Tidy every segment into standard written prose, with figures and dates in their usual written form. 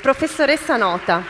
Professoressa Nota,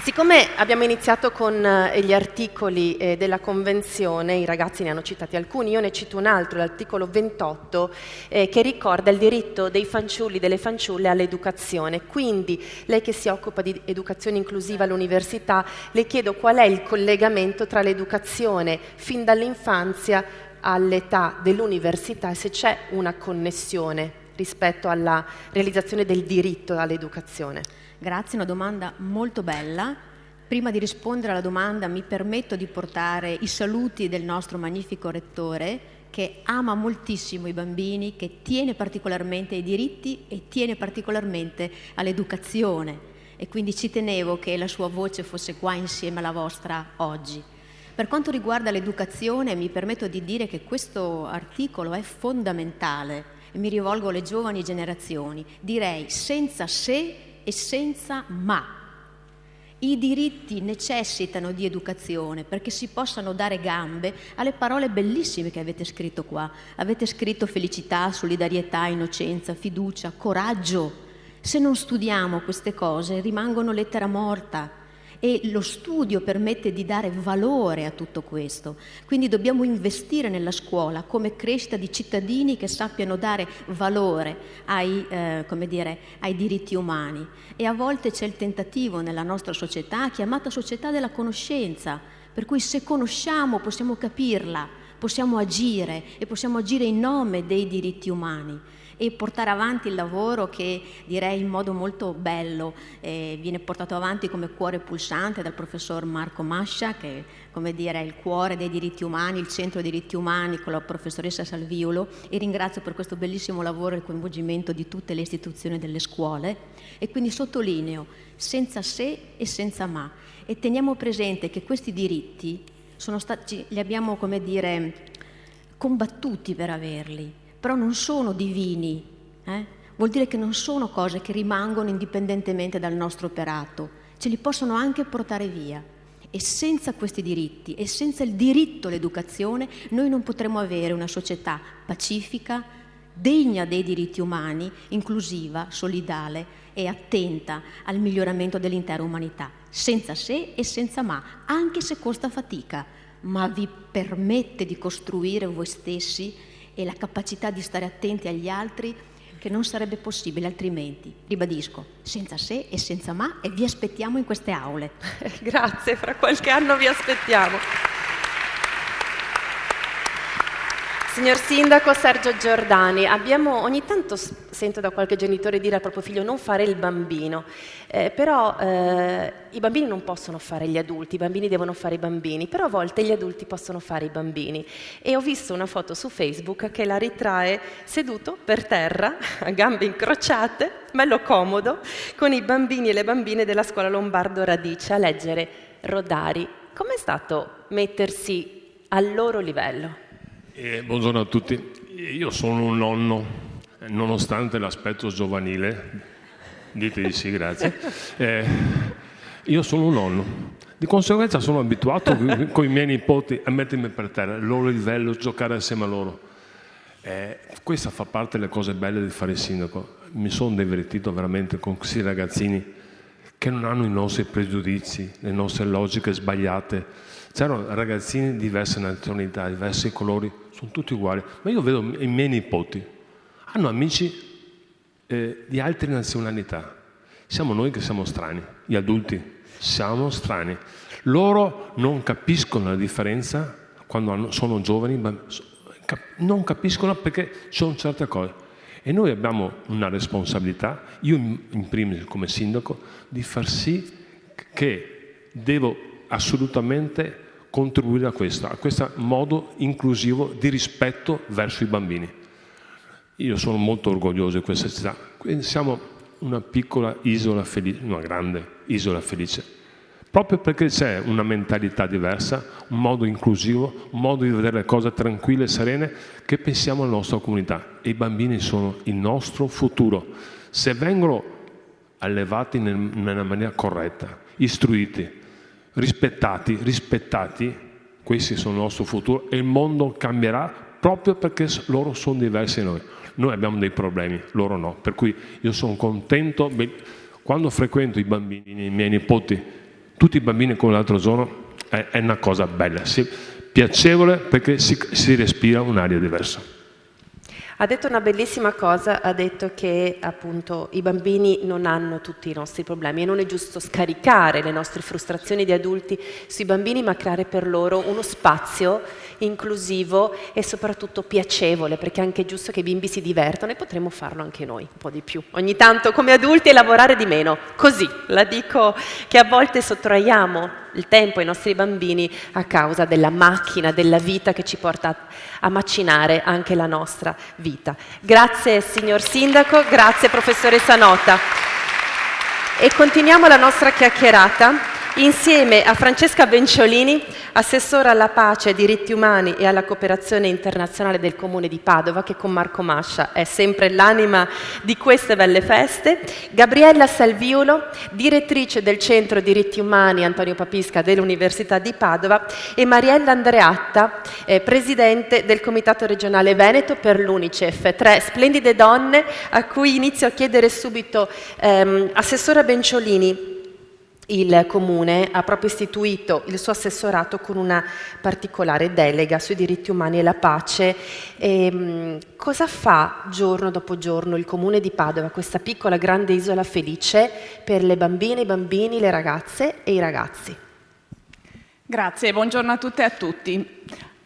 siccome abbiamo iniziato con gli articoli della Convenzione, i ragazzi ne hanno citati alcuni, io ne cito un altro, l'articolo 28, che ricorda il diritto dei fanciulli e delle fanciulle all'educazione. Quindi, lei che si occupa di educazione inclusiva all'università, le chiedo qual è il collegamento tra l'educazione fin dall'infanzia all'età dell'università e se c'è una connessione rispetto alla realizzazione del diritto all'educazione. Grazie, una domanda molto bella. Prima di rispondere alla domanda mi permetto di portare i saluti del nostro magnifico rettore che ama moltissimo i bambini, che tiene particolarmente ai diritti e tiene particolarmente all'educazione e quindi ci tenevo che la sua voce fosse qua insieme alla vostra oggi. Per quanto riguarda l'educazione mi permetto di dire che questo articolo è fondamentale. Mi rivolgo alle giovani generazioni, direi senza se e senza ma. I diritti necessitano di educazione perché si possano dare gambe alle parole bellissime che avete scritto qua. Avete scritto felicità, solidarietà, innocenza, fiducia, coraggio. Se non studiamo queste cose rimangono lettera morta. E lo studio permette di dare valore a tutto questo. Quindi dobbiamo investire nella scuola come crescita di cittadini che sappiano dare valore ai diritti umani. E a volte c'è il tentativo nella nostra società, chiamata società della conoscenza, per cui se conosciamo possiamo capirla, possiamo agire e possiamo agire in nome dei diritti umani. E portare avanti il lavoro che direi in modo molto bello viene portato avanti come cuore pulsante dal professor Marco Mascia, che è il cuore dei diritti umani, il centro dei diritti umani con la professoressa Salviolo, e ringrazio per questo bellissimo lavoro e il coinvolgimento di tutte le istituzioni delle scuole. E quindi sottolineo senza se e senza ma, e teniamo presente che questi diritti li abbiamo combattuti per averli, però non sono divini, vuol dire che non sono cose che rimangono indipendentemente dal nostro operato, ce li possono anche portare via. E senza questi diritti e senza il diritto all'educazione noi non potremo avere una società pacifica, degna dei diritti umani, inclusiva, solidale e attenta al miglioramento dell'intera umanità, senza se e senza ma, anche se costa fatica, ma vi permette di costruire voi stessi e la capacità di stare attenti agli altri, che non sarebbe possibile altrimenti. Ribadisco, senza se e senza ma, e vi aspettiamo in queste aule. Grazie, fra qualche anno vi aspettiamo. Signor Sindaco Sergio Giordani, ogni tanto sento da qualche genitore dire al proprio figlio non fare il bambino, però i bambini non possono fare gli adulti, i bambini devono fare i bambini, però a volte gli adulti possono fare i bambini. E ho visto una foto su Facebook che la ritrae seduto per terra, a gambe incrociate, bello comodo, con i bambini e le bambine della scuola Lombardo Radice a leggere Rodari. Com'è stato mettersi al loro livello? Buongiorno a tutti, io sono un nonno, nonostante l'aspetto giovanile, dite di sì, grazie, io sono un nonno, di conseguenza sono abituato con i miei nipoti a mettermi per terra, il loro livello, giocare assieme a loro. Questa fa parte delle cose belle di fare il sindaco, mi sono divertito veramente con questi ragazzini che non hanno i nostri pregiudizi, le nostre logiche sbagliate. C'erano ragazzini di diverse nazionalità, diversi colori, sono tutti uguali, ma io vedo i miei nipoti, hanno amici di altre nazionalità. Siamo noi che siamo strani, gli adulti siamo strani. Loro non capiscono la differenza quando sono giovani, non capiscono perché ci sono certe cose. E noi abbiamo una responsabilità, io in primis come sindaco, di far sì che devo assolutamente contribuire a questo modo inclusivo di rispetto verso i bambini. Io sono molto orgoglioso di questa città. Quindi siamo una piccola isola felice, una grande isola felice, proprio perché c'è una mentalità diversa, un modo inclusivo, un modo di vedere le cose tranquille e serene, che pensiamo alla nostra comunità. E i bambini sono il nostro futuro. Se vengono allevati nella maniera corretta, istruiti, rispettati, questi sono il nostro futuro e il mondo cambierà proprio perché loro sono diversi da noi. Noi abbiamo dei problemi, loro no, per cui io sono contento Quando frequento i bambini, i miei nipoti, tutti i bambini come l'altro giorno, è una cosa bella, piacevole, perché si respira un'aria diversa. Ha detto una bellissima cosa, ha detto che appunto i bambini non hanno tutti i nostri problemi e non è giusto scaricare le nostre frustrazioni di adulti sui bambini, ma creare per loro uno spazio inclusivo e soprattutto piacevole, perché è anche giusto che i bimbi si divertano e potremmo farlo anche noi un po' di più ogni tanto come adulti e lavorare di meno. Così la dico, che a volte sottraiamo il tempo ai nostri bambini a causa della macchina, della vita che ci porta a macinare anche la nostra vita. Grazie signor Sindaco, grazie professoressa Nota. E continuiamo la nostra chiacchierata insieme a Francesca Benciolini, assessora alla pace, ai diritti umani e alla cooperazione internazionale del Comune di Padova, che con Marco Mascia è sempre l'anima di queste belle feste, Gabriella Salviolo, direttrice del Centro Diritti Umani Antonio Papisca dell'Università di Padova, e Mariella Andreatta, presidente del Comitato Regionale Veneto per l'Unicef. 3 splendide donne a cui inizio a chiedere subito, assessora Benciolini, il Comune ha proprio istituito il suo assessorato con una particolare delega sui diritti umani e la pace. Cosa fa giorno dopo giorno il Comune di Padova, questa piccola grande isola felice, per le bambine, i bambini, le ragazze e i ragazzi? Grazie, buongiorno a tutte e a tutti.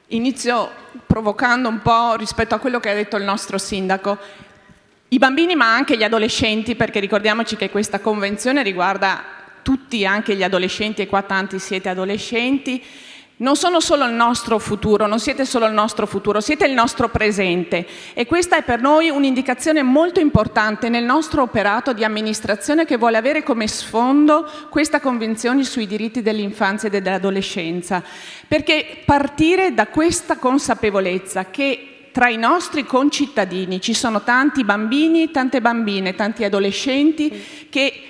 Inizio provocando un po' rispetto a quello che ha detto il nostro sindaco. I bambini ma anche gli adolescenti, perché ricordiamoci che questa convenzione riguarda tutti, anche gli adolescenti, e qua tanti siete adolescenti, non sono solo il nostro futuro, non siete solo il nostro futuro, siete il nostro presente, e questa è per noi un'indicazione molto importante nel nostro operato di amministrazione, che vuole avere come sfondo questa convenzione sui diritti dell'infanzia e dell'adolescenza, perché partire da questa consapevolezza che tra i nostri concittadini ci sono tanti bambini, tante bambine, tanti adolescenti che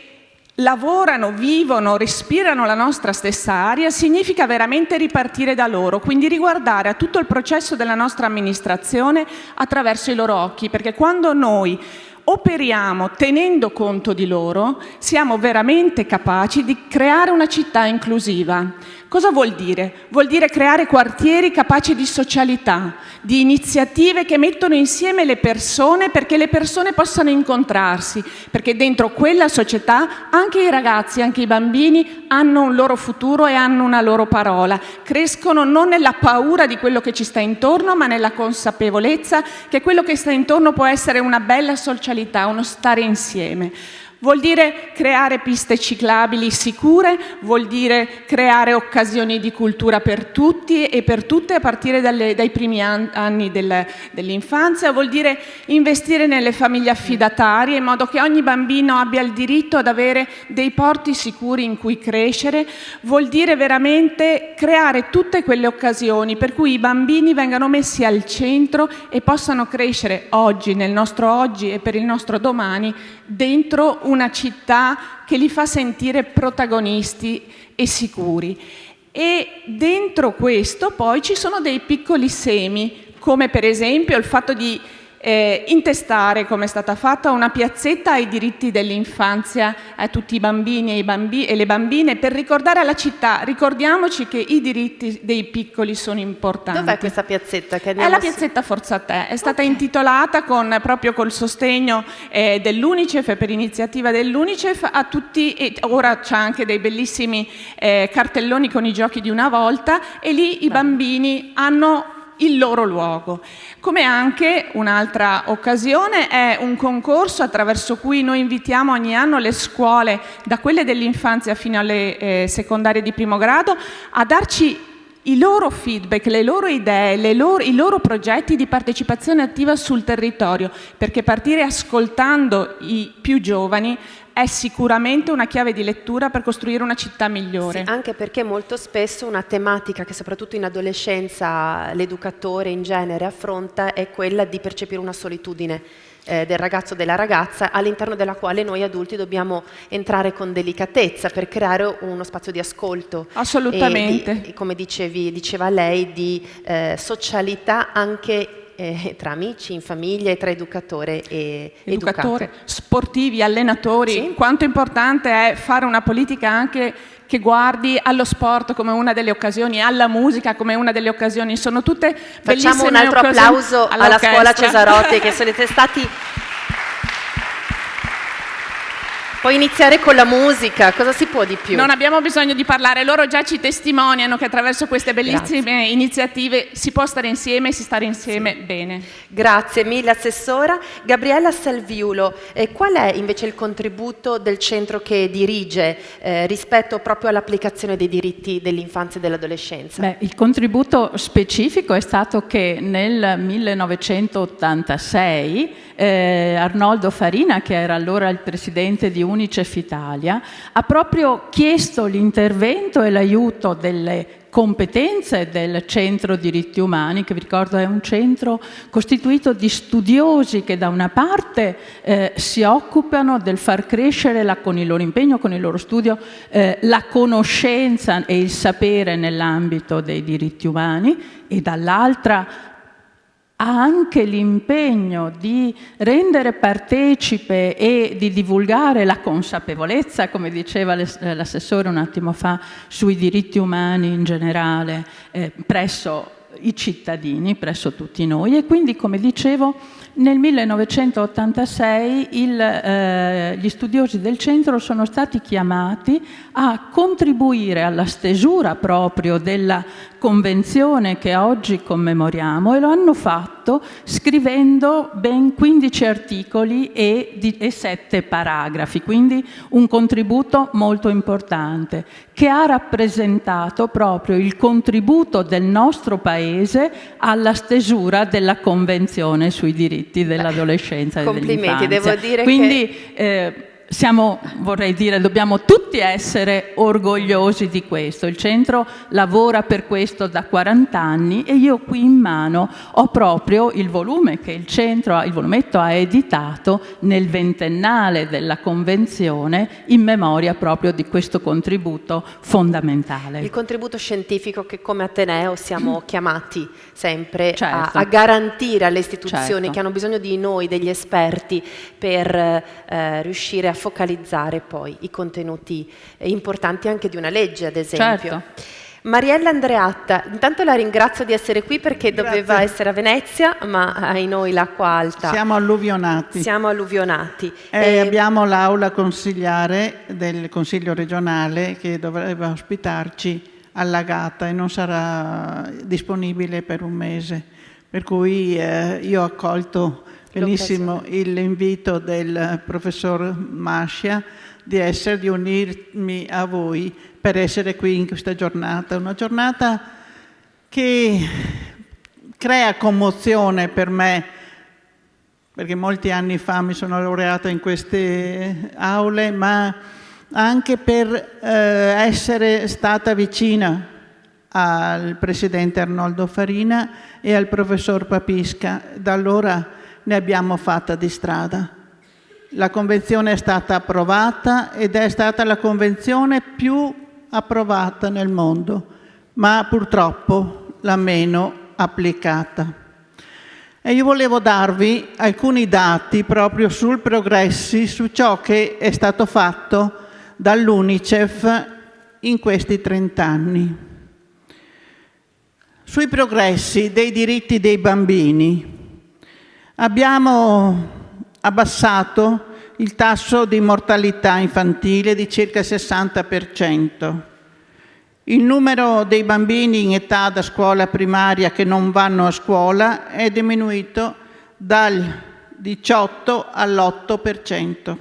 lavorano, vivono, respirano la nostra stessa aria, significa veramente ripartire da loro, quindi riguardare a tutto il processo della nostra amministrazione attraverso i loro occhi, perché quando noi operiamo tenendo conto di loro, siamo veramente capaci di creare una città inclusiva. Cosa vuol dire? Vuol dire creare quartieri capaci di socialità, di iniziative che mettono insieme le persone perché le persone possano incontrarsi, perché dentro quella società anche i ragazzi, anche i bambini hanno un loro futuro e hanno una loro parola, crescono non nella paura di quello che ci sta intorno, ma nella consapevolezza che quello che sta intorno può essere una bella socialità, uno stare insieme. Vuol dire creare piste ciclabili sicure, vuol dire creare occasioni di cultura per tutti e per tutte a partire dai primi anni dell'infanzia, vuol dire investire nelle famiglie affidatarie in modo che ogni bambino abbia il diritto ad avere dei porti sicuri in cui crescere, vuol dire veramente creare tutte quelle occasioni per cui i bambini vengano messi al centro e possano crescere oggi, nel nostro oggi e per il nostro domani, dentro una città che li fa sentire protagonisti e sicuri. E dentro questo poi ci sono dei piccoli semi, come per esempio il fatto di intestare, come è stata fatta, una piazzetta ai diritti dell'infanzia a tutti i bambini e le bambine, per ricordare alla città, ricordiamoci che i diritti dei piccoli sono importanti. Dov'è questa piazzetta? Che È la piazzetta Forza Te, è stata intitolata proprio col sostegno dell'Unicef e per iniziativa dell'Unicef a tutti, e ora c'è anche dei bellissimi cartelloni con i giochi di una volta, e lì i bambini hanno il loro luogo. Come anche un'altra occasione è un concorso attraverso cui noi invitiamo ogni anno le scuole, da quelle dell'infanzia fino alle secondarie di primo grado, a darci i loro feedback, le loro idee, i loro progetti di partecipazione attiva sul territorio, perché partire ascoltando i più giovani è sicuramente una chiave di lettura per costruire una città migliore. Sì, anche perché molto spesso una tematica che soprattutto in adolescenza l'educatore in genere affronta è quella di percepire una solitudine del ragazzo o della ragazza, all'interno della quale noi adulti dobbiamo entrare con delicatezza per creare uno spazio di ascolto. Assolutamente. E come diceva lei, di socialità anche tra amici, in famiglia e tra educatore e educato. Sportivi, allenatori. Sì. Quanto importante è fare una politica anche che guardi allo sport come una delle occasioni, alla musica come una delle occasioni. Sono tutte bellissime Facciamo un altro occasioni. applauso alla scuola Cesarotti, che siete stati... Puoi iniziare con la musica, cosa si può di più? Non abbiamo bisogno di parlare, loro già ci testimoniano che attraverso queste bellissime iniziative si può stare insieme e si stare insieme bene. Grazie mille Assessora. Gabriella Salviulo, qual è invece il contributo del centro che dirige rispetto proprio all'applicazione dei diritti dell'infanzia e dell'adolescenza? Beh, il contributo specifico è stato che nel 1986 Arnoldo Farina, che era allora il presidente di Unicef Italia, ha proprio chiesto l'intervento e l'aiuto delle competenze del Centro Diritti Umani, che vi ricordo è un centro costituito di studiosi che da una parte si occupano del far crescere con il loro impegno, con il loro studio, la conoscenza e il sapere nell'ambito dei diritti umani, e dall'altra ha anche l'impegno di rendere partecipe e di divulgare la consapevolezza, come diceva l'assessore un attimo fa, sui diritti umani in generale presso i cittadini, presso tutti noi. E quindi, come dicevo, nel 1986 gli studiosi del centro sono stati chiamati a contribuire alla stesura proprio della convenzione che oggi commemoriamo, e lo hanno fatto scrivendo ben 15 articoli e 7 paragrafi, quindi un contributo molto importante che ha rappresentato proprio il contributo del nostro Paese alla stesura della Convenzione sui diritti dell'adolescenza e dell'infanzia. Complimenti, devo dire quindi, che... vorrei dire, dobbiamo tutti essere orgogliosi di questo. Il centro lavora per questo da 40 anni e io qui in mano ho proprio il volume che il volumetto ha editato nel 20ennale della Convenzione in memoria proprio di questo contributo fondamentale. Il contributo scientifico che come Ateneo siamo chiamati sempre Certo. a garantire alle istituzioni, Certo. che hanno bisogno di noi, degli esperti, per riuscire a focalizzare poi i contenuti importanti anche di una legge, ad esempio. Certo. Mariella Andreatta, intanto la ringrazio di essere qui perché doveva essere a Venezia, ma ai noi l'acqua alta. Siamo alluvionati. Siamo alluvionati. Abbiamo l'aula consigliare del Consiglio regionale che dovrebbe ospitarci allagata e non sarà disponibile per un mese. Per cui io ho accolto benissimo l'invito del professor Mascia di unirmi a voi per essere qui in questa giornata. Una giornata che crea commozione per me, perché molti anni fa mi sono laureata in queste aule, ma anche per essere stata vicina al presidente Arnoldo Farina e al professor Papisca. Da allora ne abbiamo fatta di strada. La convenzione è stata approvata ed è stata la convenzione più approvata nel mondo, ma purtroppo la meno applicata. E io volevo darvi alcuni dati proprio sul progressi, su ciò che è stato fatto dall'Unicef in questi 30 anni. Sui progressi dei diritti dei bambini abbiamo abbassato il tasso di mortalità infantile di circa il 60%. Il numero dei bambini in età da scuola primaria che non vanno a scuola è diminuito dal 18 all'8%.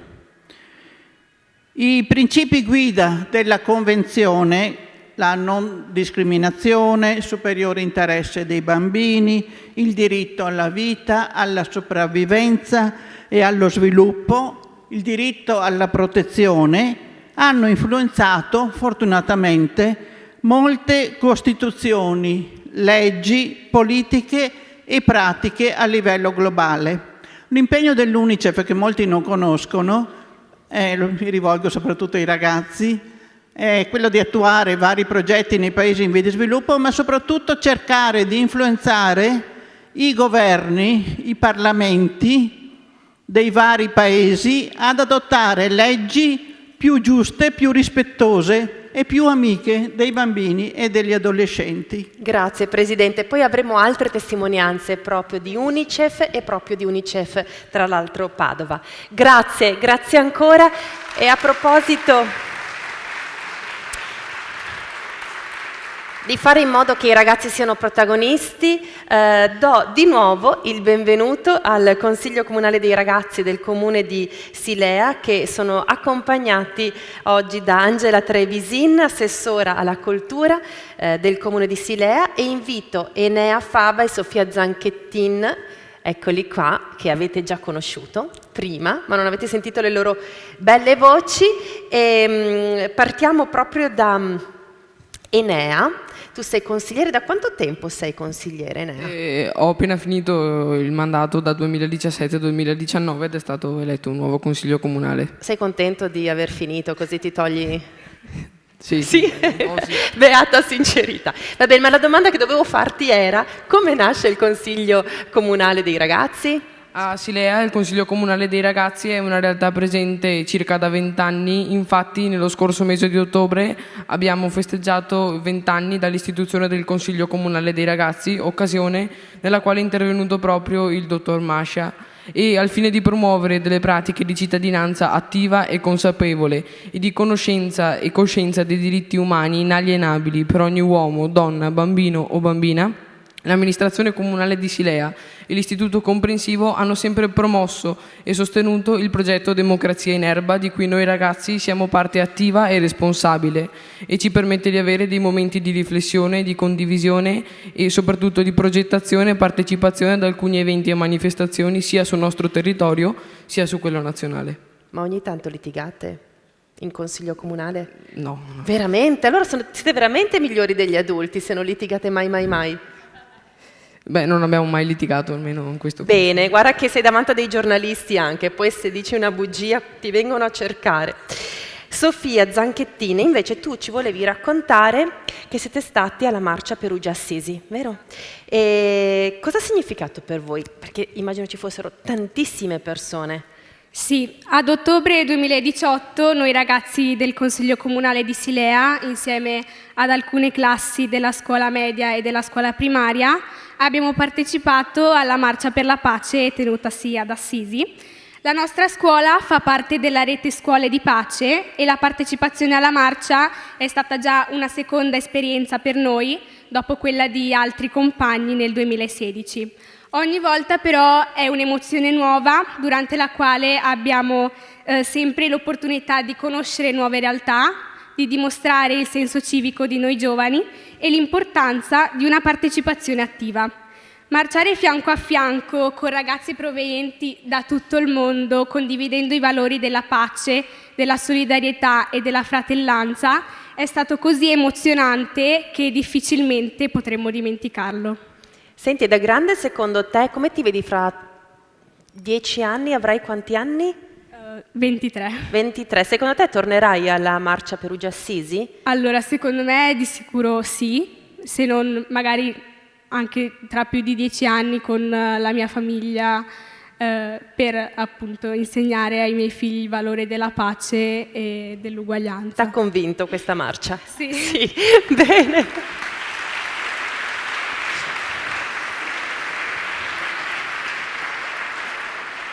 I principi guida della Convenzione, la non discriminazione, il superiore interesse dei bambini, il diritto alla vita, alla sopravvivenza e allo sviluppo, il diritto alla protezione, hanno influenzato fortunatamente molte costituzioni, leggi, politiche e pratiche a livello globale. L'impegno dell'Unicef, che molti non conoscono, mi rivolgo soprattutto ai ragazzi, è quello di attuare vari progetti nei paesi in via di sviluppo, ma soprattutto cercare di influenzare i governi, i parlamenti dei vari paesi ad adottare leggi più giuste, più rispettose e più amiche dei bambini e degli adolescenti. Grazie Presidente, poi avremo altre testimonianze proprio di UNICEF e proprio di UNICEF, tra l'altro Padova. Grazie, grazie ancora. E a proposito di fare in modo che i ragazzi siano protagonisti, do di nuovo il benvenuto al Consiglio Comunale dei Ragazzi del Comune di Silea, che sono accompagnati oggi da Angela Trevisin, assessora alla cultura del Comune di Silea, e invito Enea Fava e Sofia Zanchettin, eccoli qua, che avete già conosciuto prima, ma non avete sentito le loro belle voci. E partiamo proprio da Enea. Tu sei consigliere, da quanto tempo sei consigliere, Enea? Ho appena finito il mandato da 2017-2019 ed è stato eletto un nuovo consiglio comunale. Sei contento di aver finito, così ti togli... Sì. Sì? Beata sincerità. Va bene, ma la domanda che dovevo farti era: come nasce il Consiglio Comunale dei Ragazzi? A Silea il Consiglio Comunale dei Ragazzi è una realtà presente circa da 20 anni, infatti nello scorso mese di ottobre abbiamo festeggiato 20 anni dall'istituzione del Consiglio Comunale dei Ragazzi, occasione nella quale è intervenuto proprio il dottor Mascia, e al fine di promuovere delle pratiche di cittadinanza attiva e consapevole e di conoscenza e coscienza dei diritti umani inalienabili per ogni uomo, donna, bambino o bambina, l'amministrazione comunale di Silea e l'istituto comprensivo hanno sempre promosso e sostenuto il progetto Democrazia in Erba, di cui noi ragazzi siamo parte attiva e responsabile, e ci permette di avere dei momenti di riflessione, di condivisione e soprattutto di progettazione e partecipazione ad alcuni eventi e manifestazioni sia sul nostro territorio sia su quello nazionale. Ma ogni tanto litigate in Consiglio Comunale? No. Veramente? Allora siete veramente migliori degli adulti se non litigate mai mai mai. Beh, non abbiamo mai litigato, almeno in questo caso. Bene, guarda che sei davanti a dei giornalisti anche, poi se dici una bugia ti vengono a cercare. Sofia Zanchettini, invece tu ci volevi raccontare che siete stati alla marcia Perugia-Assisi, vero? E cosa ha significato per voi? Perché immagino ci fossero tantissime persone. Sì, ad ottobre 2018 noi ragazzi del Consiglio Comunale di Silea, insieme ad alcune classi della scuola media e della scuola primaria, abbiamo partecipato alla Marcia per la Pace tenutasi ad Assisi. La nostra scuola fa parte della rete Scuole di Pace e la partecipazione alla marcia è stata già una seconda esperienza per noi, dopo quella di altri compagni nel 2016. Ogni volta però è un'emozione nuova, durante la quale abbiamo sempre l'opportunità di conoscere nuove realtà, di dimostrare il senso civico di noi giovani e l'importanza di una partecipazione attiva. Marciare fianco a fianco con ragazzi provenienti da tutto il mondo, condividendo i valori della pace, della solidarietà e della fratellanza, è stato così emozionante che difficilmente potremmo dimenticarlo. Senti, da grande secondo te come ti vedi fra 10 anni? Avrai quanti anni? 23. 23. Secondo te tornerai alla marcia Perugia-Assisi? Allora, secondo me di sicuro sì, se non magari anche tra più di 10 anni con la mia famiglia, per appunto insegnare ai miei figli il valore della pace e dell'uguaglianza. T'ha convinto questa marcia? Sì. Sì, bene.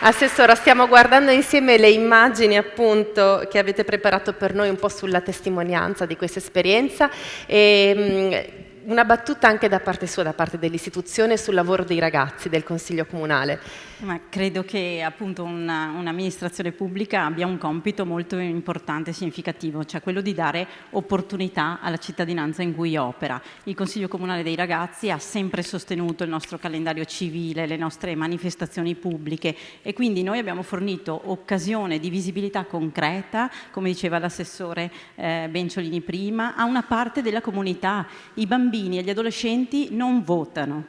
Assessora, stiamo guardando insieme le immagini appunto che avete preparato per noi un po' sulla testimonianza di questa esperienza e una battuta anche da parte sua, da parte dell'istituzione sul lavoro dei ragazzi del Consiglio Comunale. Ma credo che appunto un'amministrazione pubblica abbia un compito molto importante e significativo, cioè quello di dare opportunità alla cittadinanza in cui opera. Il Consiglio Comunale dei Ragazzi ha sempre sostenuto il nostro calendario civile, le nostre manifestazioni pubbliche e quindi noi abbiamo fornito occasione di visibilità concreta, come diceva l'assessore Benciolini prima, a una parte della comunità. I bambini e gli adolescenti non votano.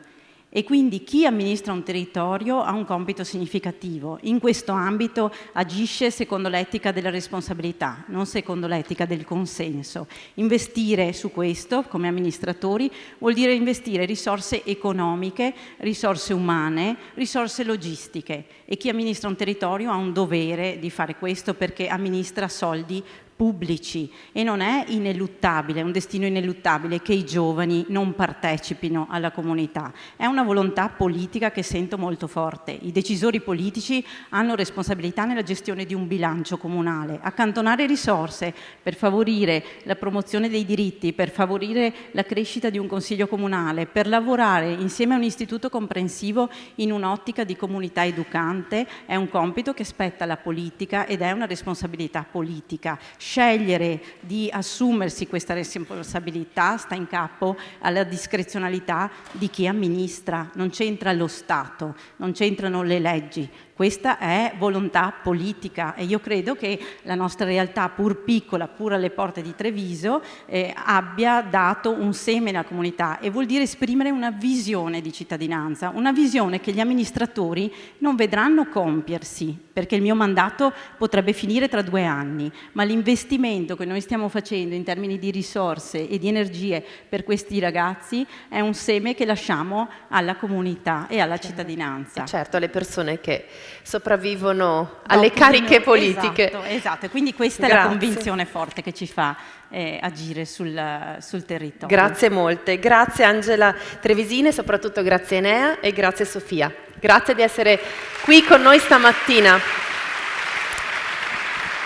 e quindi chi amministra un territorio ha un compito significativo. In questo ambito agisce secondo l'etica della responsabilità, non secondo l'etica del consenso. Investire su questo come amministratori vuol dire investire risorse economiche, risorse umane, risorse logistiche, e chi amministra un territorio ha un dovere di fare questo perché amministra soldi pubblici e non è ineluttabile, è un destino ineluttabile che i giovani non partecipino alla comunità. È una volontà politica che sento molto forte. I decisori politici hanno responsabilità nella gestione di un bilancio comunale, accantonare risorse per favorire la promozione dei diritti, per favorire la crescita di un consiglio comunale, per lavorare insieme a un istituto comprensivo in un'ottica di comunità educante, è un compito che spetta alla politica ed è una responsabilità politica. Scegliere di assumersi questa responsabilità sta in capo alla discrezionalità di chi amministra, non c'entra lo Stato, non c'entrano le leggi. Questa è volontà politica e io credo che la nostra realtà, pur piccola, pur alle porte di Treviso, abbia dato un seme alla comunità e vuol dire esprimere una visione di cittadinanza, una visione che gli amministratori non vedranno compiersi, perché il mio mandato potrebbe finire tra 2 anni, ma l'investimento che noi stiamo facendo in termini di risorse e di energie per questi ragazzi è un seme che lasciamo alla comunità e alla cittadinanza. E certo, alle persone che sopravvivono alle cariche politiche. Esatto, e quindi questa è la convinzione forte che ci fa agire sul territorio. Grazie molte, grazie Angela Trevisini, soprattutto grazie Enea e grazie Sofia. Grazie di essere qui con noi stamattina.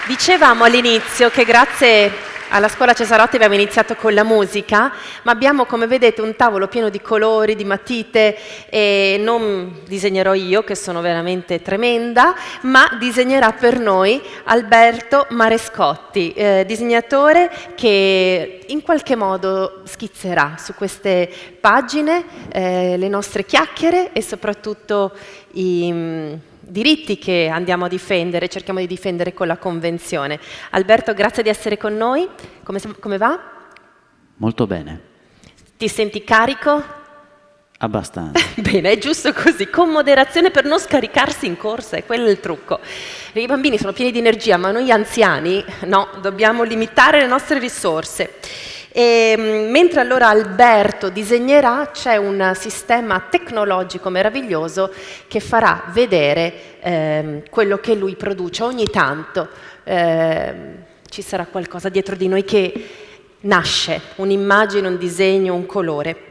Dicevamo all'inizio che grazie alla Scuola Cesarotti abbiamo iniziato con la musica, ma abbiamo, come vedete, un tavolo pieno di colori, di matite, e non disegnerò io, che sono veramente tremenda, ma disegnerà per noi Alberto Marescotti, disegnatore che in qualche modo schizzerà su queste pagine le nostre chiacchiere e soprattutto i diritti che andiamo a difendere, cerchiamo di difendere con la Convenzione. Alberto, grazie di essere con noi. Come va? Molto bene. Ti senti carico? Abbastanza. Bene, è giusto così, con moderazione per non scaricarsi in corsa, è quello il trucco. I bambini sono pieni di energia, ma noi anziani no, dobbiamo limitare le nostre risorse. E, mentre allora Alberto disegnerà, c'è un sistema tecnologico meraviglioso che farà vedere quello che lui produce. Ogni tanto ci sarà qualcosa dietro di noi che nasce, un'immagine, un disegno, un colore.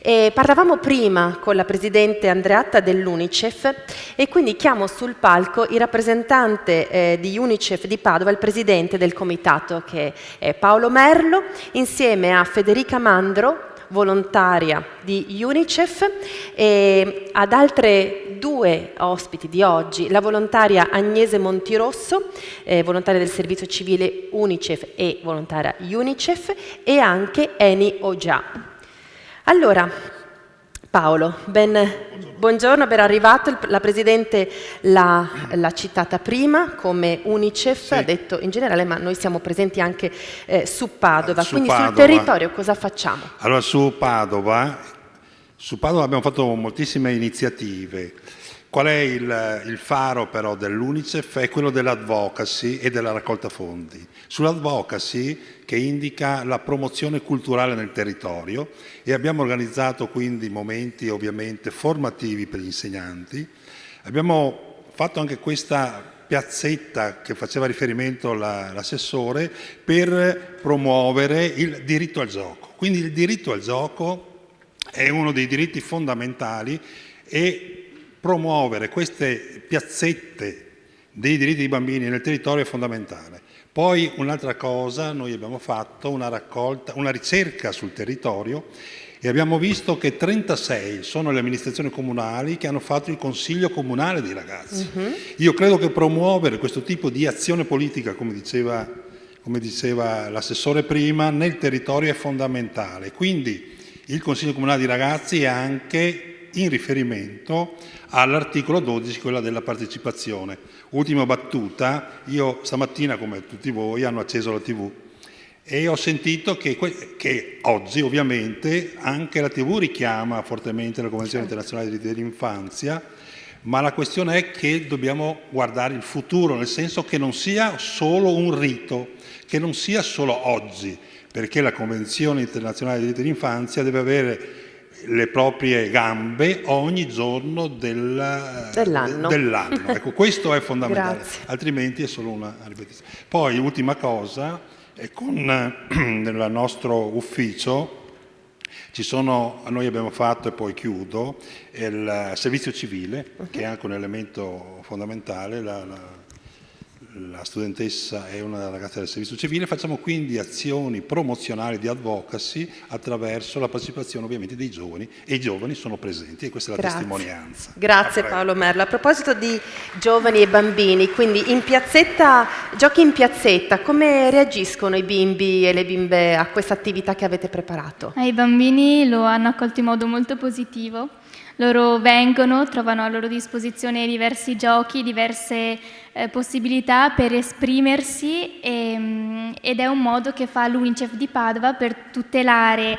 E parlavamo prima con la presidente Andreatta dell'Unicef e quindi chiamo sul palco il rappresentante di Unicef di Padova, il presidente del comitato, che è Paolo Merlo, insieme a Federica Mandro, volontaria di Unicef, e ad altre 2 ospiti di oggi, la volontaria Agnese Montirosso, volontaria del servizio civile Unicef e volontaria Unicef, e anche Eni Ogia. Allora, Paolo, buongiorno, ben arrivato. La Presidente l'ha citata prima come Unicef, sì. Ha detto in generale, ma noi siamo presenti anche su Padova. Quindi sul territorio cosa facciamo? Allora, su Padova abbiamo fatto moltissime iniziative. Qual è il faro però dell'Unicef? È quello dell'advocacy e della raccolta fondi. Sull'advocacy, che indica la promozione culturale nel territorio, e abbiamo organizzato quindi momenti ovviamente formativi per gli insegnanti. Abbiamo fatto anche questa piazzetta che faceva riferimento l'assessore per promuovere il diritto al gioco. Quindi il diritto al gioco è uno dei diritti fondamentali e promuovere queste piazzette dei diritti dei bambini nel territorio è fondamentale. Poi un'altra cosa, noi abbiamo fatto una ricerca sul territorio e abbiamo visto che 36 sono le amministrazioni comunali che hanno fatto il consiglio comunale dei ragazzi. Io credo che promuovere questo tipo di azione politica, come diceva l'assessore prima, nel territorio è fondamentale. Quindi il consiglio comunale dei ragazzi è anche in riferimento all'articolo 12, quella della partecipazione. Ultima battuta, io stamattina, come tutti voi, hanno acceso la TV E ho sentito che oggi ovviamente anche la TV richiama fortemente la Convenzione internazionale dei diritti dell'infanzia, ma la questione è che dobbiamo guardare il futuro, nel senso che non sia solo un rito, che non sia solo oggi, perché la Convenzione internazionale dei diritti dell'infanzia deve avere le proprie gambe ogni giorno dell'anno. Ecco, questo è fondamentale, altrimenti è solo una ripetizione. Poi, ultima cosa, nel nostro ufficio noi abbiamo fatto, e poi chiudo, il servizio civile, che è anche un elemento fondamentale. La studentessa è una ragazza del servizio civile, facciamo quindi azioni promozionali di advocacy attraverso la partecipazione ovviamente dei giovani, e i giovani sono presenti, e questa è la testimonianza. Grazie Paolo Merlo. A proposito di giovani e bambini, quindi in piazzetta, giochi in piazzetta, come reagiscono i bimbi e le bimbe a questa attività che avete preparato? I bambini lo hanno accolto in modo molto positivo. Loro vengono, trovano a loro disposizione diversi giochi, diverse possibilità per esprimersi ed è un modo che fa l'UNICEF di Padova per tutelare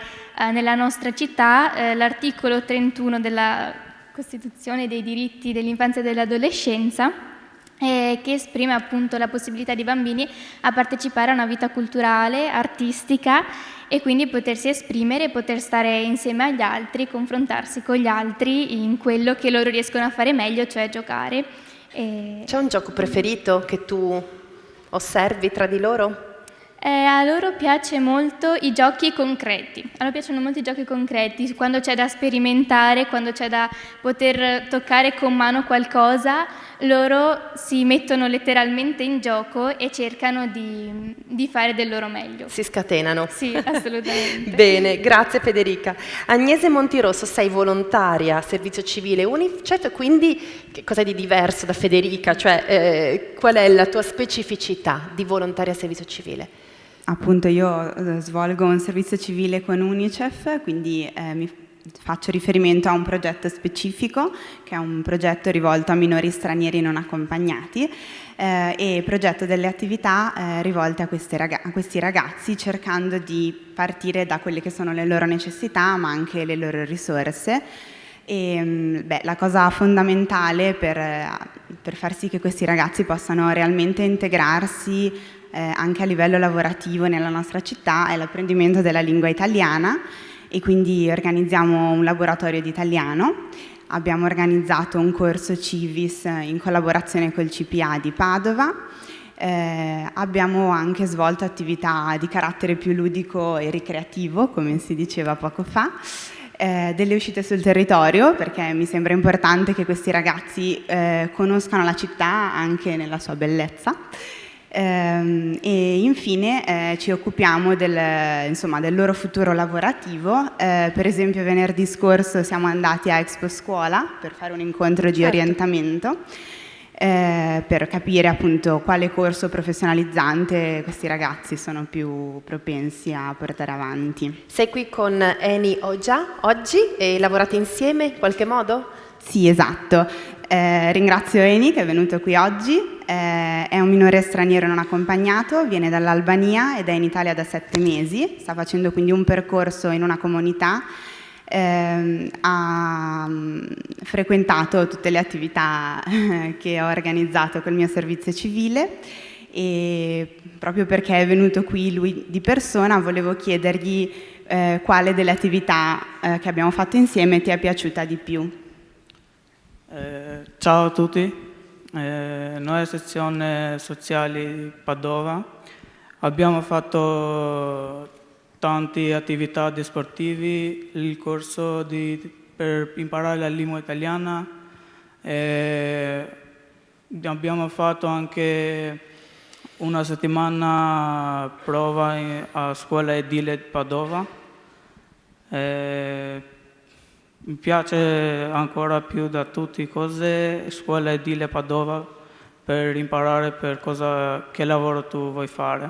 nella nostra città l'articolo 31 della Costituzione dei diritti dell'infanzia e dell'adolescenza, che esprime appunto la possibilità dei bambini a partecipare a una vita culturale, artistica, e quindi potersi esprimere, poter stare insieme agli altri, confrontarsi con gli altri in quello che loro riescono a fare meglio, cioè giocare. C'è un gioco preferito che tu osservi tra di loro? A loro piace molto i giochi concreti, a loro piacciono molto i giochi concreti, quando c'è da sperimentare, quando c'è da poter toccare con mano qualcosa, loro si mettono letteralmente in gioco e cercano di fare del loro meglio. Si scatenano. Sì, assolutamente. Bene, grazie Federica. Agnese Montirosso, sei volontaria, servizio civile UNICEF, quindi che cos'è di diverso da Federica? Cioè, qual è la tua specificità di volontaria servizio civile? Appunto, io svolgo un servizio civile con UNICEF, quindi mi faccio riferimento a un progetto specifico, che è un progetto rivolto a minori stranieri non accompagnati, e progetto delle attività rivolte a questi ragazzi, cercando di partire da quelle che sono le loro necessità, ma anche le loro risorse. E, la cosa fondamentale per far sì che questi ragazzi possano realmente integrarsi anche a livello lavorativo nella nostra città è l'apprendimento della lingua italiana, e quindi organizziamo un laboratorio di italiano. Abbiamo organizzato un corso Civis in collaborazione col CPA di Padova. Abbiamo anche svolto attività di carattere più ludico e ricreativo, come si diceva poco fa. Delle uscite sul territorio, perché mi sembra importante che questi ragazzi conoscano la città anche nella sua bellezza. E infine ci occupiamo del loro futuro lavorativo. Per esempio venerdì scorso siamo andati a Expo Scuola per fare un incontro di orientamento, per capire appunto quale corso professionalizzante questi ragazzi sono più propensi a portare avanti. Sei qui con Eni oggi e lavorate insieme in qualche modo? Sì, esatto. Ringrazio Eni che è venuto qui oggi. È un minore straniero non accompagnato, viene dall'Albania ed è in Italia da 7 mesi, sta facendo quindi un percorso in una comunità, ha frequentato tutte le attività che ho organizzato col mio servizio civile, e proprio perché è venuto qui lui di persona volevo chiedergli quale delle attività che abbiamo fatto insieme ti è piaciuta di più. Ciao a tutti. Noi sezione sociale di Padova abbiamo fatto tante attività sportive, il corso per imparare la lingua italiana, abbiamo fatto anche una settimana prova a scuola edile di Padova. Mi piace ancora più da tutte cose scuola edile Padova, per imparare che lavoro tu vuoi fare.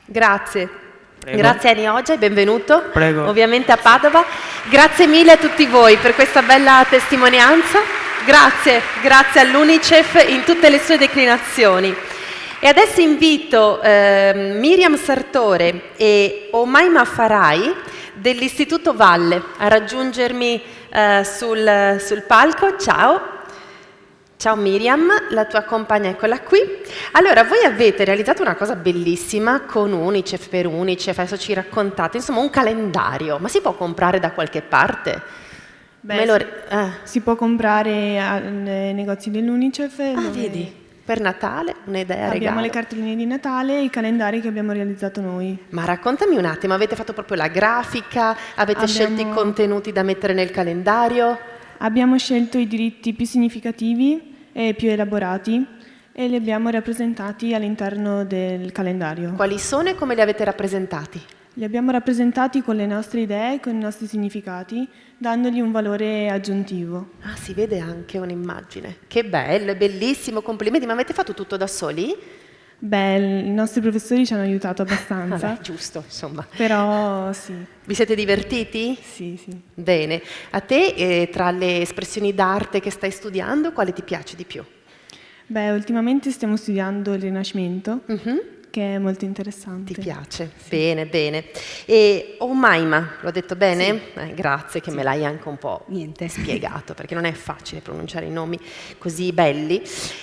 Grazie. Prego. Grazie Eni Oggi, benvenuto. Prego. Ovviamente a Padova. Grazie mille a tutti voi per questa bella testimonianza. Grazie all'UNICEF in tutte le sue declinazioni. E adesso invito Miriam Sartore e Omaima Farai dell'Istituto Valle a raggiungermi sul palco. Ciao. Ciao Miriam, la tua compagna è quella qui. Allora, voi avete realizzato una cosa bellissima con Unicef, per Unicef, adesso ci raccontate, insomma un calendario, ma si può comprare da qualche parte? Si può comprare nei negozi dell'Unicef. Vedi, per Natale un'idea, Abbiamo regalo. le cartoline di Natale e i calendari che abbiamo realizzato noi. Ma raccontami un attimo, avete fatto proprio la grafica, avete scelto i contenuti da mettere nel calendario? Abbiamo scelto i diritti più significativi e più elaborati e li abbiamo rappresentati all'interno del calendario. Quali sono e come li avete rappresentati? Li abbiamo rappresentati con le nostre idee, con i nostri significati, dandogli un valore aggiuntivo. Ah, si vede anche un'immagine. Che bello, è bellissimo, complimenti. Ma avete fatto tutto da soli? Beh, i nostri professori ci hanno aiutato abbastanza. Vabbè, giusto, insomma. Però sì. Vi siete divertiti? Sì, sì. Bene. A te, tra le espressioni d'arte che stai studiando, quale ti piace di più? Beh, ultimamente stiamo studiando il Rinascimento, che è molto interessante. Ti piace? Sì. Bene, bene. E Omaima, l'ho detto bene? Sì. Grazie che me l'hai anche un po' spiegato, perché non è facile pronunciare i nomi così belli.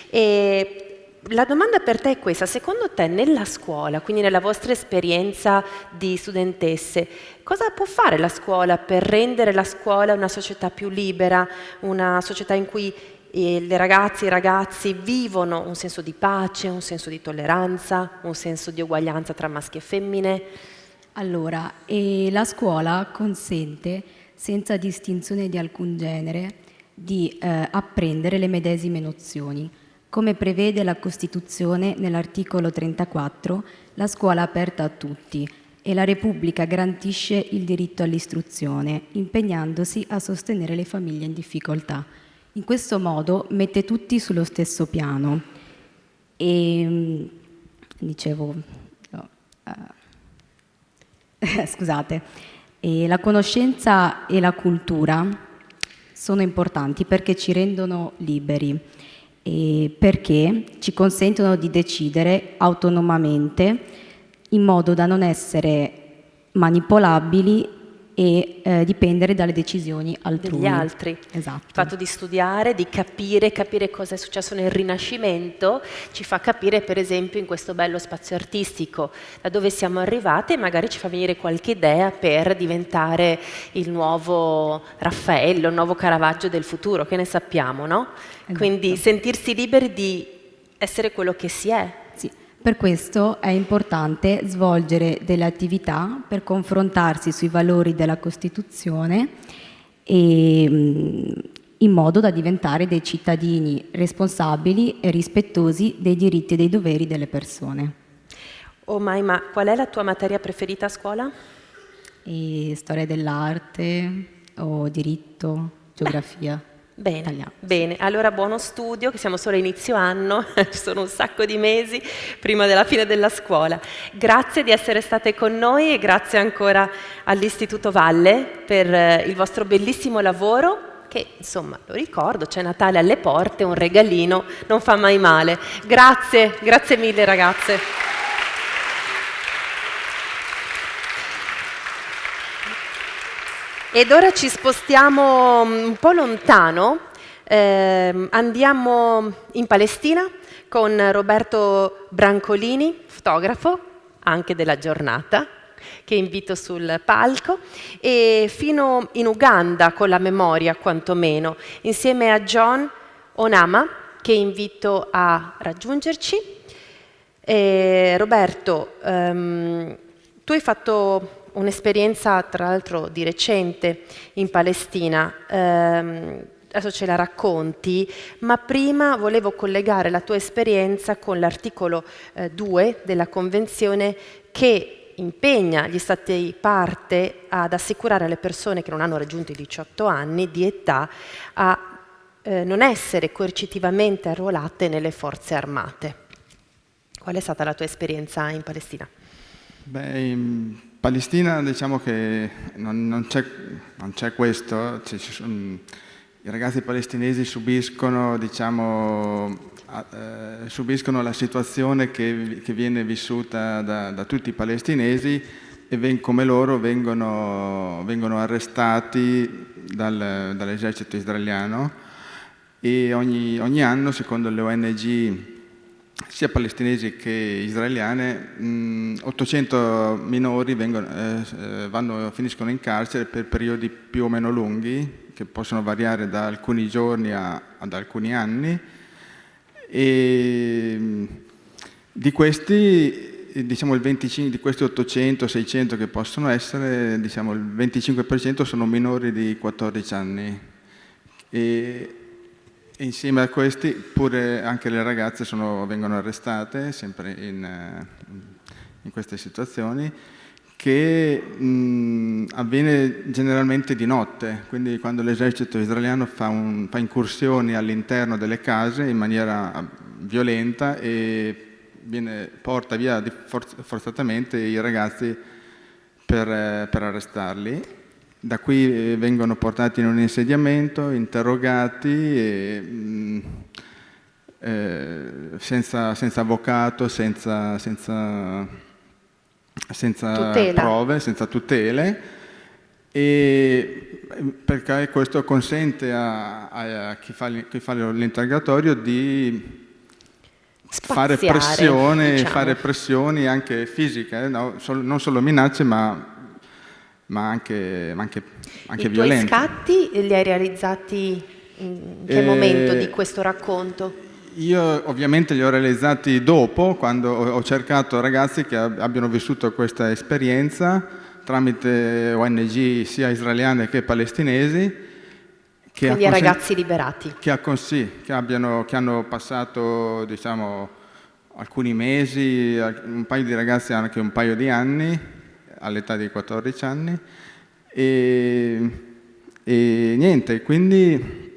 E la domanda per te è questa: secondo te nella scuola, quindi nella vostra esperienza di studentesse, cosa può fare la scuola per rendere la scuola una società più libera, una società in cui le ragazze e i ragazzi vivono un senso di pace, un senso di tolleranza, un senso di uguaglianza tra maschi e femmine? Allora, la scuola consente, senza distinzione di alcun genere, di apprendere le medesime nozioni. Come prevede la Costituzione nell'articolo 34, la scuola è aperta a tutti e la Repubblica garantisce il diritto all'istruzione, impegnandosi a sostenere le famiglie in difficoltà. In questo modo mette tutti sullo stesso piano. E dicevo, scusate, la conoscenza e la cultura sono importanti perché ci rendono liberi. E perché ci consentono di decidere autonomamente in modo da non essere manipolabili e dipendere dalle decisioni altrui. Degli altri. Esatto. Il fatto di studiare, di capire cosa è successo nel Rinascimento ci fa capire, per esempio, in questo bello spazio artistico da dove siamo arrivati, e magari ci fa venire qualche idea per diventare il nuovo Raffaello, il nuovo Caravaggio del futuro, che ne sappiamo, no? Esatto. Quindi sentirsi liberi di essere quello che si è. Sì. Per questo è importante svolgere delle attività per confrontarsi sui valori della Costituzione e in modo da diventare dei cittadini responsabili e rispettosi dei diritti e dei doveri delle persone. Omaima, qual è la tua materia preferita a scuola? Storia dell'arte o diritto, geografia. Bene, bene, allora buono studio, che siamo solo a inizio anno, ci sono un sacco di mesi prima della fine della scuola. Grazie di essere state con noi e grazie ancora all'Istituto Valle per il vostro bellissimo lavoro, che insomma, lo ricordo, c'è Natale alle porte, un regalino non fa mai male. Grazie, grazie mille ragazze. Ed ora ci spostiamo un po' lontano, andiamo in Palestina con Roberto Brancolini, fotografo anche della giornata, che invito sul palco, e fino in Uganda con la memoria quantomeno, insieme a John Onama, che invito a raggiungerci. Roberto, tu hai fatto un'esperienza tra l'altro di recente in Palestina, adesso ce la racconti, ma prima volevo collegare la tua esperienza con l'articolo 2 della Convenzione che impegna gli Stati parte ad assicurare alle persone che non hanno raggiunto i 18 anni di età a non essere coercitivamente arruolate nelle forze armate. Qual è stata la tua esperienza in Palestina? Beh, in Palestina diciamo che non c'è questo, i ragazzi palestinesi subiscono, diciamo, subiscono la situazione che viene vissuta da tutti i palestinesi e come loro vengono arrestati dall'esercito israeliano, e ogni anno, secondo le ONG sia palestinesi che israeliane, 800 minori finiscono in carcere per periodi più o meno lunghi, che possono variare da alcuni giorni ad alcuni anni, e di questi, diciamo, di questi 800-600 che possono essere, diciamo, il 25% sono minori di 14 anni. E insieme a questi pure anche le ragazze vengono arrestate, sempre in queste situazioni, che avviene generalmente di notte, quindi quando l'esercito israeliano fa incursioni all'interno delle case in maniera violenta e porta via forzatamente i ragazzi per arrestarli. Da qui vengono portati in un insediamento, interrogati, senza avvocato, senza prove, senza tutele, e perché questo consente a chi fa l'interrogatorio di fare pressioni anche fisiche, no? Non solo minacce, ma anche I violenti. tuoi scatti li hai realizzati in che momento di questo racconto? Io ovviamente li ho realizzati dopo, quando ho cercato ragazzi che abbiano vissuto questa esperienza tramite ONG sia israeliane che palestinesi. Quindi ragazzi liberati. Che hanno passato, diciamo, alcuni mesi, un paio di ragazzi anche un paio di anni, all'età di 14 anni, e niente, quindi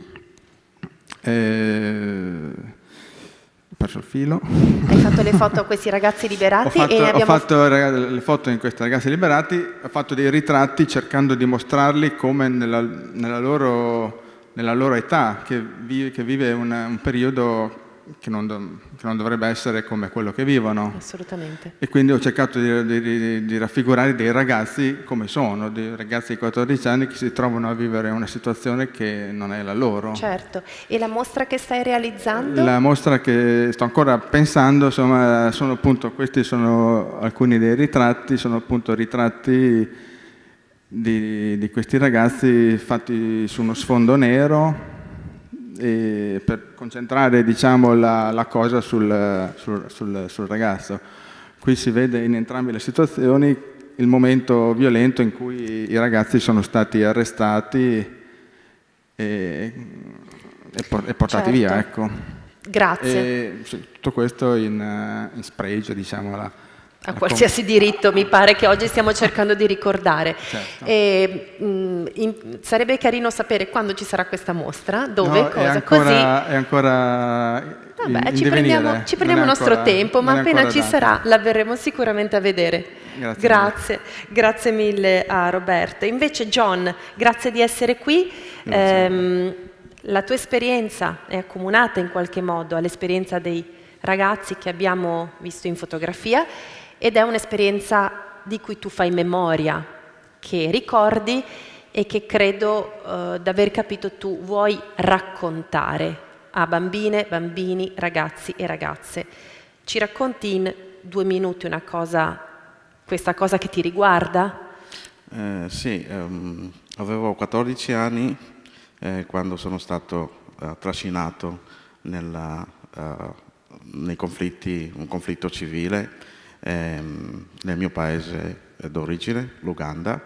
ho perso il filo. Hai fatto le foto a questi ragazzi liberati? Ho fatto le foto in questi ragazzi liberati, ho fatto dei ritratti cercando di mostrarli come nella loro età, che vive un periodo che non dovrebbe essere come quello che vivono. Assolutamente. E quindi ho cercato di raffigurare dei ragazzi come sono, dei ragazzi di 14 anni che si trovano a vivere una situazione che non è la loro. Certo. E la mostra che stai realizzando? La mostra che sto ancora pensando, insomma, questi sono alcuni dei ritratti, sono appunto ritratti di questi ragazzi fatti su uno sfondo nero, e per concentrare, diciamo, la cosa sul ragazzo. Qui si vede in entrambe le situazioni il momento violento in cui i ragazzi sono stati arrestati e portati via, ecco. Grazie. Tutto questo in spregio, diciamo, a qualsiasi diritto, mi pare che oggi stiamo cercando di ricordare. Certo. Sarebbe carino sapere quando ci sarà questa mostra, dove, no, cosa, è ancora vabbè, ci prendiamo il nostro tempo, ma appena ci sarà la verremo sicuramente a vedere. Grazie mille a Roberto. Invece John, grazie di essere qui. La tua esperienza è accomunata in qualche modo all'esperienza dei ragazzi che abbiamo visto in fotografia, ed è un'esperienza di cui tu fai memoria, che ricordi e che credo d'aver capito tu vuoi raccontare a bambine, bambini, ragazzi e ragazze. Ci racconti in 2 minuti questa cosa che ti riguarda? Sì, avevo 14 anni quando sono stato trascinato nei conflitti, un conflitto civile nel mio paese d'origine, l'Uganda.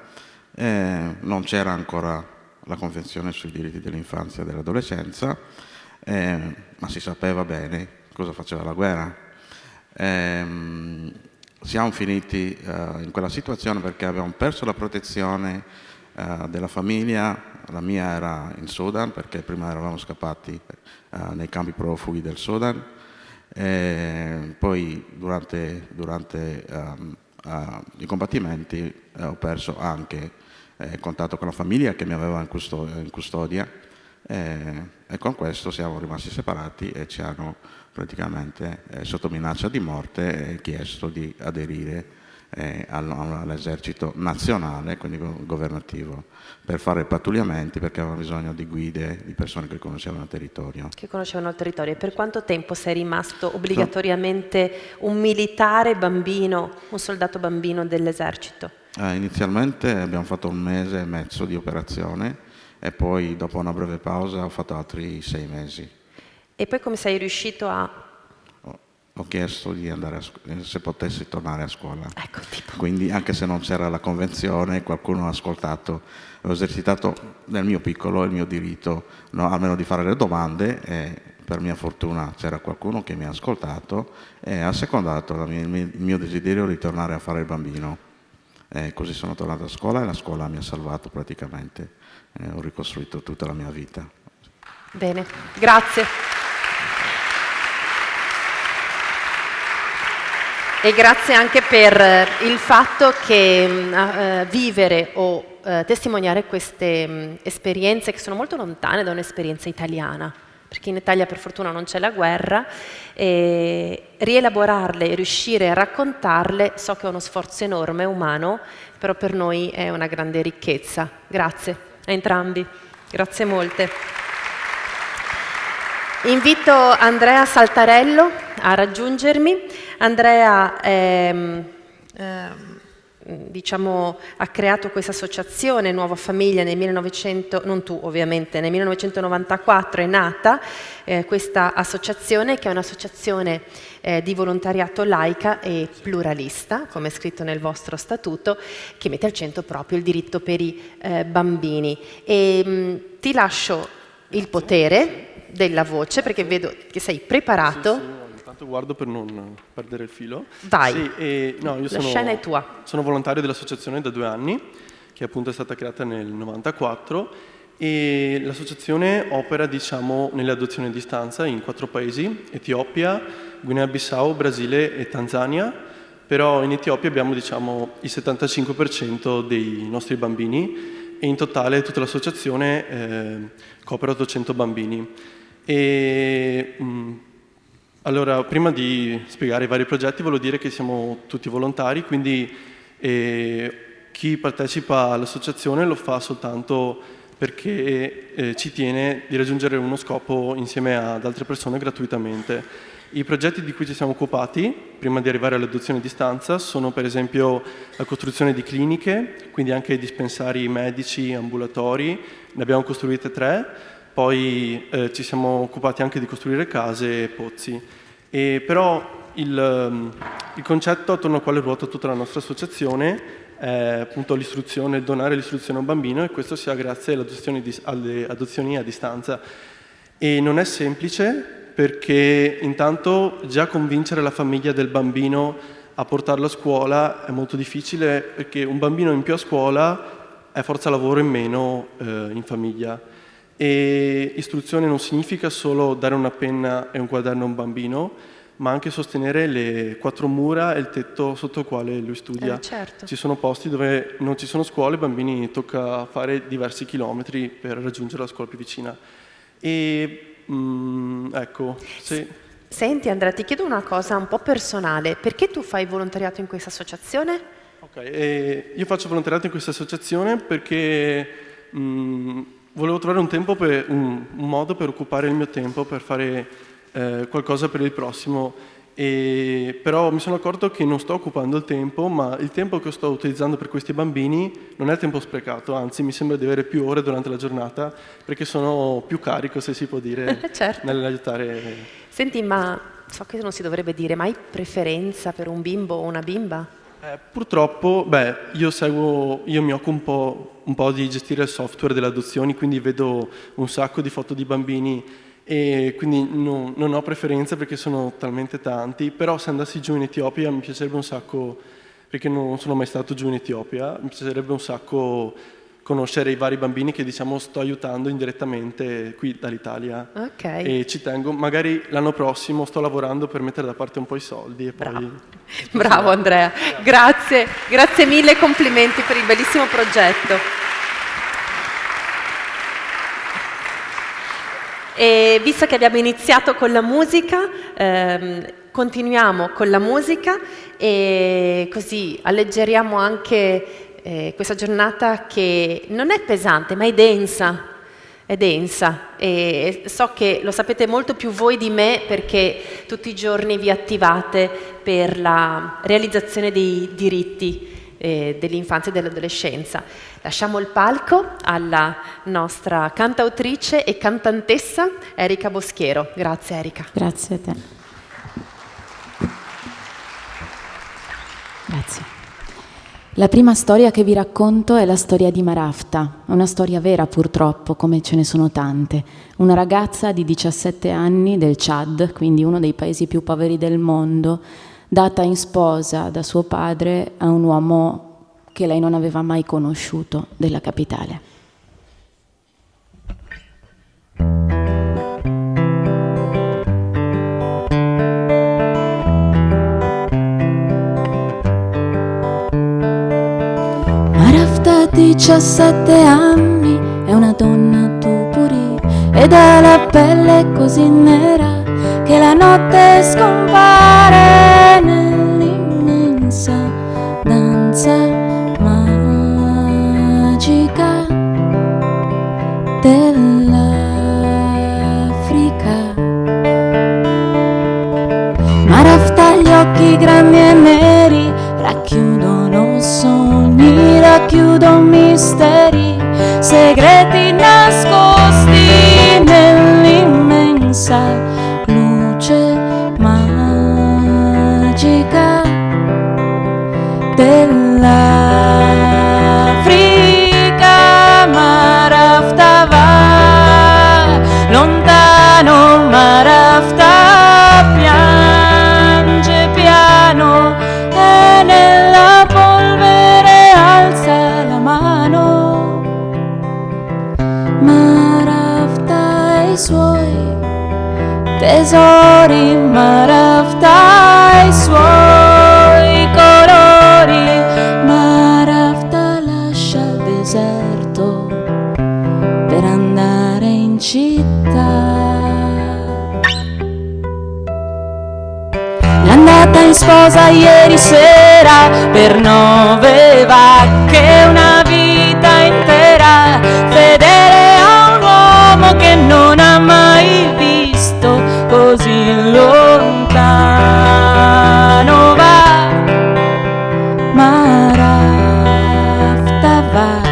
Non c'era ancora la Convenzione sui diritti dell'infanzia e dell'adolescenza, ma si sapeva bene cosa faceva la guerra. Siamo finiti in quella situazione perché abbiamo perso la protezione della famiglia. La mia era in Sudan, perché prima eravamo scappati nei campi profughi del Sudan. Poi durante i combattimenti ho perso anche contatto con la famiglia che mi aveva in custodia, e con questo siamo rimasti separati e ci hanno praticamente sotto minaccia di morte chiesto di aderire all'esercito nazionale, quindi governativo, per fare pattugliamenti, perché avevano bisogno di guide, di persone che conoscevano il territorio. Che conoscevano il territorio. E per quanto tempo sei rimasto obbligatoriamente un militare bambino, un soldato bambino dell'esercito? Inizialmente abbiamo fatto 1 mese e mezzo di operazione e poi dopo una breve pausa ho fatto altri 6 mesi. E poi come sei riuscito a... Ho chiesto di andare se potessi tornare a scuola. Ecco, tipo. Quindi anche se non c'era la convenzione, qualcuno ha ascoltato, ho esercitato nel mio piccolo il mio diritto, no, almeno di fare le domande, e per mia fortuna c'era qualcuno che mi ha ascoltato e ha secondato il mio desiderio di tornare a fare il bambino. Così sono tornato a scuola e la scuola mi ha salvato praticamente, ho ricostruito tutta la mia vita. Bene, grazie. E grazie anche per il fatto che vivere o testimoniare queste esperienze che sono molto lontane da un'esperienza italiana, perché in Italia per fortuna non c'è la guerra, e rielaborarle e riuscire a raccontarle so che è uno sforzo enorme, umano, però per noi è una grande ricchezza. Grazie a entrambi, grazie molte. Invito Andrea Saltarello a raggiungermi. Andrea ha creato questa associazione Nuova Famiglia nel 1994 è nata questa associazione, che è un'associazione di volontariato laica e pluralista, come è scritto nel vostro statuto, che mette al centro proprio il diritto per i bambini. E ti lascio il potere della voce, perché vedo che sei preparato. Guardo per non perdere il filo. Vai, io la scena è tua. Sono volontario dell'associazione da 2 anni, che appunto è stata creata nel 94, e l'associazione opera nelle adozioni a distanza in 4 paesi: Etiopia, Guinea-Bissau, Brasile e Tanzania. Però in Etiopia abbiamo il 75% dei nostri bambini, e in totale tutta l'associazione copre 800 bambini. Allora, prima di spiegare i vari progetti, voglio dire che siamo tutti volontari, quindi chi partecipa all'associazione lo fa soltanto perché ci tiene di raggiungere uno scopo insieme ad altre persone gratuitamente. I progetti di cui ci siamo occupati, prima di arrivare all'adozione a distanza, sono per esempio la costruzione di cliniche, quindi anche dispensari medici, ambulatori, ne abbiamo costruite 3. Poi ci siamo occupati anche di costruire case e pozzi. Però il concetto attorno al quale ruota tutta la nostra associazione è appunto l'istruzione, donare l'istruzione a un bambino, e questo sia grazie alle adozioni a distanza. E non è semplice, perché intanto già convincere la famiglia del bambino a portarlo a scuola è molto difficile, perché un bambino in più a scuola è forza lavoro in meno in famiglia. E istruzione non significa solo dare una penna e un quaderno a un bambino, ma anche sostenere le 4 mura e il tetto sotto il quale lui studia. Certo. Ci sono posti dove non ci sono scuole, ai bambini tocca fare diversi chilometri per raggiungere la scuola più vicina. Ecco, sì. Senti Andrea, ti chiedo una cosa un po' personale. Perché tu fai volontariato in questa associazione? Ok, io faccio volontariato in questa associazione perché volevo trovare un modo per occupare il mio tempo, per fare qualcosa per il prossimo, però mi sono accorto che non sto occupando il tempo, ma il tempo che sto utilizzando per questi bambini non è tempo sprecato, anzi mi sembra di avere più ore durante la giornata, perché sono più carico, se si può dire, certo, nell'aiutare. Senti, ma so che non si dovrebbe dire, ma hai preferenza per un bimbo o una bimba? Purtroppo, io mi occupo un po' di gestire il software delle adozioni, quindi vedo un sacco di foto di bambini e quindi non ho preferenza perché sono talmente tanti, però se andassi giù in Etiopia mi piacerebbe un sacco, perché non sono mai stato giù in Etiopia, mi piacerebbe un sacco conoscere i vari bambini che sto aiutando indirettamente qui dall'Italia. Okay. E ci tengo, magari l'anno prossimo sto lavorando per mettere da parte un po' i soldi e poi... Bravo Andrea, grazie mille, complimenti per il bellissimo progetto. E visto che abbiamo iniziato con la musica, continuiamo con la musica e così alleggeriamo anche questa giornata che non è pesante, ma è densa. È densa e so che lo sapete molto più voi di me perché tutti i giorni vi attivate per la realizzazione dei diritti dell'infanzia e dell'adolescenza. Lasciamo il palco alla nostra cantautrice e cantantessa Erika Boschiero. Grazie Erika. Grazie a te. Grazie. La prima storia che vi racconto è la storia di Marafta, una storia vera purtroppo, come ce ne sono tante. Una ragazza di 17 anni del Chad, quindi uno dei paesi più poveri del mondo, data in sposa da suo padre a un uomo che lei non aveva mai conosciuto della capitale. Marafta, 17 anni, è una donna tupuri ed ha la pelle così nera che la notte scompare nell'immensa danza magica dell'Africa. Marafta, gli occhi grandi e neri racchiudono sogni, racchiudono misteri, segreti nascosti nell'immensa luce magica dell'Africa. Marafta va lontano, Marafta piange piano e nella polvere alza la mano. Marafta e i suoi tesori, Marafta e i suoi colori. Marafta lascia il deserto per andare in città. L'andata in sposa ieri sera per 9 vacche, una vita intera, fedele a un uomo che non ha mai visto così lontano. Va, Marafta va.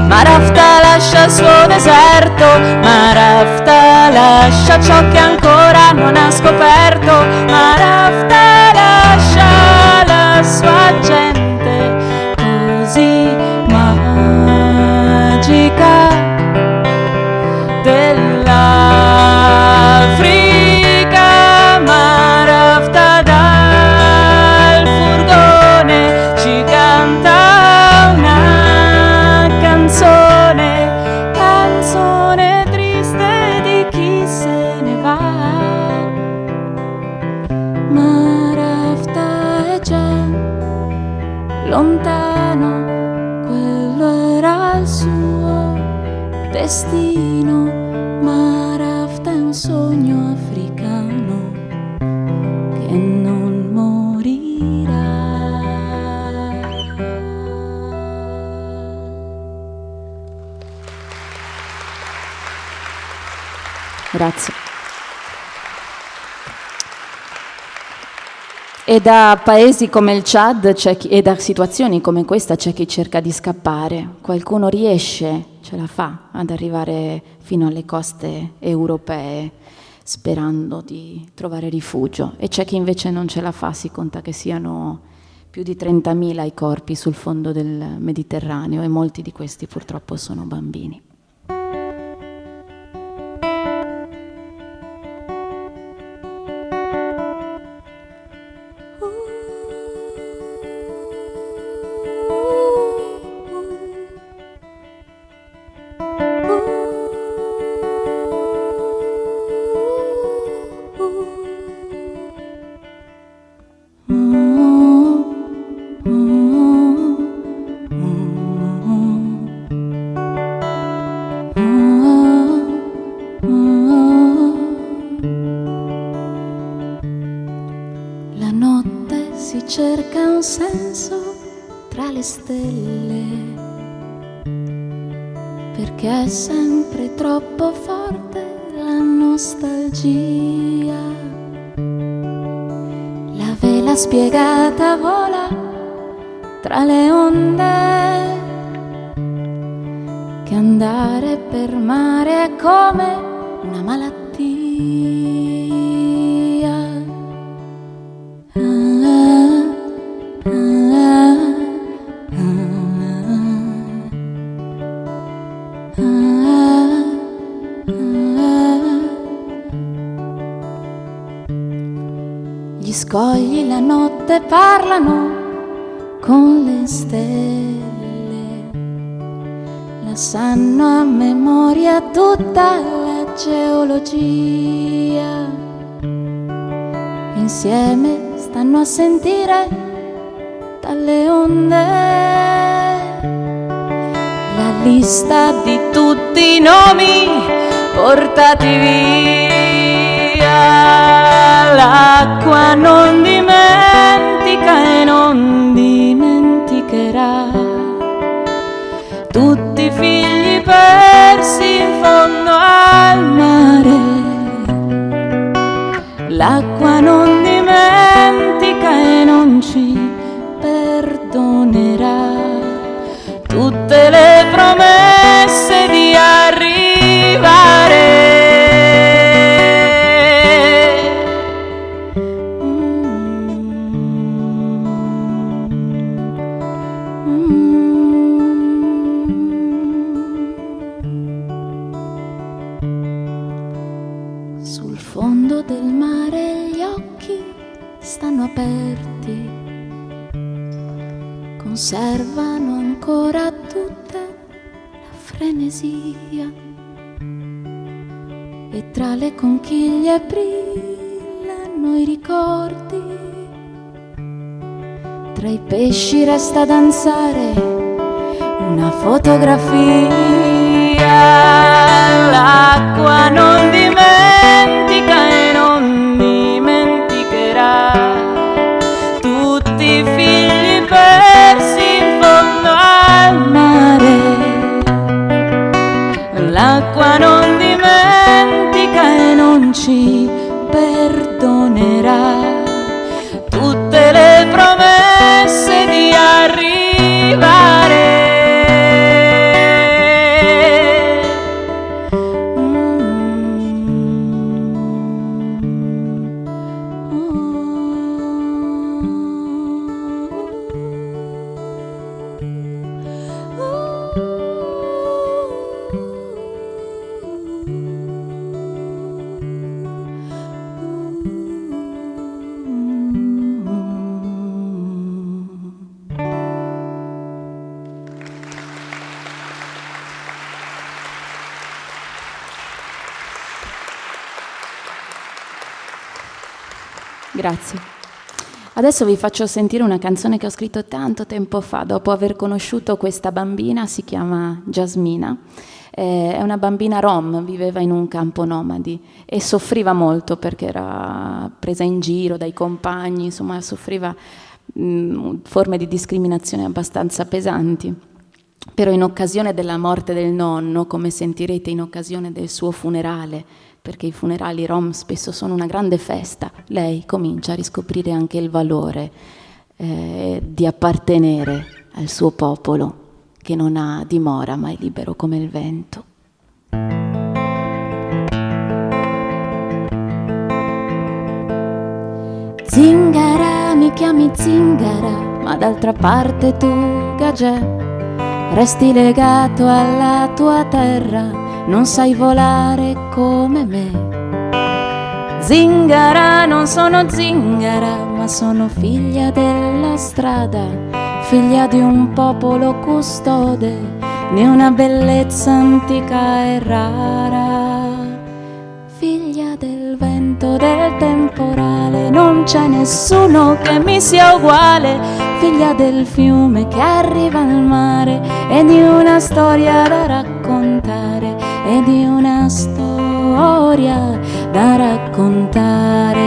Marafta lascia il suo deserto, Marafta lascia ciò che ancora non ha scoperto, Marafta lascia la sua gente così magica dell'Africa. Marafta dal furgone ci canta una canzone, canzone triste di chi se ne va. Marafta è già lontano, quello era il suo destino. Marafta è un sogno africano che non morirà. Grazie. E da paesi come il Chad e da situazioni come questa c'è chi cerca di scappare. Qualcuno riesce, ce la fa, ad arrivare fino alle coste europee sperando di trovare rifugio. E c'è chi invece non ce la fa, si conta che siano più di 30.000 i corpi sul fondo del Mediterraneo e molti di questi purtroppo sono bambini. senso tra le stelle, perché è sempre troppo forte la nostalgia. La vela spiegata vola tra le onde, che andare per mare è come una malattia. Gli scogli la notte parlano con le stelle, la sanno a memoria tutta la geologia. Insieme stanno a sentire dalle onde la lista di tutti i nomi portati via. L'acqua non dimentica e non dimenticherà tutti i figli persi in fondo al mare. L'acqua non dimentica e non ci perdonerà tutte le promesse di arrivare. Sul fondo del mare gli occhi stanno aperti, conservano ancora tutta la frenesia, e tra le conchiglie brillano i ricordi. Tra i pesci resta danzare una fotografia. L'acqua non dimentica e non dimenticherà tutti i figli persi in fondo al mare. L'acqua non dimentica e non ci perdonerà tutte le promesse di arrivare. Grazie. Adesso vi faccio sentire una canzone che ho scritto tanto tempo fa, dopo aver conosciuto questa bambina, si chiama Jasmina. È una bambina rom, viveva in un campo nomadi e soffriva molto perché era presa in giro dai compagni, insomma soffriva forme di discriminazione abbastanza pesanti. Però in occasione della morte del nonno, come sentirete in occasione del suo funerale, perché i funerali rom spesso sono una grande festa, lei comincia a riscoprire anche il valore di appartenere al suo popolo, che non ha dimora ma è libero come il vento. Zingara, mi chiami zingara, ma d'altra parte tu, Gagè, resti legato alla tua terra, non sai volare come me. Zingara, non sono zingara, ma sono figlia della strada, figlia di un popolo custode, di una bellezza antica e rara, figlia del vento, del temporale, non c'è nessuno che mi sia uguale, figlia del fiume che arriva al mare e di una storia da raccontare, e di una storia da raccontare.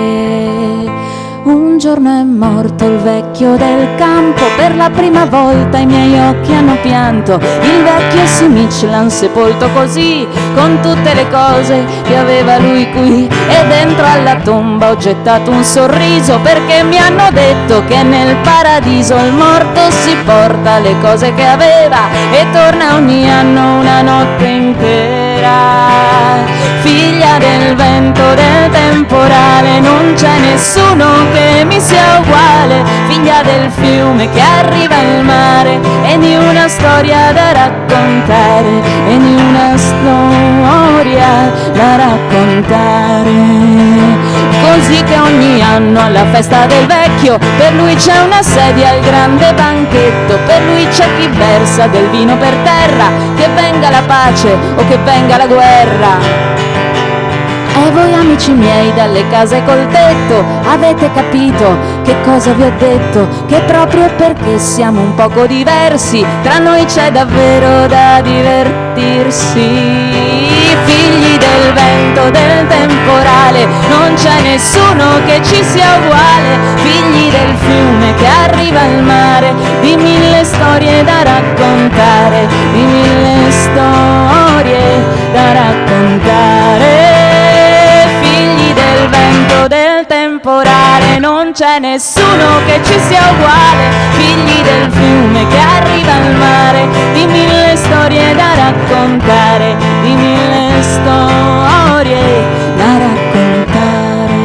Un giorno è morto il vecchio del campo, per la prima volta i miei occhi hanno pianto. Il vecchio Simiclan sepolto così, con tutte le cose che aveva lui qui. E dentro alla tomba ho gettato un sorriso, perché mi hanno detto che nel paradiso il morto si porta le cose che aveva e torna ogni anno una notte intera. Figlia del vento, del temporale, non c'è nessuno che mi sia uguale. Figlia del fiume che arriva al mare e di una storia da raccontare, e di una storia da raccontare. Così che ogni anno alla festa del vecchio per lui c'è una sedia al grande banchetto, per lui c'è chi versa del vino per terra, che venga la pace o che venga la guerra. E voi amici miei dalle case col tetto, avete capito che cosa vi ho detto? Che proprio perché siamo un poco diversi, tra noi c'è davvero da divertirsi. Figli del vento, del temporale, non c'è nessuno che ci sia uguale. Figli del fiume che arriva al mare, di mille storie da raccontare, di mille storie da raccontare. Del vento, del temporale, non c'è nessuno che ci sia uguale. Figli del fiume che arriva al mare, di mille storie da raccontare, di mille storie da raccontare.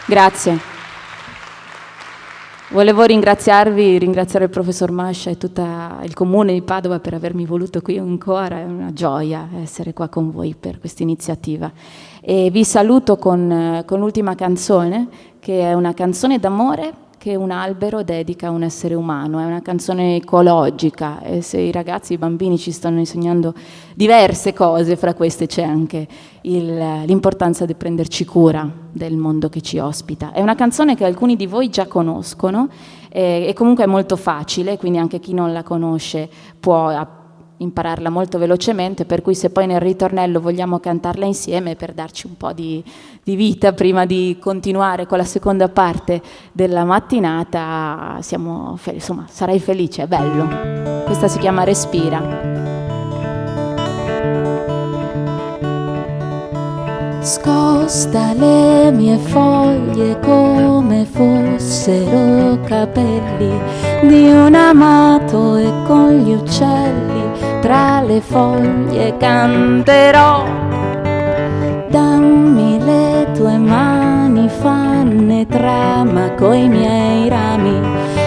Grazie. Volevo ringraziare il professor Mascia e tutto il comune di Padova per avermi voluto qui ancora. È una gioia essere qua con voi per questa iniziativa. E vi saluto con l'ultima canzone, che è una canzone d'amore che un albero dedica a un essere umano. È una canzone ecologica e se i ragazzi, i bambini ci stanno insegnando diverse cose, fra queste c'è anche l'importanza di prenderci cura del mondo che ci ospita. È una canzone che alcuni di voi già conoscono e comunque è molto facile, quindi anche chi non la conosce può impararla molto velocemente, per cui se poi nel ritornello vogliamo cantarla insieme per darci un po' di vita prima di continuare con la seconda parte della mattinata, insomma, sarai felice, è bello. Questa si chiama Respira. Scosta le mie foglie come fossero capelli di un amato e con gli uccelli tra le foglie canterò. Dammi le tue mani, fanne trama coi miei rami,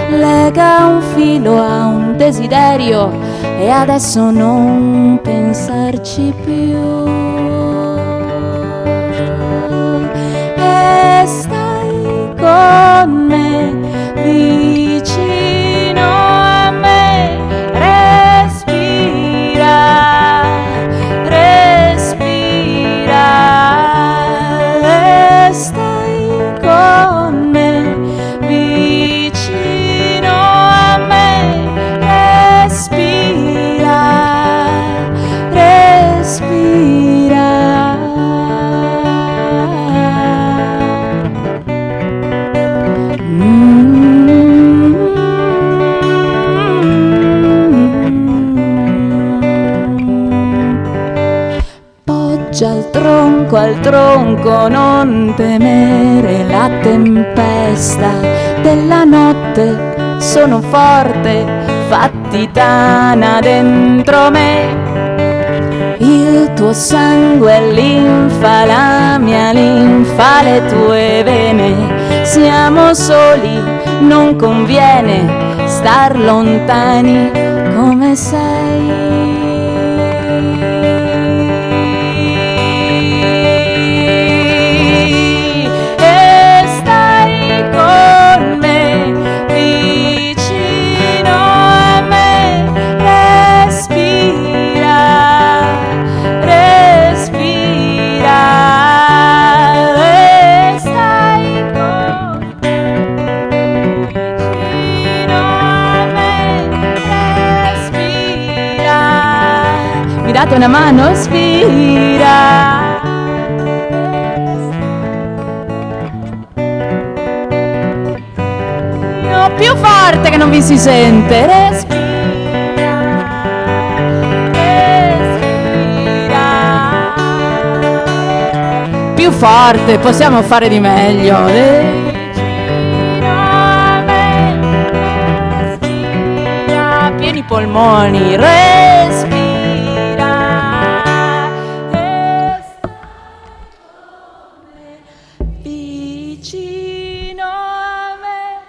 lega un filo a un desiderio e adesso non pensarci più. Stai con me, vicino a me, respira, respira. Stai con me, vicino a me, respira, respira. Al tronco, non temere la tempesta della notte, sono forte, fatti tana dentro me. Il tuo sangue è linfa, la mia linfa, le tue vene. Siamo soli, non conviene star lontani come sei. Respira. una mano spira. No, più forte che non vi si sente. Respira, respira. Più forte, possiamo fare di meglio. Vicino a me, respira. Pieni polmoni, respira. Vicino a me,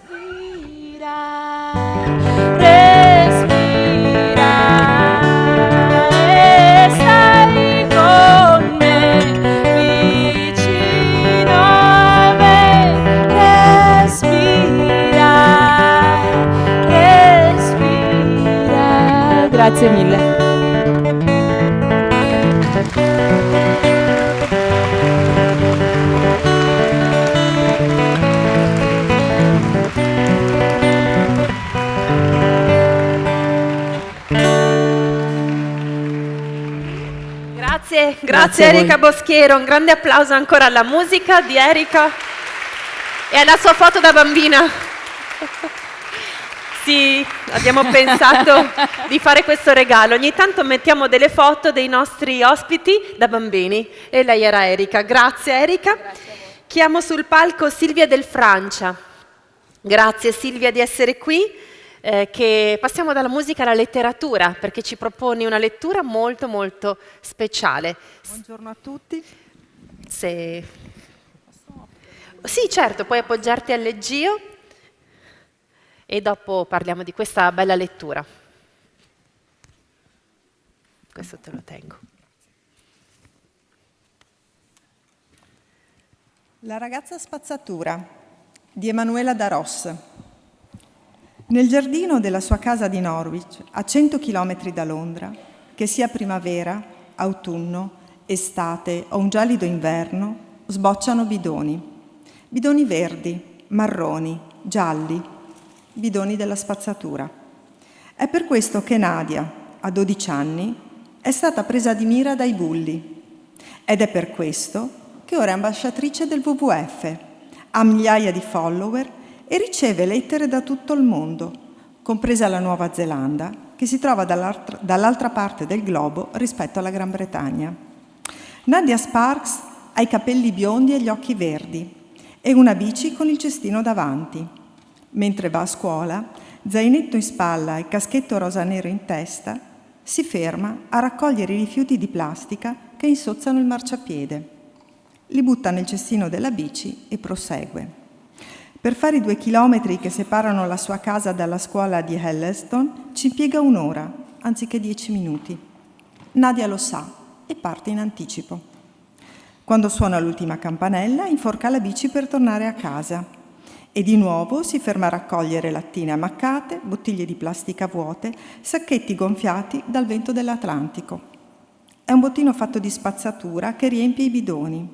respira. Respira e stai con me. Vicino a me, respira. Respira. Grazie mille. Grazie Erika Boschiero, un grande applauso ancora alla musica di Erika e alla sua foto da bambina. Sì, abbiamo pensato di fare questo regalo. Ogni tanto mettiamo delle foto dei nostri ospiti da bambini e lei era Erika. Grazie Erika. Chiamo sul palco Silvia Del Francia. Grazie Silvia di essere qui. Che passiamo dalla musica alla letteratura, perché ci proponi una lettura molto molto speciale. Buongiorno a tutti. Sì, certo, puoi appoggiarti al leggio e dopo parliamo di questa bella lettura. Questo te lo tengo. La ragazza spazzatura di Emanuela Daros. Nel giardino della sua casa di Norwich, a 100 chilometri da Londra, che sia primavera, autunno, estate o un gelido inverno, sbocciano bidoni. Bidoni verdi, marroni, gialli, bidoni della spazzatura. È per questo che Nadia, a 12 anni, è stata presa di mira dai bulli. Ed è per questo che ora è ambasciatrice del WWF, ha migliaia di follower e riceve lettere da tutto il mondo, compresa la Nuova Zelanda, che si trova dall'altra parte del globo rispetto alla Gran Bretagna. Nadia Sparks ha i capelli biondi e gli occhi verdi e una bici con il cestino davanti. Mentre va a scuola, zainetto in spalla e caschetto rosa-nero in testa, si ferma a raccogliere i rifiuti di plastica che insozzano il marciapiede. Li butta nel cestino della bici e prosegue. Per fare i 2 chilometri che separano la sua casa dalla scuola di Helleston ci impiega un'ora, anziché 10 minuti. Nadia lo sa e parte in anticipo. Quando suona l'ultima campanella, inforca la bici per tornare a casa e di nuovo si ferma a raccogliere lattine ammaccate, bottiglie di plastica vuote, sacchetti gonfiati dal vento dell'Atlantico. È un bottino fatto di spazzatura che riempie i bidoni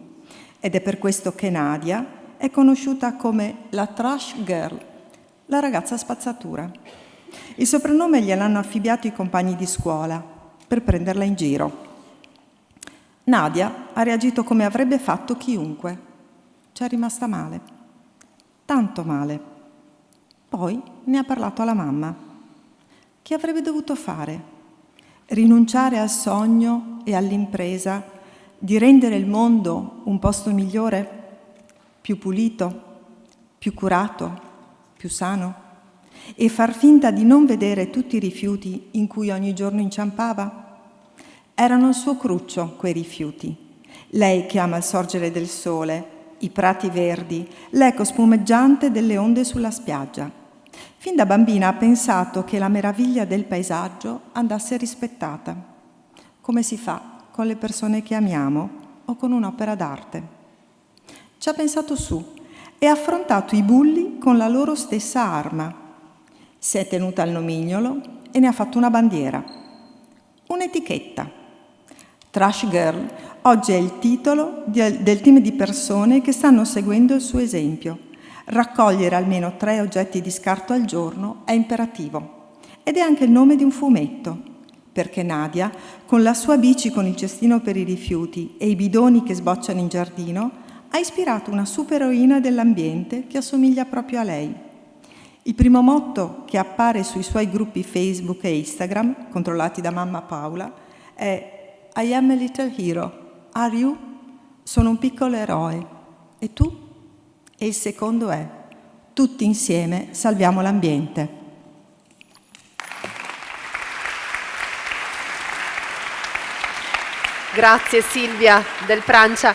ed è per questo che Nadia è conosciuta come la Trash Girl, la ragazza spazzatura. Il soprannome gliel'hanno affibbiato i compagni di scuola per prenderla in giro. Nadia ha reagito come avrebbe fatto chiunque. Ci è rimasta male, tanto male. Poi ne ha parlato alla mamma. Che avrebbe dovuto fare? Rinunciare al sogno e all'impresa di rendere il mondo un posto migliore? Più pulito, più curato, più sano, e far finta di non vedere tutti i rifiuti in cui ogni giorno inciampava? Erano il suo cruccio, quei rifiuti. Lei che ama il sorgere del sole, i prati verdi, l'eco spumeggiante delle onde sulla spiaggia. Fin da bambina ha pensato che la meraviglia del paesaggio andasse rispettata, come si fa con le persone che amiamo o con un'opera d'arte. Ci ha pensato su e ha affrontato i bulli con la loro stessa arma. Si è tenuta al nomignolo e ne ha fatto una bandiera, un'etichetta. Trash Girl oggi è il titolo del team di persone che stanno seguendo il suo esempio. Raccogliere almeno 3 oggetti di scarto al giorno è imperativo ed è anche il nome di un fumetto, perché Nadia, con la sua bici con il cestino per i rifiuti e i bidoni che sbocciano in giardino, ha ispirato una supereroina dell'ambiente che assomiglia proprio a lei. Il primo motto che appare sui suoi gruppi Facebook e Instagram, controllati da mamma Paola, è I am a little hero. Are you? Sono un piccolo eroe. E tu? E il secondo è tutti insieme salviamo l'ambiente. Grazie Silvia del Francia.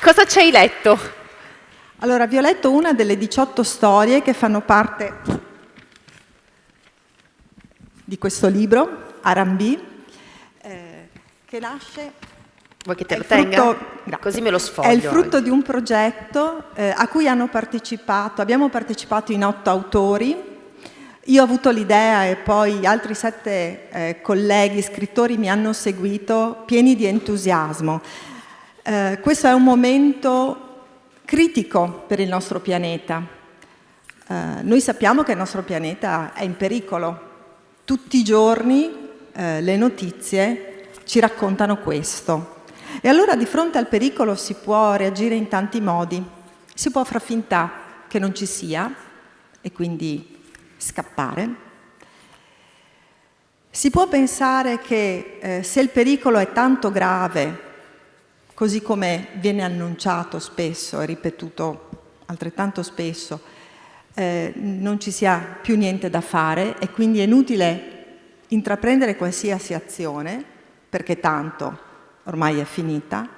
Cosa ci hai letto? Allora, vi ho letto una delle 18 storie che fanno parte di questo libro, Arambi, che nasce... Vuoi che te lo tenga? Così me lo sfoglio. È il frutto di un progetto a cui abbiamo partecipato in 8 autori. Io ho avuto l'idea e poi altri 7 colleghi scrittori mi hanno seguito pieni di entusiasmo. Questo è un momento critico per il nostro pianeta. Noi sappiamo che il nostro pianeta è in pericolo. Tutti i giorni le notizie ci raccontano questo. E allora di fronte al pericolo si può reagire in tanti modi. Si può far finta che non ci sia e quindi scappare. Si può pensare che se il pericolo è tanto grave, così come viene annunciato spesso e ripetuto altrettanto spesso, non ci sia più niente da fare e quindi è inutile intraprendere qualsiasi azione, perché tanto ormai è finita,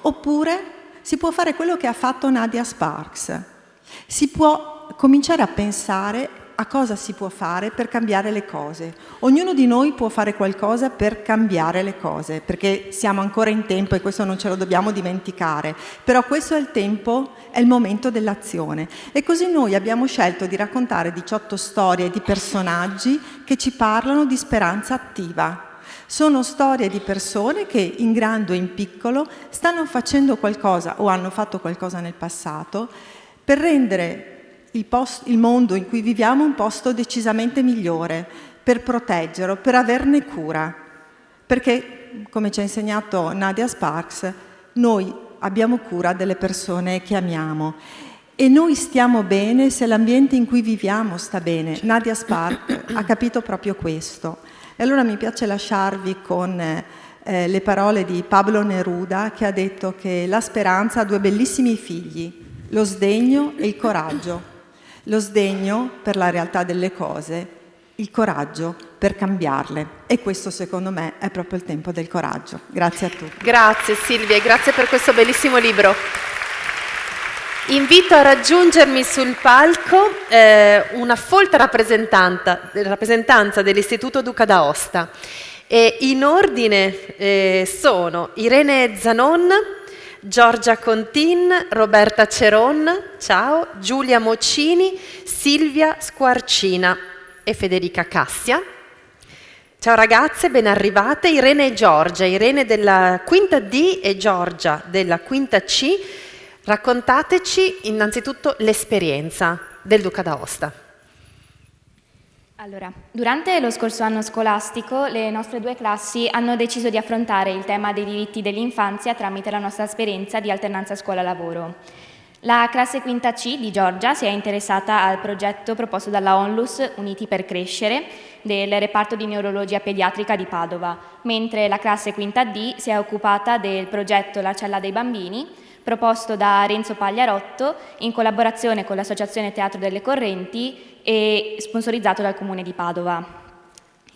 oppure si può fare quello che ha fatto Nadia Sparks. Si può cominciare a pensare a cosa si può fare per cambiare le cose. Ognuno di noi può fare qualcosa per cambiare le cose, perché siamo ancora in tempo e questo non ce lo dobbiamo dimenticare, però questo è il tempo, è il momento dell'azione. E così noi abbiamo scelto di raccontare 18 storie di personaggi che ci parlano di speranza attiva. Sono storie di persone che in grande o in piccolo stanno facendo qualcosa o hanno fatto qualcosa nel passato per rendere il mondo in cui viviamo un posto decisamente migliore, per proteggerlo, per averne cura. Perché, come ci ha insegnato Nadia Sparks, noi abbiamo cura delle persone che amiamo e noi stiamo bene se l'ambiente in cui viviamo sta bene. Nadia Sparks ha capito proprio questo. E allora mi piace lasciarvi con le parole di Pablo Neruda, che ha detto che la speranza ha 2 bellissimi figli, lo sdegno e il coraggio. Lo sdegno per la realtà delle cose, il coraggio per cambiarle. E questo secondo me è proprio il tempo del coraggio. Grazie a tutti. Grazie Silvia e grazie per questo bellissimo libro. Invito a raggiungermi sul palco una folta rappresentanza dell'Istituto Duca d'Aosta. In ordine sono Irene Zanon, Giorgia Contin, Roberta Ceron, ciao, Giulia Mocini, Silvia Squarcina e Federica Cassia. Ciao ragazze, ben arrivate. Irene e Giorgia, Irene della quinta D e Giorgia della quinta C. Raccontateci innanzitutto l'esperienza del Duca d'Aosta. Allora, durante lo scorso anno scolastico le nostre 2 classi hanno deciso di affrontare il tema dei diritti dell'infanzia tramite la nostra esperienza di alternanza scuola-lavoro. La classe quinta C di Giorgia si è interessata al progetto proposto dalla Onlus Uniti per Crescere del reparto di neurologia pediatrica di Padova, mentre la classe quinta D si è occupata del progetto La Cella dei Bambini, proposto da Renzo Pagliarotto in collaborazione con l'Associazione Teatro delle Correnti e sponsorizzato dal Comune di Padova.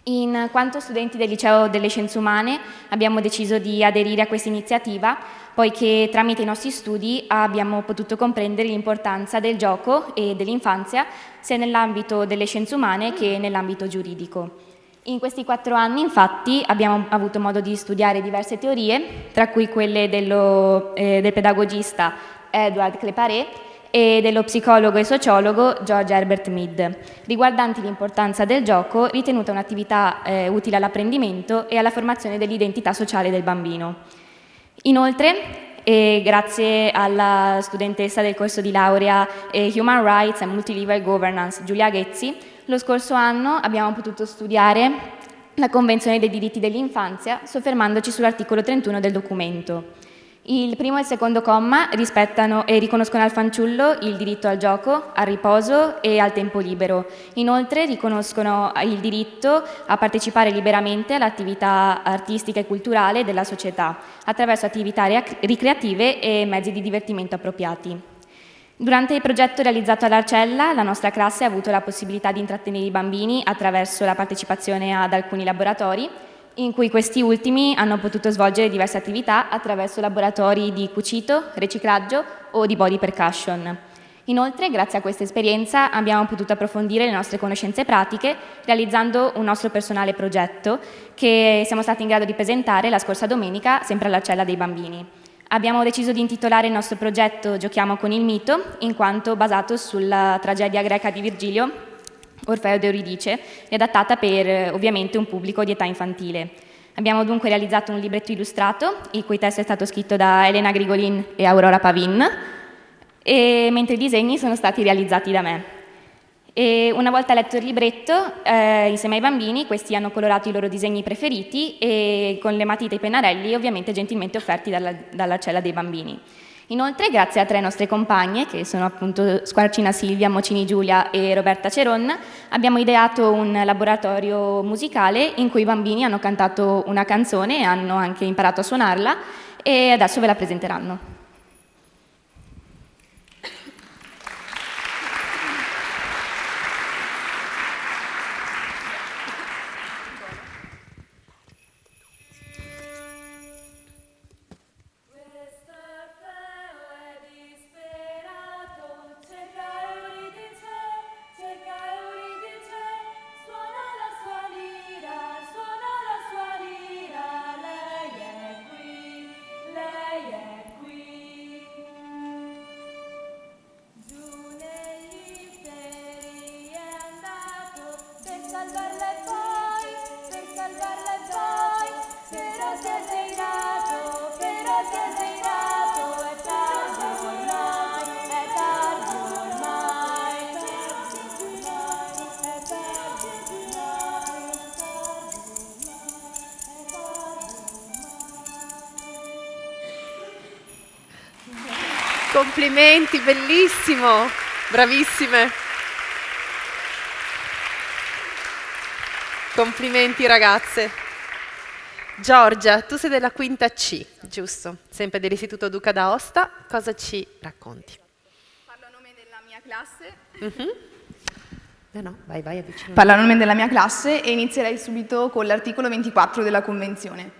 In quanto studenti del Liceo delle Scienze Umane abbiamo deciso di aderire a questa iniziativa, poiché tramite i nostri studi abbiamo potuto comprendere l'importanza del gioco e dell'infanzia sia nell'ambito delle scienze umane che nell'ambito giuridico. In questi 4 anni, infatti, abbiamo avuto modo di studiare diverse teorie, tra cui quelle del pedagogista Edward Cleparé e dello psicologo e sociologo George Herbert Mead, riguardanti l'importanza del gioco ritenuta un'attività utile all'apprendimento e alla formazione dell'identità sociale del bambino. Inoltre, grazie alla studentessa del corso di laurea Human Rights and Multilevel Governance Giulia Ghezzi, lo scorso anno abbiamo potuto studiare la Convenzione dei diritti dell'infanzia, soffermandoci sull'articolo 31 del documento. Il primo e il secondo comma rispettano e riconoscono al fanciullo il diritto al gioco, al riposo e al tempo libero. Inoltre riconoscono il diritto a partecipare liberamente all'attività artistica e culturale della società, attraverso attività ricreative e mezzi di divertimento appropriati. Durante il progetto realizzato all'Arcella, la nostra classe ha avuto la possibilità di intrattenere i bambini attraverso la partecipazione ad alcuni laboratori, in cui questi ultimi hanno potuto svolgere diverse attività attraverso laboratori di cucito, riciclaggio o di body percussion. Inoltre, grazie a questa esperienza, abbiamo potuto approfondire le nostre conoscenze pratiche realizzando un nostro personale progetto che siamo stati in grado di presentare la scorsa domenica sempre all'Arcella dei bambini. Abbiamo deciso di intitolare il nostro progetto Giochiamo con il mito, in quanto basato sulla tragedia greca di Virgilio, Orfeo ed Euridice, riadattata per ovviamente un pubblico di età infantile. Abbiamo dunque realizzato un libretto illustrato, il cui testo è stato scritto da Elena Grigolin e Aurora Pavin, mentre i disegni sono stati realizzati da me. E una volta letto il libretto, insieme ai bambini, questi hanno colorato i loro disegni preferiti e con le matite e i pennarelli ovviamente gentilmente offerti dall'Arcella dei bambini. Inoltre, grazie a 3 nostre compagne, che sono appunto Squarcina Silvia, Mocini Giulia e Roberta Ceron, abbiamo ideato un laboratorio musicale in cui i bambini hanno cantato una canzone e hanno anche imparato a suonarla e adesso ve la presenteranno. Complimenti, bellissimo, bravissime. Complimenti ragazze. Giorgia, tu sei della quinta C, giusto? Sempre dell'Istituto Duca d'Aosta. Cosa ci racconti? Parlo a nome della mia classe. Vai, avvicina. Parlo a nome della mia classe e inizierei subito con l'articolo 24 della Convenzione,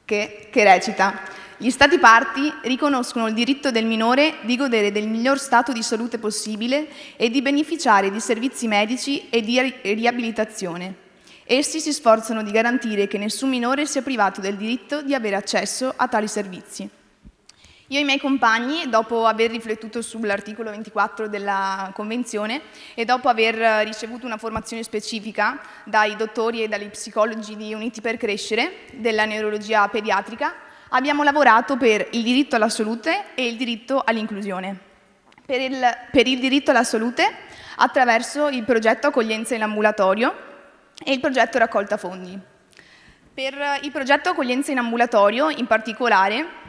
che recita: gli Stati parti riconoscono il diritto del minore di godere del miglior stato di salute possibile e di beneficiare di servizi medici e di riabilitazione. Essi si sforzano di garantire che nessun minore sia privato del diritto di avere accesso a tali servizi. Io e i miei compagni, dopo aver riflettuto sull'articolo 24 della Convenzione e dopo aver ricevuto una formazione specifica dai dottori e dagli psicologi di Uniti per Crescere della neurologia pediatrica, abbiamo lavorato per il diritto alla salute e il diritto all'inclusione. Per il diritto alla salute attraverso il progetto Accoglienza in ambulatorio e il progetto Raccolta fondi. Per il progetto Accoglienza in ambulatorio, in particolare,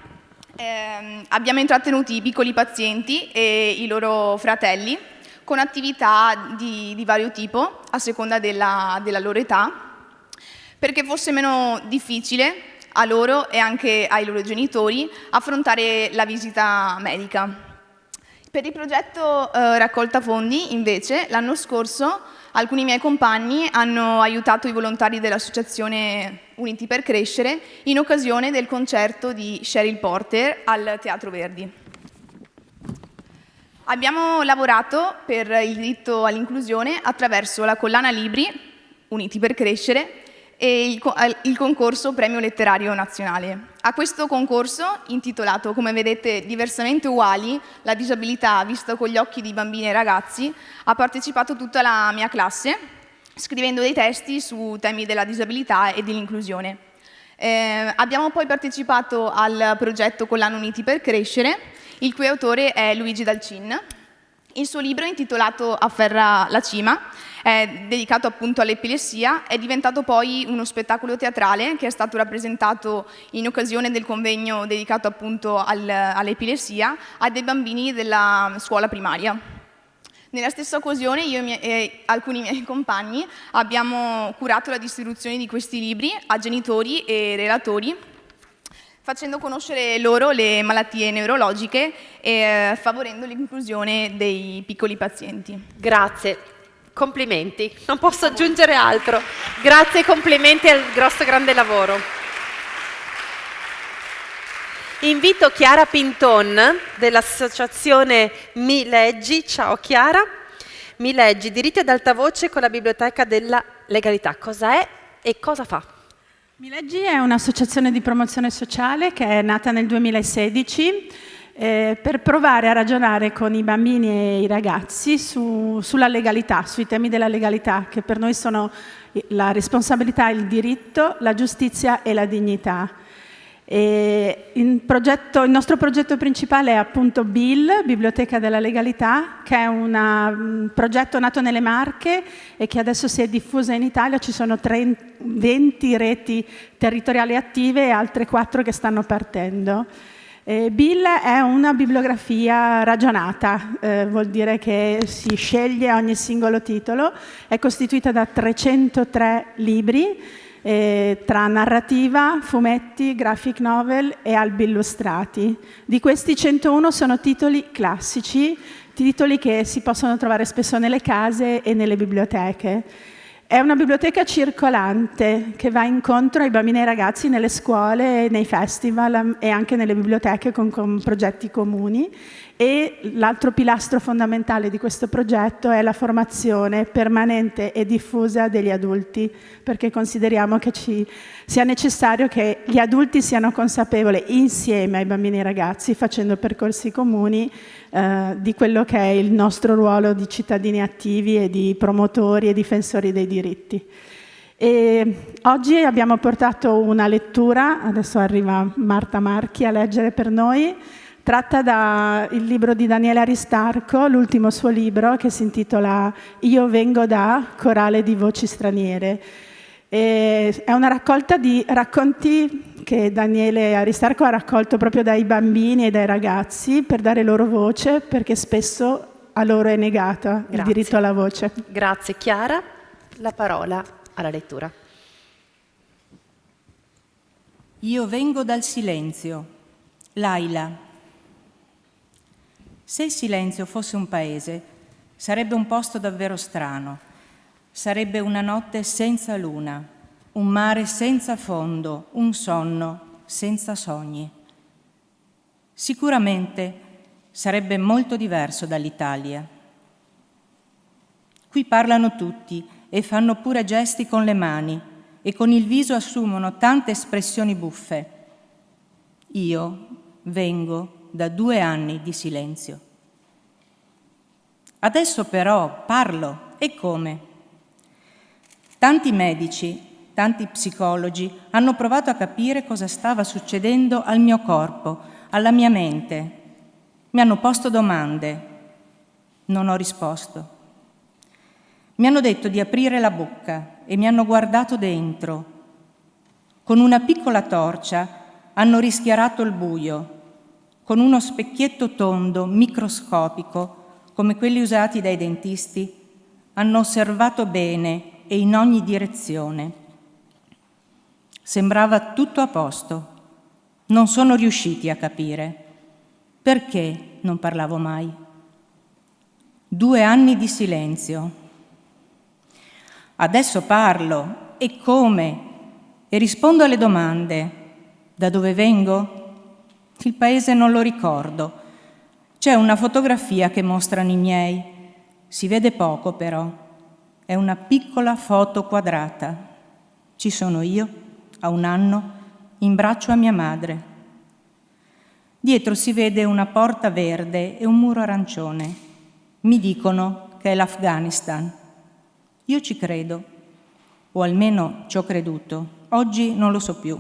abbiamo intrattenuto i piccoli pazienti e i loro fratelli con attività di vario tipo, a seconda della loro età, perché fosse meno difficile a loro e anche ai loro genitori affrontare la visita medica. Per il progetto Raccolta fondi, invece, l'anno scorso alcuni miei compagni hanno aiutato i volontari dell'associazione Uniti per Crescere in occasione del concerto di Cheryl Porter al Teatro Verdi. Abbiamo lavorato per il diritto all'inclusione attraverso la collana libri Uniti per Crescere e il concorso Premio Letterario Nazionale. A questo concorso, intitolato, come vedete, Diversamente uguali, la disabilità vista con gli occhi di bambini e ragazzi, ha partecipato tutta la mia classe, scrivendo dei testi su temi della disabilità e dell'inclusione. Abbiamo poi partecipato al progetto Collana Uniti per Crescere, il cui autore è Luigi Dalcin, Il suo libro, intitolato Afferra la cima, è dedicato appunto all'epilessia, è diventato poi uno spettacolo teatrale che è stato rappresentato in occasione del convegno dedicato appunto all'epilessia a dei bambini della scuola primaria. Nella stessa occasione io e alcuni miei compagni abbiamo curato la distribuzione di questi libri a genitori e relatori, facendo conoscere loro le malattie neurologiche e favorendo l'inclusione dei piccoli pazienti. Grazie, complimenti, non posso aggiungere altro. Grazie e complimenti al grande lavoro. Invito Chiara Pinton dell'associazione Mi Leggi. Ciao Chiara. Mi Leggi, diritti ad alta voce con la Biblioteca della Legalità. Cosa è e cosa fa? Mi Leggi è un'associazione di promozione sociale che è nata nel 2016 per provare a ragionare con i bambini e i ragazzi sulla legalità, sui temi della legalità, che per noi sono la responsabilità, il diritto, la giustizia e la dignità. Il nostro progetto principale è appunto BIL, Biblioteca della Legalità, che è un progetto nato nelle Marche e che adesso si è diffuso in Italia. Ci sono 20 reti territoriali attive e altre 4 che stanno partendo. BIL è una bibliografia ragionata, vuol dire che si sceglie ogni singolo titolo, è costituita da 303 libri, tra narrativa, fumetti, graphic novel e albi illustrati. Di questi 101 sono titoli classici, titoli che si possono trovare spesso nelle case e nelle biblioteche. È una biblioteca circolante che va incontro ai bambini e ai ragazzi nelle scuole, nei festival e anche nelle biblioteche con progetti comuni. E l'altro pilastro fondamentale di questo progetto è la formazione permanente e diffusa degli adulti, perché consideriamo che sia necessario che gli adulti siano consapevoli insieme ai bambini e ai ragazzi, facendo percorsi comuni, di quello che è il nostro ruolo di cittadini attivi e di promotori e difensori dei diritti. E oggi abbiamo portato una lettura, adesso arriva Marta Marchi a leggere per noi, tratta dal libro di Daniele Aristarco, l'ultimo suo libro, che si intitola Io vengo da Corale di voci straniere. È una raccolta di racconti che Daniele Aristarco ha raccolto proprio dai bambini e dai ragazzi per dare loro voce, perché spesso a loro è negata il diritto alla voce. Grazie Chiara. La parola alla lettura. Io vengo dal silenzio. Laila. Se il silenzio fosse un paese, sarebbe un posto davvero strano. Sarebbe una notte senza luna, un mare senza fondo, un sonno senza sogni. Sicuramente sarebbe molto diverso dall'Italia. Qui parlano tutti e fanno pure gesti con le mani e con il viso assumono tante espressioni buffe. Io vengo da 2 anni di silenzio. Adesso però parlo, e come? Tanti medici, tanti psicologi hanno provato a capire cosa stava succedendo al mio corpo, alla mia mente. Mi hanno posto domande. Non ho risposto. Mi hanno detto di aprire la bocca e mi hanno guardato dentro. Con una piccola torcia hanno rischiarato il buio. Con uno specchietto tondo, microscopico, come quelli usati dai dentisti, hanno osservato bene e in ogni direzione. Sembrava tutto a posto. Non sono riusciti a capire. Perché non parlavo mai? 2 anni di silenzio. Adesso parlo, e come? E rispondo alle domande. Da dove vengo? Il paese non lo ricordo. C'è una fotografia che mostrano i miei. Si vede poco però. È una piccola foto quadrata. Ci sono io, a 1 anno, in braccio a mia madre. Dietro si vede una porta verde e un muro arancione. Mi dicono che è l'Afghanistan. Io ci credo, o almeno ci ho creduto. Oggi non lo so più.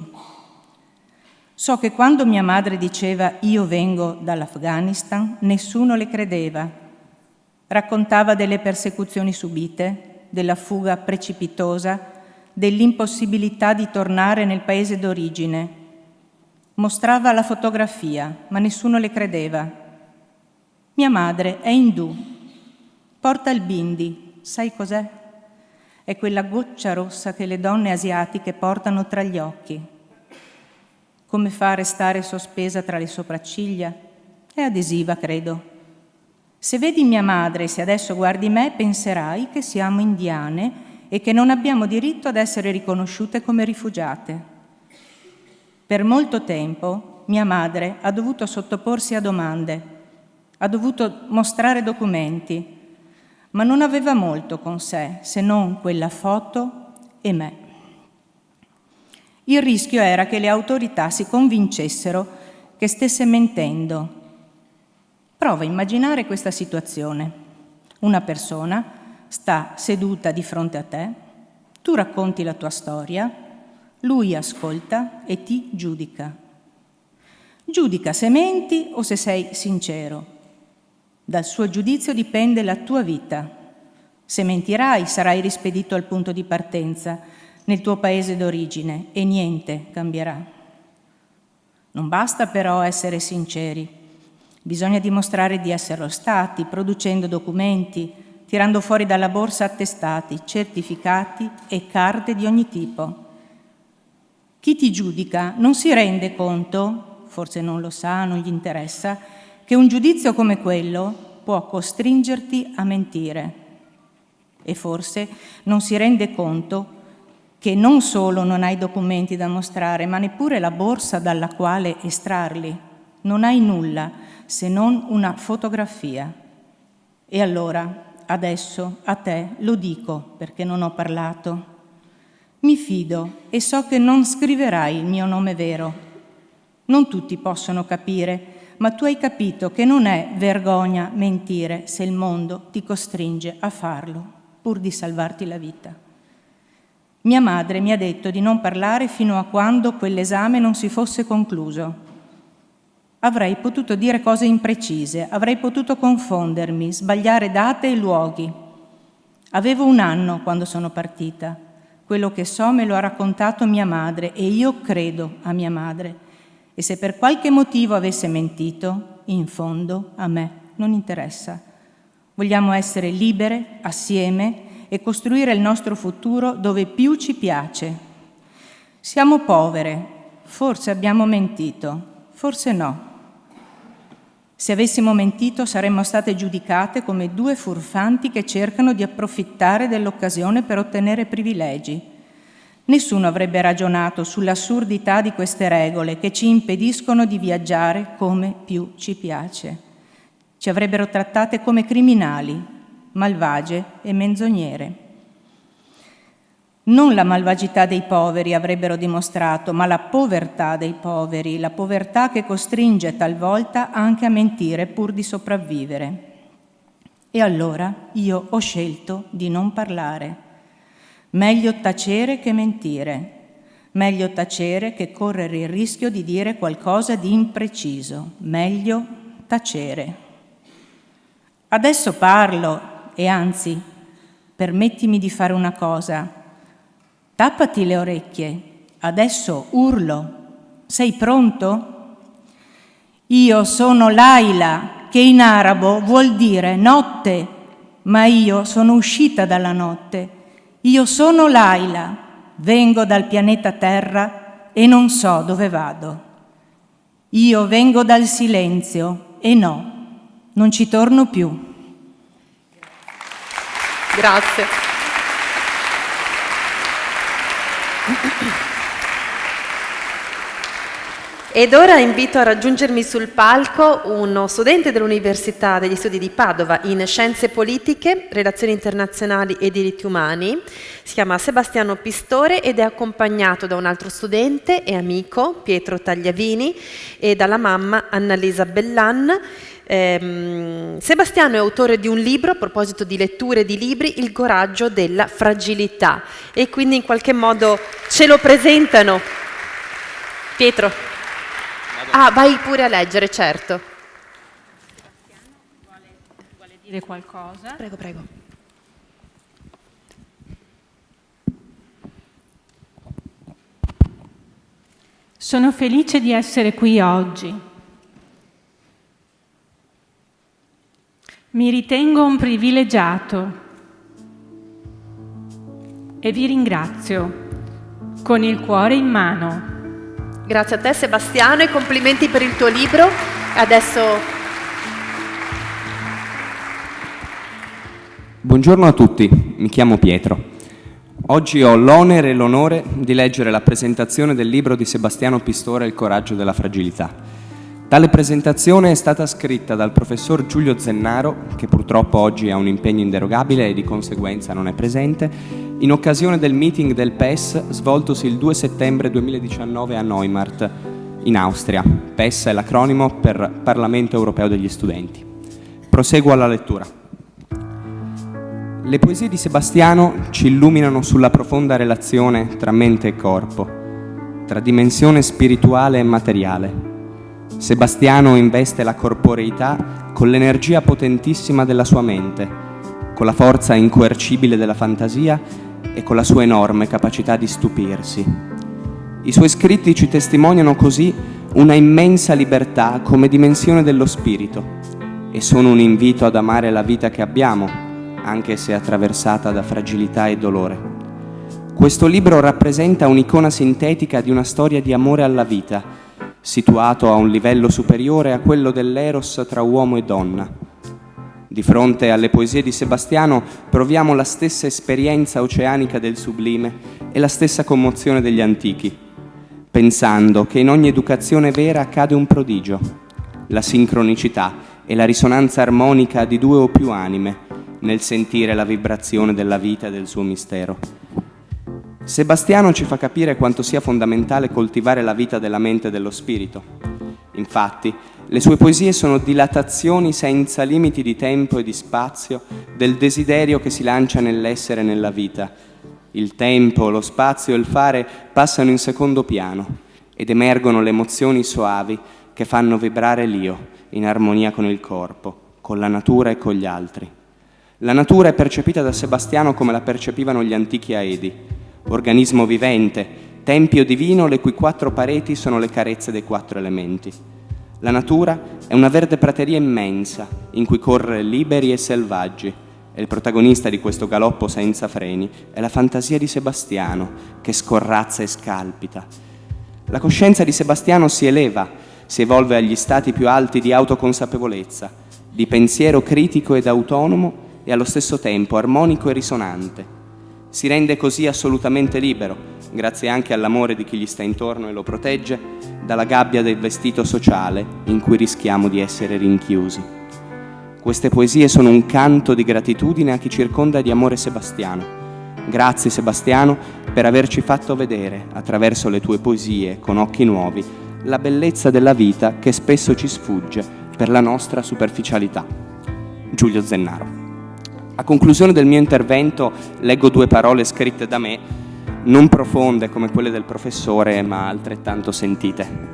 So che quando mia madre diceva io vengo dall'Afghanistan, nessuno le credeva. Raccontava delle persecuzioni subite, della fuga precipitosa, dell'impossibilità di tornare nel paese d'origine. Mostrava la fotografia, ma nessuno le credeva. Mia madre è indù, porta il bindi, sai cos'è? È quella goccia rossa che le donne asiatiche portano tra gli occhi. Come fa a restare sospesa tra le sopracciglia? È adesiva, credo. Se vedi mia madre, se adesso guardi me, penserai che siamo indiane e che non abbiamo diritto ad essere riconosciute come rifugiate. Per molto tempo mia madre ha dovuto sottoporsi a domande, ha dovuto mostrare documenti, ma non aveva molto con sé, se non quella foto e me. Il rischio era che le autorità si convincessero che stesse mentendo. Prova a immaginare questa situazione. Una persona sta seduta di fronte a te, tu racconti la tua storia, lui ascolta e ti giudica. Giudica se menti o se sei sincero. Dal suo giudizio dipende la tua vita. Se mentirai, sarai rispedito al punto di partenza, nel tuo paese d'origine, e niente cambierà. Non basta però essere sinceri. Bisogna dimostrare di esserlo stati, producendo documenti, tirando fuori dalla borsa attestati, certificati e carte di ogni tipo. Chi ti giudica non si rende conto, forse non lo sa, non gli interessa, che un giudizio come quello può costringerti a mentire. E forse non si rende conto che non solo non hai documenti da mostrare, ma neppure la borsa dalla quale estrarli. Non hai nulla se non una fotografia. E allora, adesso, a te lo dico perché non ho parlato. Mi fido e so che non scriverai il mio nome vero. Non tutti possono capire, ma tu hai capito che non è vergogna mentire se il mondo ti costringe a farlo, pur di salvarti la vita. Mia madre mi ha detto di non parlare fino a quando quell'esame non si fosse concluso. Avrei potuto dire cose imprecise, avrei potuto confondermi, sbagliare date e luoghi. Avevo 1 anno quando sono partita. Quello che so me lo ha raccontato mia madre e io credo a mia madre. E se per qualche motivo avesse mentito, in fondo a me non interessa. Vogliamo essere libere, assieme, e costruire il nostro futuro dove più ci piace. Siamo povere, forse abbiamo mentito, forse no. Se avessimo mentito saremmo state giudicate come 2 furfanti che cercano di approfittare dell'occasione per ottenere privilegi. Nessuno avrebbe ragionato sull'assurdità di queste regole che ci impediscono di viaggiare come più ci piace. Ci avrebbero trattate come criminali, malvagie e menzognere. Non la malvagità dei poveri avrebbero dimostrato, ma la povertà dei poveri, la povertà che costringe talvolta anche a mentire pur di sopravvivere. E allora io ho scelto di non parlare. Meglio tacere che mentire. Meglio tacere che correre il rischio di dire qualcosa di impreciso. Meglio tacere. Adesso parlo e anzi, permettimi di fare una cosa. Tappati le orecchie, adesso urlo. Sei pronto? Io sono Laila, che in arabo vuol dire notte, ma io sono uscita dalla notte. Io sono Laila, vengo dal pianeta Terra e non so dove vado. Io vengo dal silenzio e no, non ci torno più. Grazie. Ed ora invito a raggiungermi sul palco uno studente dell'Università degli Studi di Padova in Scienze Politiche, Relazioni Internazionali e Diritti Umani. Si chiama Sebastiano Pistore ed è accompagnato da un altro studente e amico, Pietro Tagliavini, e dalla mamma Annalisa Bellan. Sebastiano è autore di un libro, a proposito di letture di libri, Il coraggio della fragilità, e quindi in qualche modo ce lo presentano. Pietro. Ah, vai pure a leggere, certo. dire qualcosa. Prego, prego. Sono felice di essere qui oggi. Mi ritengo un privilegiato e vi ringrazio con il cuore in mano. Grazie a te Sebastiano e complimenti per il tuo libro. Adesso Buongiorno a tutti, mi chiamo Pietro. Oggi ho l'onere e l'onore di leggere la presentazione del libro di Sebastiano Pistora Il coraggio della fragilità. Tale presentazione è stata scritta dal professor Giulio Zennaro, che purtroppo oggi ha un impegno inderogabile e di conseguenza non è presente, in occasione del meeting del PES svoltosi il 2 settembre 2019 a Neumarkt, in Austria. PES è l'acronimo per Parlamento Europeo degli Studenti. Proseguo alla lettura. Le poesie di Sebastiano ci illuminano sulla profonda relazione tra mente e corpo, tra dimensione spirituale e materiale. Sebastiano investe la corporeità con l'energia potentissima della sua mente, con la forza incoercibile della fantasia e con la sua enorme capacità di stupirsi. I suoi scritti ci testimoniano così una immensa libertà come dimensione dello spirito e sono un invito ad amare la vita che abbiamo, anche se attraversata da fragilità e dolore. Questo libro rappresenta un'icona sintetica di una storia di amore alla vita, situato a un livello superiore a quello dell'eros tra uomo e donna. Di fronte alle poesie di Sebastiano proviamo la stessa esperienza oceanica del sublime e la stessa commozione degli antichi, pensando che in ogni educazione vera accade un prodigio, la sincronicità e la risonanza armonica di due o più anime, nel sentire la vibrazione della vita e del suo mistero. Sebastiano ci fa capire quanto sia fondamentale coltivare la vita della mente e dello spirito. Infatti, le sue poesie sono dilatazioni senza limiti di tempo e di spazio del desiderio che si lancia nell'essere e nella vita. Il tempo, lo spazio e il fare passano in secondo piano ed emergono le emozioni soavi che fanno vibrare l'io in armonia con il corpo, con la natura e con gli altri. La natura è percepita da Sebastiano come la percepivano gli antichi Aedi, organismo vivente, tempio divino le cui quattro pareti sono le carezze dei quattro elementi. La natura è una verde prateria immensa in cui correre liberi e selvaggi e il protagonista di questo galoppo senza freni è la fantasia di Sebastiano che scorrazza e scalpita. La coscienza di Sebastiano si eleva, si evolve agli stati più alti di autoconsapevolezza, di pensiero critico ed autonomo e allo stesso tempo armonico e risonante. Si rende così assolutamente libero, grazie anche all'amore di chi gli sta intorno e lo protegge, dalla gabbia del vestito sociale in cui rischiamo di essere rinchiusi. Queste poesie sono un canto di gratitudine a chi circonda di amore Sebastiano. Grazie Sebastiano per averci fatto vedere, attraverso le tue poesie, con occhi nuovi, la bellezza della vita che spesso ci sfugge per la nostra superficialità. Giulio Zennaro. A conclusione del mio intervento leggo due parole scritte da me, non profonde come quelle del professore, ma altrettanto sentite.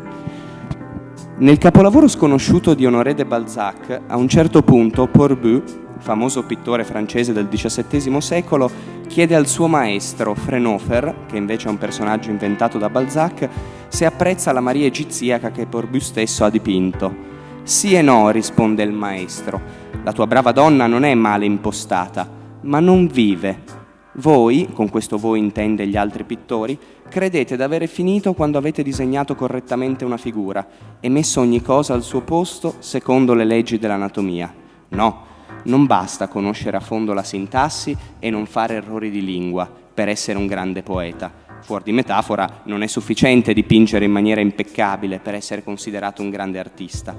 Nel capolavoro sconosciuto di Honoré de Balzac, a un certo punto Porbu, famoso pittore francese del XVII secolo, chiede al suo maestro Frenofer, che invece è un personaggio inventato da Balzac, se apprezza la Maria egiziaca che Porbu stesso ha dipinto. Sì e no, risponde il maestro. La tua brava donna non è male impostata, ma non vive. Voi, con questo voi intende gli altri pittori, credete d'avere finito quando avete disegnato correttamente una figura e messo ogni cosa al suo posto secondo le leggi dell'anatomia. No, non basta conoscere a fondo la sintassi e non fare errori di lingua per essere un grande poeta. Fuor di metafora, non è sufficiente dipingere in maniera impeccabile per essere considerato un grande artista.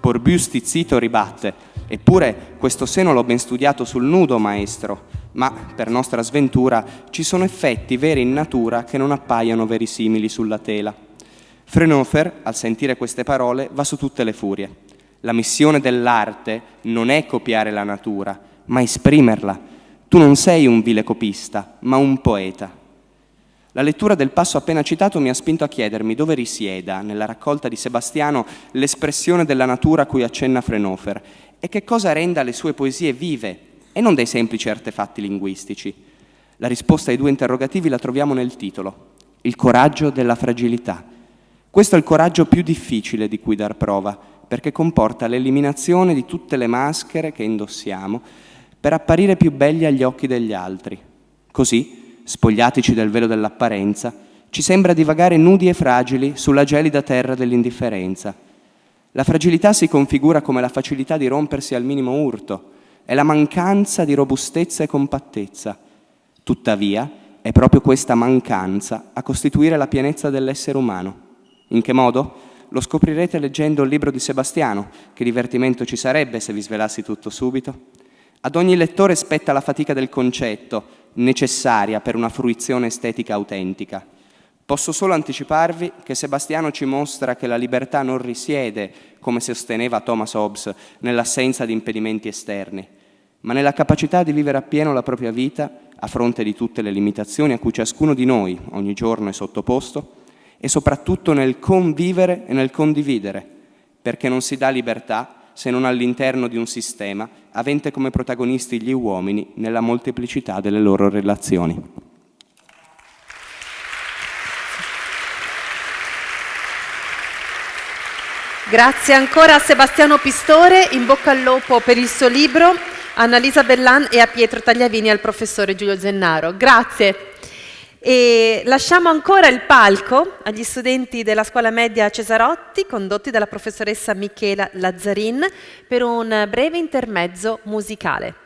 Porbu stizzito ribatte: eppure questo seno l'ho ben studiato sul nudo, maestro, ma per nostra sventura ci sono effetti veri in natura che non appaiono verisimili sulla tela. Frenofer, al sentire queste parole, va su tutte le furie. La missione dell'arte non è copiare la natura, ma esprimerla. Tu non sei un vile copista, ma un poeta. La lettura del passo appena citato mi ha spinto a chiedermi dove risieda, nella raccolta di Sebastiano, l'espressione della natura a cui accenna Fraunhofer e che cosa renda le sue poesie vive e non dei semplici artefatti linguistici. La risposta ai due interrogativi la troviamo nel titolo: il coraggio della fragilità. Questo è il coraggio più difficile di cui dar prova, perché comporta l'eliminazione di tutte le maschere che indossiamo per apparire più belli agli occhi degli altri. Così, spogliatici del velo dell'apparenza, ci sembra divagare nudi e fragili sulla gelida terra dell'indifferenza. La fragilità si configura come la facilità di rompersi al minimo urto e la mancanza di robustezza e compattezza. Tuttavia, è proprio questa mancanza a costituire la pienezza dell'essere umano. In che modo? Lo scoprirete leggendo il libro di Sebastiano. Che divertimento ci sarebbe se vi svelassi tutto subito? Ad ogni lettore spetta la fatica del concetto, necessaria per una fruizione estetica autentica. Posso solo anticiparvi che Sebastiano ci mostra che la libertà non risiede, come sosteneva Thomas Hobbes, nell'assenza di impedimenti esterni, ma nella capacità di vivere appieno la propria vita a fronte di tutte le limitazioni a cui ciascuno di noi ogni giorno è sottoposto, e soprattutto nel convivere e nel condividere, perché non si dà libertà se non all'interno di un sistema avente come protagonisti gli uomini nella molteplicità delle loro relazioni. Grazie ancora a Sebastiano Pistore, in bocca al lupo per il suo libro, a Annalisa Bellan e a Pietro Tagliavini e al professore Giulio Zennaro. Grazie. E lasciamo ancora il palco agli studenti della scuola media Cesarotti, condotti dalla professoressa Michela Lazzarin, per un breve intermezzo musicale.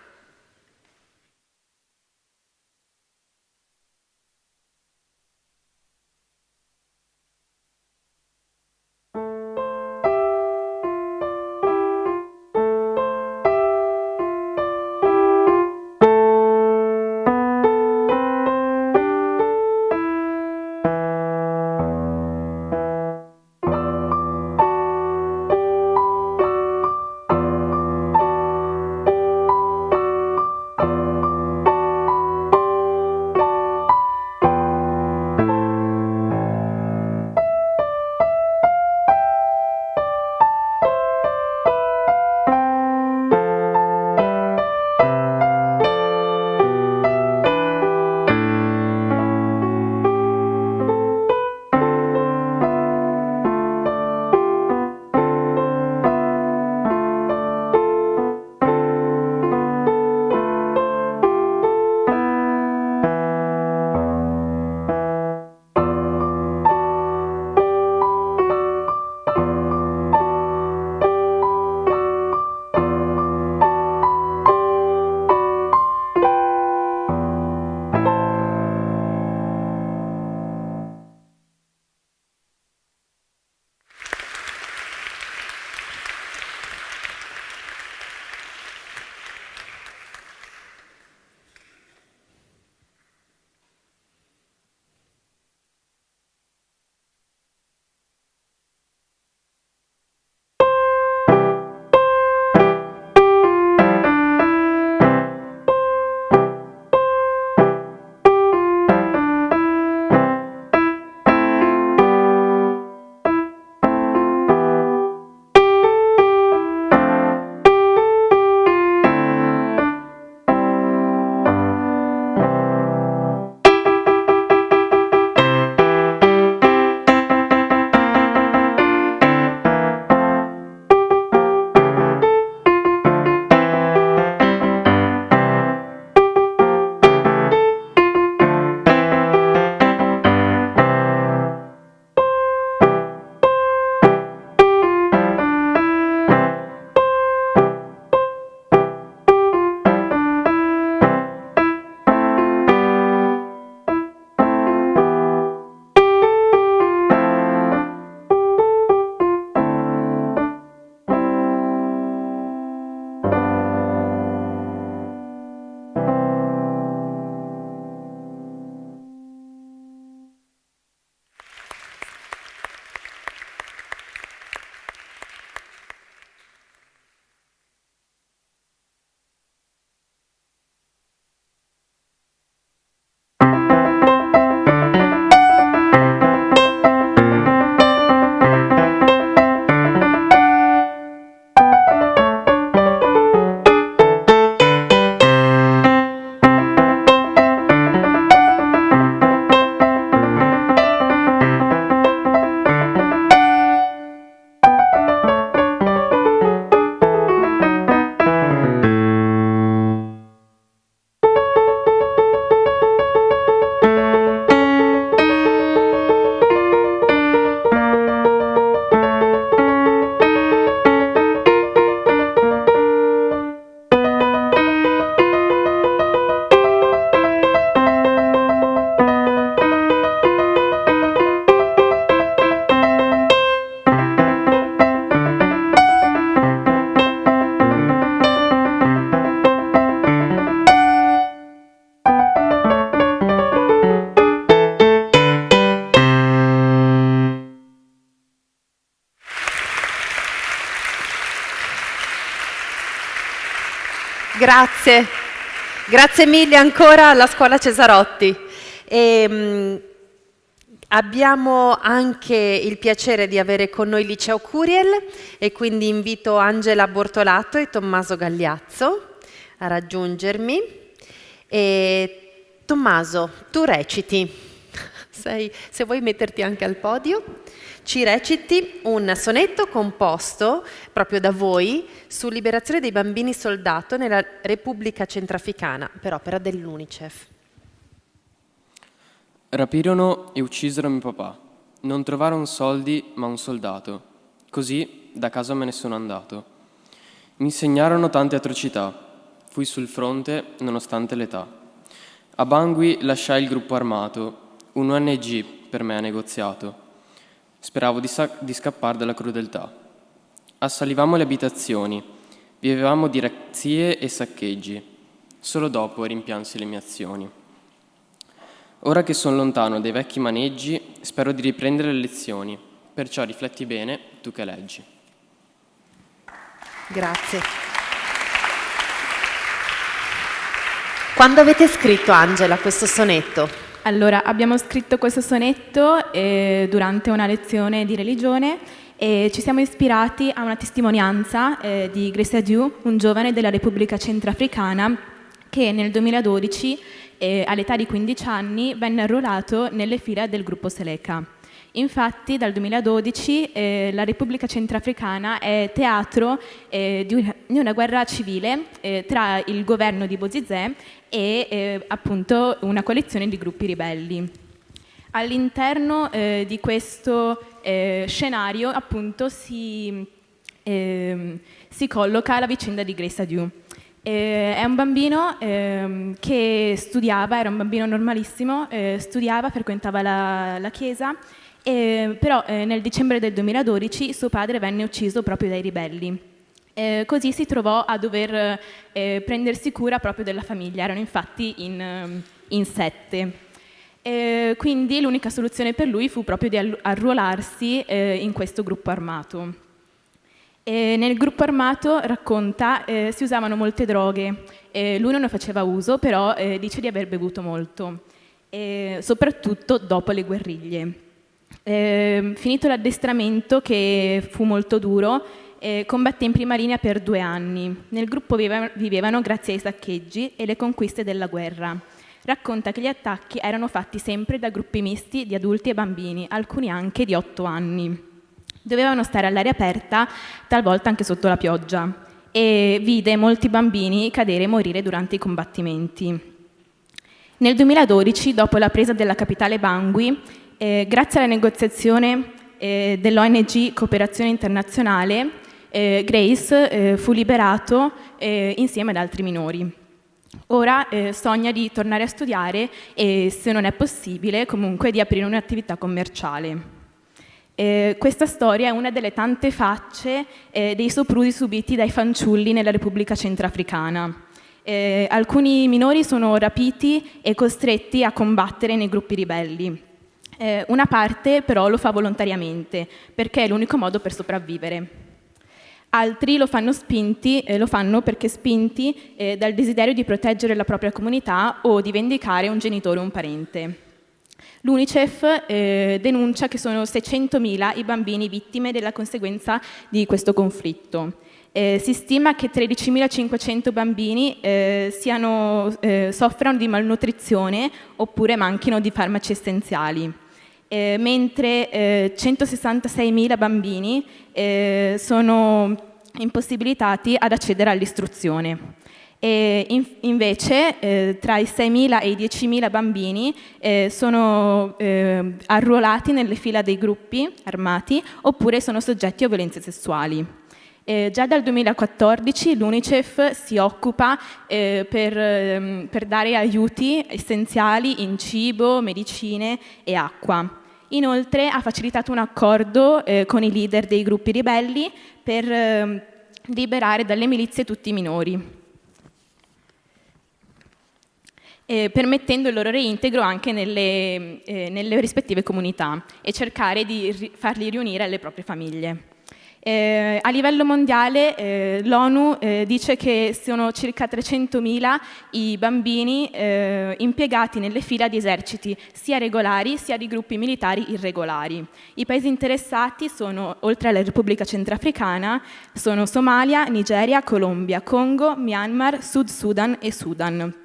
Grazie mille ancora alla Scuola Cesarotti. Abbiamo anche il piacere di avere con noi il Liceo Curiel e quindi invito Angela Bortolato e Tommaso Gagliazzo a raggiungermi. Tommaso, tu reciti, se vuoi metterti anche al podio, ci reciti un sonetto composto proprio da voi su liberazione dei bambini soldato nella Repubblica Centrafricana per opera dell'UNICEF. Rapirono e uccisero mio papà. Non trovarono soldi, ma un soldato. Così da casa me ne sono andato. Mi insegnarono tante atrocità. Fui sul fronte nonostante l'età. A Bangui lasciai il gruppo armato. Un ONG per me ha negoziato. Speravo di scappare dalla crudeltà. Assalivamo le abitazioni. Vivevamo di razzie e saccheggi. Solo dopo rimpiansi le mie azioni. Ora che sono lontano dai vecchi maneggi, spero di riprendere le lezioni, perciò rifletti bene tu che leggi. Grazie. Quando avete scritto, Angela, questo sonetto? Allora, abbiamo scritto questo sonetto durante una lezione di religione e ci siamo ispirati a una testimonianza di Grace Adieu, un giovane della Repubblica Centrafricana che nel 2012 all'età di 15 anni venne arruolato nelle fila del gruppo Seleka. Infatti dal 2012 la Repubblica Centrafricana è teatro di una guerra civile tra il governo di Bozizé e appunto una coalizione di gruppi ribelli. All'interno di questo scenario appunto si colloca la vicenda di Grace Adieu. È un bambino che studiava, era un bambino normalissimo, studiava, frequentava la chiesa, però nel dicembre del 2012 suo padre venne ucciso proprio dai ribelli. Così si trovò a dover prendersi cura proprio della famiglia, erano infatti in 7. Quindi l'unica soluzione per lui fu proprio di arruolarsi in questo gruppo armato. Nel gruppo armato, racconta, si usavano molte droghe. Lui non ne faceva uso, però dice di aver bevuto molto, soprattutto dopo le guerriglie. Finito l'addestramento, che fu molto duro, combatté in prima linea per 2 anni. Nel gruppo vivevano grazie ai saccheggi e le conquiste della guerra. Racconta che gli attacchi erano fatti sempre da gruppi misti di adulti e bambini, alcuni anche di 8 anni. Dovevano stare all'aria aperta, talvolta anche sotto la pioggia, e vide molti bambini cadere e morire durante i combattimenti. Nel 2012, dopo la presa della capitale Bangui, grazie alla negoziazione dell'ONG Cooperazione Internazionale, Grace fu liberato insieme ad altri minori. Ora sogna di tornare a studiare e, se non è possibile, comunque di aprire un'attività commerciale. Questa storia è una delle tante facce dei soprusi subiti dai fanciulli nella Repubblica Centrafricana. Alcuni minori sono rapiti e costretti a combattere nei gruppi ribelli. Una parte però lo fa volontariamente, perché è l'unico modo per sopravvivere. Altri lo fanno perché spinti dal desiderio di proteggere la propria comunità o di vendicare un genitore o un parente. L'UNICEF denuncia che sono 600.000 i bambini vittime della conseguenza di questo conflitto. Si stima che 13.500 bambini soffrano di malnutrizione oppure manchino di farmaci essenziali, mentre 166.000 bambini sono impossibilitati ad accedere all'istruzione. Invece tra i 6.000 e i 10.000 bambini sono arruolati nelle fila dei gruppi armati oppure sono soggetti a violenze sessuali. Già dal 2014 l'UNICEF si occupa per dare aiuti essenziali in cibo, medicine e acqua. Inoltre ha facilitato un accordo con i leader dei gruppi ribelli per liberare dalle milizie tutti i minori, permettendo il loro reintegro anche nelle rispettive comunità e cercare di farli riunire alle proprie famiglie. A livello mondiale l'ONU dice che sono circa 300.000 i bambini impiegati nelle fila di eserciti sia regolari sia di gruppi militari irregolari. I paesi interessati sono, oltre alla Repubblica Centrafricana, sono Somalia, Nigeria, Colombia, Congo, Myanmar, Sud Sudan e Sudan.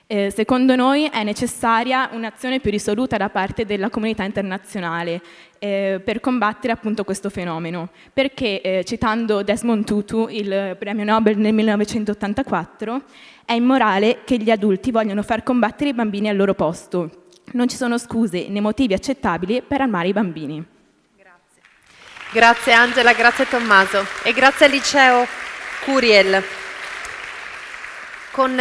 Secondo noi è necessaria un'azione più risoluta da parte della comunità internazionale per combattere appunto questo fenomeno, perché citando Desmond Tutu, il premio Nobel nel 1984, è immorale che gli adulti vogliano far combattere i bambini al loro posto. Non ci sono scuse né motivi accettabili per armare i bambini. Grazie Angela, grazie Tommaso e grazie al liceo Curiel. Con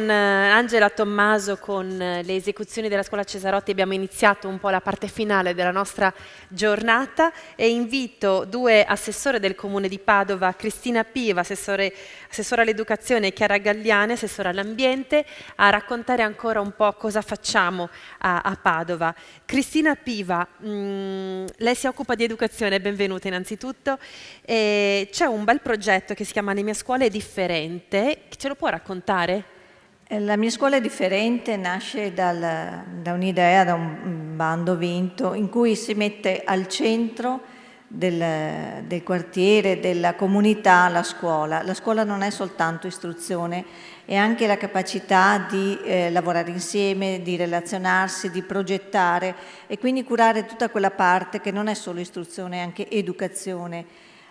Angela, Tommaso, con le esecuzioni della scuola Cesarotti abbiamo iniziato un po' la parte finale della nostra giornata e invito due assessore del Comune di Padova, Cristina Piva, assessora all'educazione, e Chiara Galliani, assessora all'ambiente, a raccontare ancora un po' cosa facciamo a Padova. Cristina Piva, lei si occupa di educazione, benvenuta innanzitutto. C'è un bel progetto che si chiama Le mie scuole è differente, ce lo può raccontare? La mia scuola è differente, nasce da un'idea, da un bando vinto, in cui si mette al centro del quartiere, della comunità, la scuola. La scuola non è soltanto istruzione, è anche la capacità di lavorare insieme, di relazionarsi, di progettare e quindi curare tutta quella parte che non è solo istruzione, è anche educazione.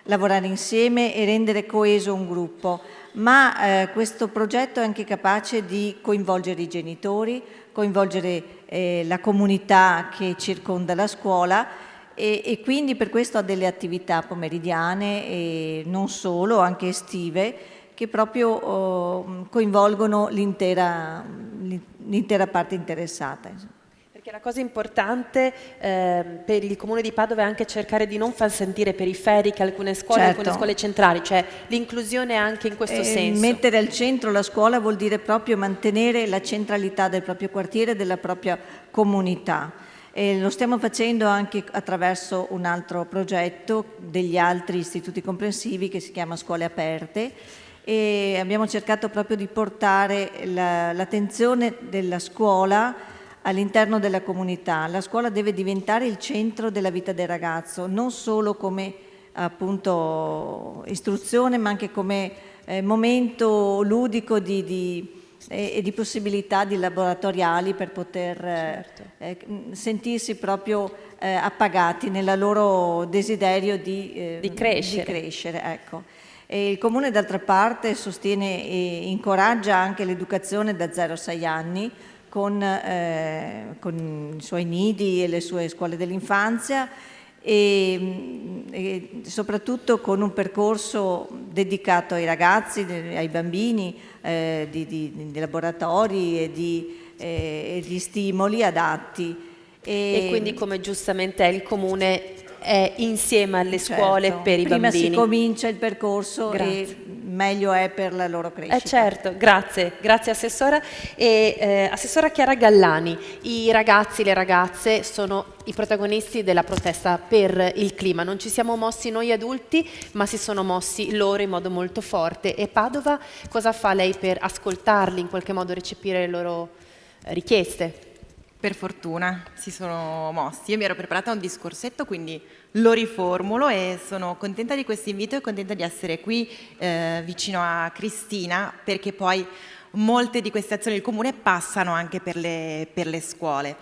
Lavorare insieme e rendere coeso un gruppo, ma questo progetto è anche capace di coinvolgere i genitori, coinvolgere la comunità che circonda la scuola e quindi per questo ha delle attività pomeridiane e non solo, anche estive, che proprio coinvolgono l'intera parte interessata. Perché la cosa importante per il Comune di Padova è anche cercare di non far sentire periferiche alcune scuole, Certo. alcune scuole centrali, cioè l'inclusione anche in questo senso. Mettere al centro la scuola vuol dire proprio mantenere la centralità del proprio quartiere, della propria comunità. E lo stiamo facendo anche attraverso un altro progetto degli altri istituti comprensivi che si chiama Scuole Aperte e abbiamo cercato proprio di portare l'attenzione della scuola all'interno della comunità. La scuola deve diventare il centro della vita del ragazzo, non solo come appunto istruzione, ma anche come momento ludico e di possibilità di laboratoriali per poter sentirsi proprio appagati nel loro desiderio di crescere. Ecco. E il Comune d'altra parte sostiene e incoraggia anche l'educazione da 0 a 6 anni, con i suoi nidi e le sue scuole dell'infanzia e soprattutto con un percorso dedicato ai ragazzi, ai bambini, di laboratori e di stimoli adatti. E quindi, come giustamente è, il Comune è insieme alle scuole per i Prima bambini. si comincia il percorso Grazie. e meglio è per la loro crescita. Certo, grazie Assessora. E Assessora Chiara Gallani, i ragazzi, le ragazze sono i protagonisti della protesta per il clima. Non ci siamo mossi noi adulti, ma si sono mossi loro in modo molto forte. E Padova, cosa fa lei per ascoltarli, in qualche modo recepire le loro richieste? Per fortuna si sono mossi. Io mi ero preparata un discorsetto, quindi lo riformulo e sono contenta di questo invito e contenta di essere qui vicino a Cristina, perché poi molte di queste azioni del Comune passano anche per le scuole.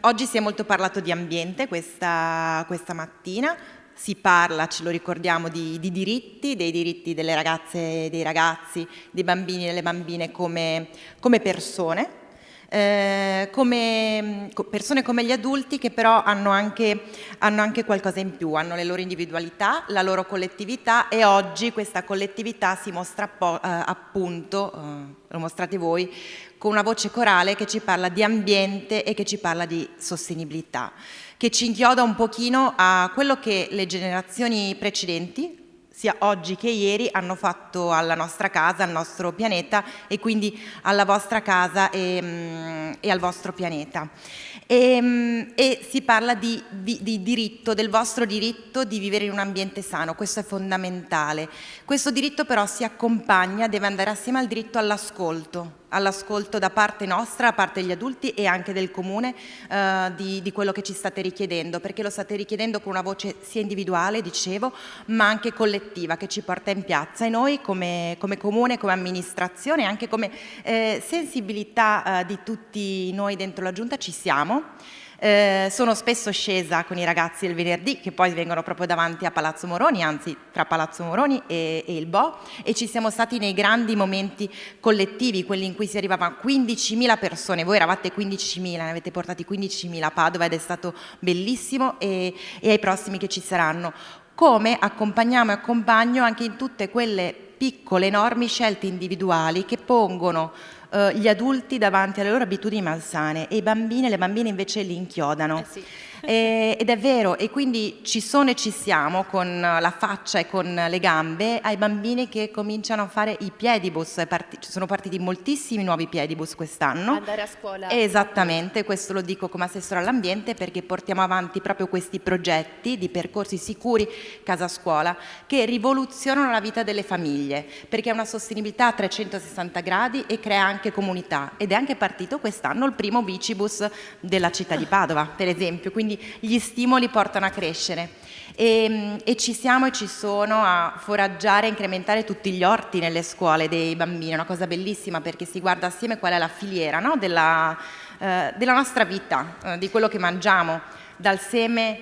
Oggi si è molto parlato di ambiente questa mattina, si parla, ce lo ricordiamo, di diritti, dei diritti delle ragazze e dei ragazzi, dei bambini e delle bambine come persone. Come persone come gli adulti, che però hanno anche qualcosa in più, hanno le loro individualità, la loro collettività, e oggi questa collettività si mostra appunto, lo mostrate voi, con una voce corale che ci parla di ambiente e che ci parla di sostenibilità, che ci inchioda un pochino a quello che le generazioni precedenti sia oggi che ieri, hanno fatto alla nostra casa, al nostro pianeta e quindi alla vostra casa e al vostro pianeta. E si parla di diritto, del vostro diritto di vivere in un ambiente sano, questo è fondamentale. Questo diritto però si accompagna, deve andare assieme al diritto all'ascolto da parte nostra, da parte degli adulti e anche del comune di quello che ci state richiedendo, perché lo state richiedendo con una voce sia individuale, dicevo, ma anche collettiva, che ci porta in piazza, e noi come comune, come amministrazione, anche come sensibilità di tutti noi dentro la Giunta ci siamo. Sono spesso scesa con i ragazzi il venerdì, che poi vengono proprio davanti a Palazzo Moroni, anzi tra Palazzo Moroni e il Bo, e ci siamo stati nei grandi momenti collettivi, quelli in cui si arrivava a 15.000 persone. Voi eravate 15.000, ne avete portati 15.000 a Padova ed è stato bellissimo, e ai prossimi che ci saranno. Come accompagniamo e accompagno anche in tutte quelle piccole, enormi scelte individuali che pongono gli adulti davanti alle loro abitudini malsane, e i bambini e le bambine invece li inchiodano. Sì. Ed è vero, e quindi ci sono e ci siamo con la faccia e con le gambe ai bambini che cominciano a fare i piedibus. Ci sono partiti moltissimi nuovi piedibus quest'anno. Andare a scuola. Esattamente, questo lo dico come assessore all'ambiente, perché portiamo avanti proprio questi progetti di percorsi sicuri casa-scuola che rivoluzionano la vita delle famiglie, perché è una sostenibilità a 360 gradi e crea anche comunità. Ed è anche partito quest'anno il primo bicibus della città di Padova, per esempio, quindi gli stimoli portano a crescere. E ci siamo e ci sono a foraggiare e incrementare tutti gli orti nelle scuole dei bambini. È una cosa bellissima, perché si guarda assieme qual è la filiera, no? della nostra vita, di quello che mangiamo dal seme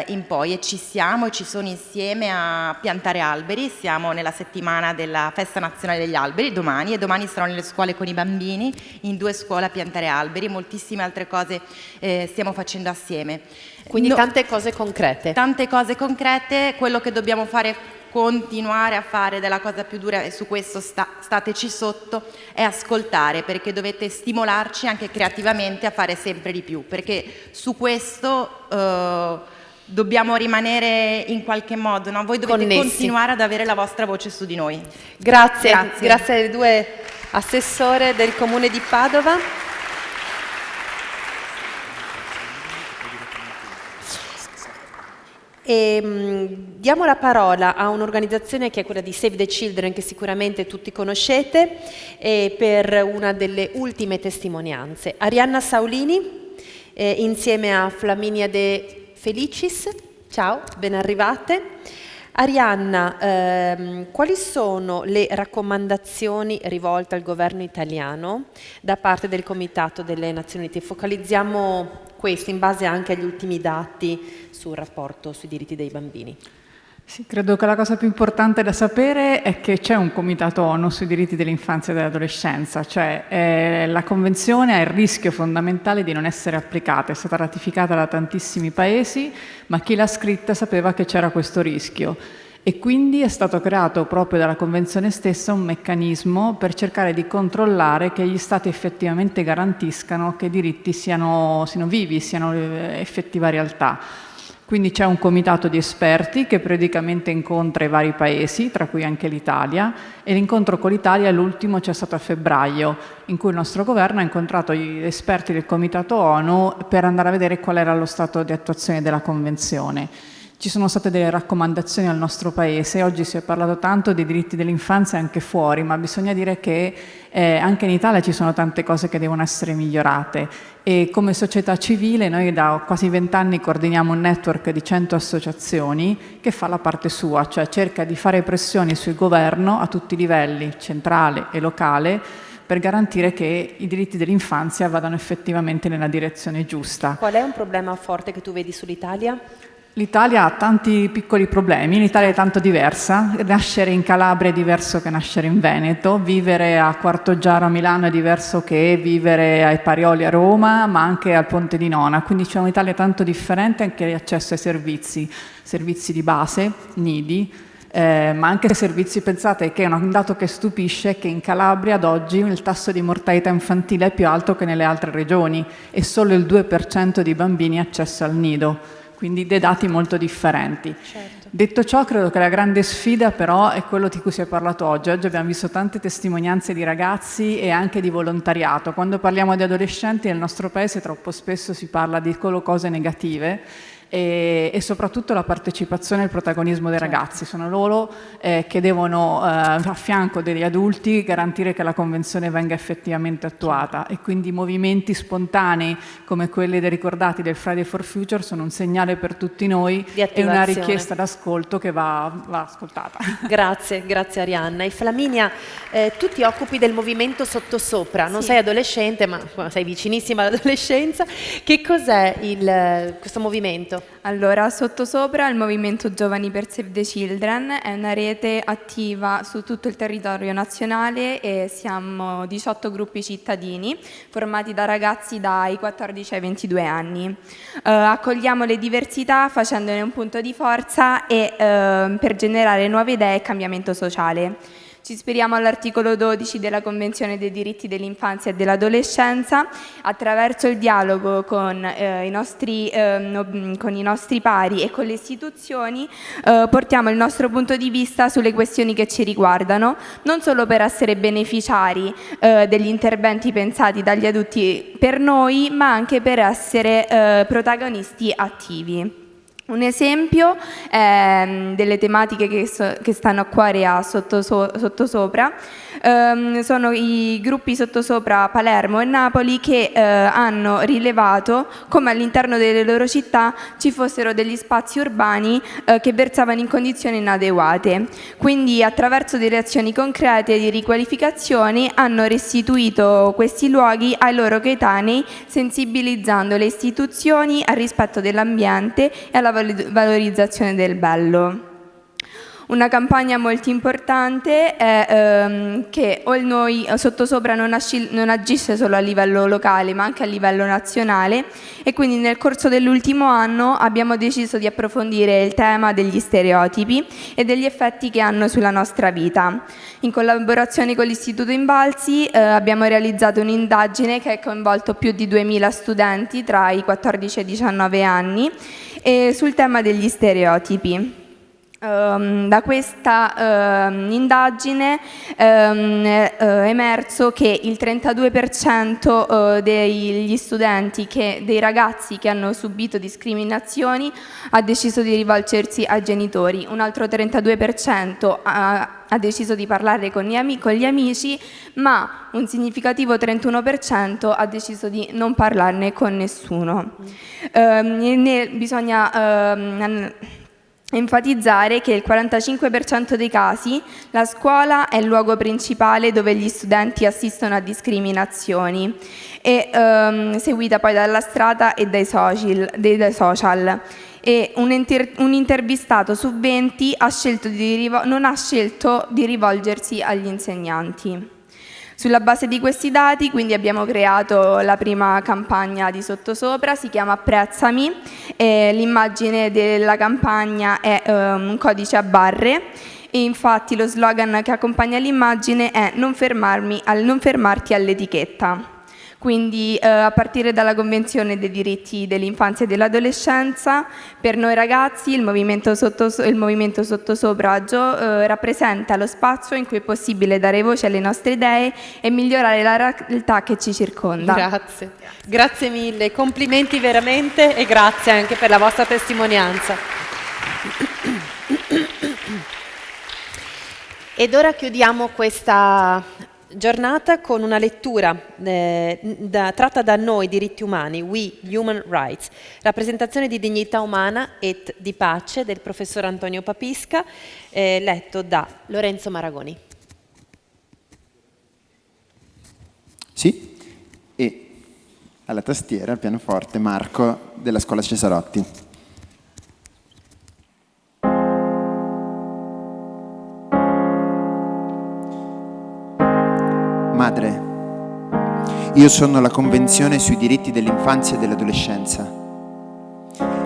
in poi, e ci siamo e ci sono insieme a piantare alberi. Siamo nella settimana della Festa Nazionale degli Alberi domani, e domani sarò nelle scuole con i bambini, in 2 scuole a piantare alberi. Moltissime altre cose stiamo facendo assieme. Quindi tante cose concrete. Tante cose concrete. Quello che dobbiamo fare, continuare a fare, della cosa più dura, e su questo stateci sotto, è ascoltare, perché dovete stimolarci anche creativamente a fare sempre di più, perché su questo dobbiamo rimanere in qualche modo, no? Voi dovete connessi, continuare ad avere la vostra voce su di noi. Grazie alle 2 assessore del Comune di Padova. Diamo la parola a un'organizzazione che è quella di Save the Children, che sicuramente tutti conoscete, per una delle ultime testimonianze. Arianna Saulini, insieme a Flaminia De Felicis. Ciao, ben arrivate. Arianna, quali sono le raccomandazioni rivolte al governo italiano da parte del Comitato delle Nazioni Unite? Focalizziamo questo in base anche agli ultimi dati sul rapporto sui diritti dei bambini. Sì, credo che la cosa più importante da sapere è che c'è un comitato ONU sui diritti dell'infanzia e dell'adolescenza, cioè la convenzione ha il rischio fondamentale di non essere applicata, è stata ratificata da tantissimi paesi, ma chi l'ha scritta sapeva che c'era questo rischio, e quindi è stato creato proprio dalla convenzione stessa un meccanismo per cercare di controllare che gli Stati effettivamente garantiscano che i diritti siano vivi, siano effettiva realtà. Quindi c'è un comitato di esperti che periodicamente incontra i vari paesi, tra cui anche l'Italia, e l'incontro con l'Italia, l'ultimo, c'è stato a febbraio, in cui il nostro governo ha incontrato gli esperti del comitato ONU per andare a vedere qual era lo stato di attuazione della convenzione. Ci sono state delle raccomandazioni al nostro Paese, oggi si è parlato tanto dei diritti dell'infanzia anche fuori, ma bisogna dire che anche in Italia ci sono tante cose che devono essere migliorate, e come società civile noi da quasi 20 anni coordiniamo un network di 100 associazioni che fa la parte sua, cioè cerca di fare pressioni sul governo a tutti i livelli, centrale e locale, per garantire che i diritti dell'infanzia vadano effettivamente nella direzione giusta. Qual è un problema forte che tu vedi sull'Italia? L'Italia ha tanti piccoli problemi, l'Italia è tanto diversa, nascere in Calabria è diverso che nascere in Veneto, vivere a Quartoggiaro a Milano è diverso che vivere ai Parioli a Roma, ma anche al Ponte di Nona, quindi c'è un'Italia tanto differente anche di accesso ai servizi di base, nidi, ma anche servizi. Pensate che è un dato che stupisce è che in Calabria ad oggi il tasso di mortalità infantile è più alto che nelle altre regioni e solo il 2% di bambini ha accesso al nido. quindi dei dati molto differenti. Certo. Detto ciò, credo che la grande sfida però è quello di cui si è parlato oggi. Oggi abbiamo visto tante testimonianze di ragazzi e anche di volontariato. Quando parliamo di adolescenti nel nostro paese troppo spesso si parla di solo cose negative, e soprattutto la partecipazione e il protagonismo dei ragazzi. Sono loro che devono a fianco degli adulti garantire che la convenzione venga effettivamente attuata, e quindi movimenti spontanei come quelli ricordati del Friday for Future sono un segnale per tutti noi e una richiesta d'ascolto che va ascoltata. Grazie Arianna. E Flaminia, tu ti occupi del movimento Sottosopra, non sei adolescente ma sei vicinissima all'adolescenza. Che cos'è questo movimento? Allora, Sottosopra, il Movimento Giovani per Save the Children, è una rete attiva su tutto il territorio nazionale e siamo 18 gruppi cittadini formati da ragazzi dai 14 ai 22 anni. Accogliamo le diversità facendone un punto di forza e per generare nuove idee e cambiamento sociale. Ci ispiriamo all'articolo 12 della Convenzione dei diritti dell'infanzia e dell'adolescenza. Attraverso il dialogo con i nostri pari e con le istituzioni portiamo il nostro punto di vista sulle questioni che ci riguardano, non solo per essere beneficiari degli interventi pensati dagli adulti per noi, ma anche per essere protagonisti attivi. Un esempio delle tematiche che stanno a cuore a Sottosopra sono i gruppi Sottosopra Palermo e Napoli che hanno rilevato come all'interno delle loro città ci fossero degli spazi urbani che versavano in condizioni inadeguate. Quindi attraverso delle azioni concrete di riqualificazione hanno restituito questi luoghi ai loro coetanei, sensibilizzando le istituzioni al rispetto dell'ambiente e alla valorizzazione del bello. Una campagna molto importante è che noi Sottosopra non agisce solo a livello locale ma anche a livello nazionale, e quindi nel corso dell'ultimo anno abbiamo deciso di approfondire il tema degli stereotipi e degli effetti che hanno sulla nostra vita. In collaborazione con l'Istituto Invalsi abbiamo realizzato un'indagine che ha coinvolto più di 2000 studenti tra i 14 e i 19 anni sul tema degli stereotipi. Da questa indagine è emerso che il 32% degli studenti, dei ragazzi che hanno subito discriminazioni, ha deciso di rivolgersi ai genitori, un altro 32% ha deciso di parlare con gli amici, ma un significativo 31% ha deciso di non parlarne con nessuno. Bisogna enfatizzare che il 45% dei casi la scuola è il luogo principale dove gli studenti assistono a discriminazioni, e seguita poi dalla strada e dai social. E un intervistato su 20 non ha scelto di rivolgersi agli insegnanti. Sulla base di questi dati, quindi, abbiamo creato la prima campagna di Sottosopra, si chiama Apprezzami, e l'immagine della campagna è un codice a barre, e infatti lo slogan che accompagna l'immagine è non fermarti all'etichetta. Quindi a partire dalla Convenzione dei diritti dell'infanzia e dell'adolescenza, per noi ragazzi il movimento Sottosopra rappresenta lo spazio in cui è possibile dare voce alle nostre idee e migliorare la realtà che ci circonda. Grazie mille, complimenti veramente, e grazie anche per la vostra testimonianza. Ed ora chiudiamo questa giornata con una lettura tratta da Noi diritti umani, We Human Rights, rappresentazione di dignità umana e di pace del professor Antonio Papisca, letto da Lorenzo Maragoni. Sì, e alla tastiera, al pianoforte, Marco della Scuola Cesarotti. Madre, io sono la Convenzione sui diritti dell'infanzia e dell'adolescenza,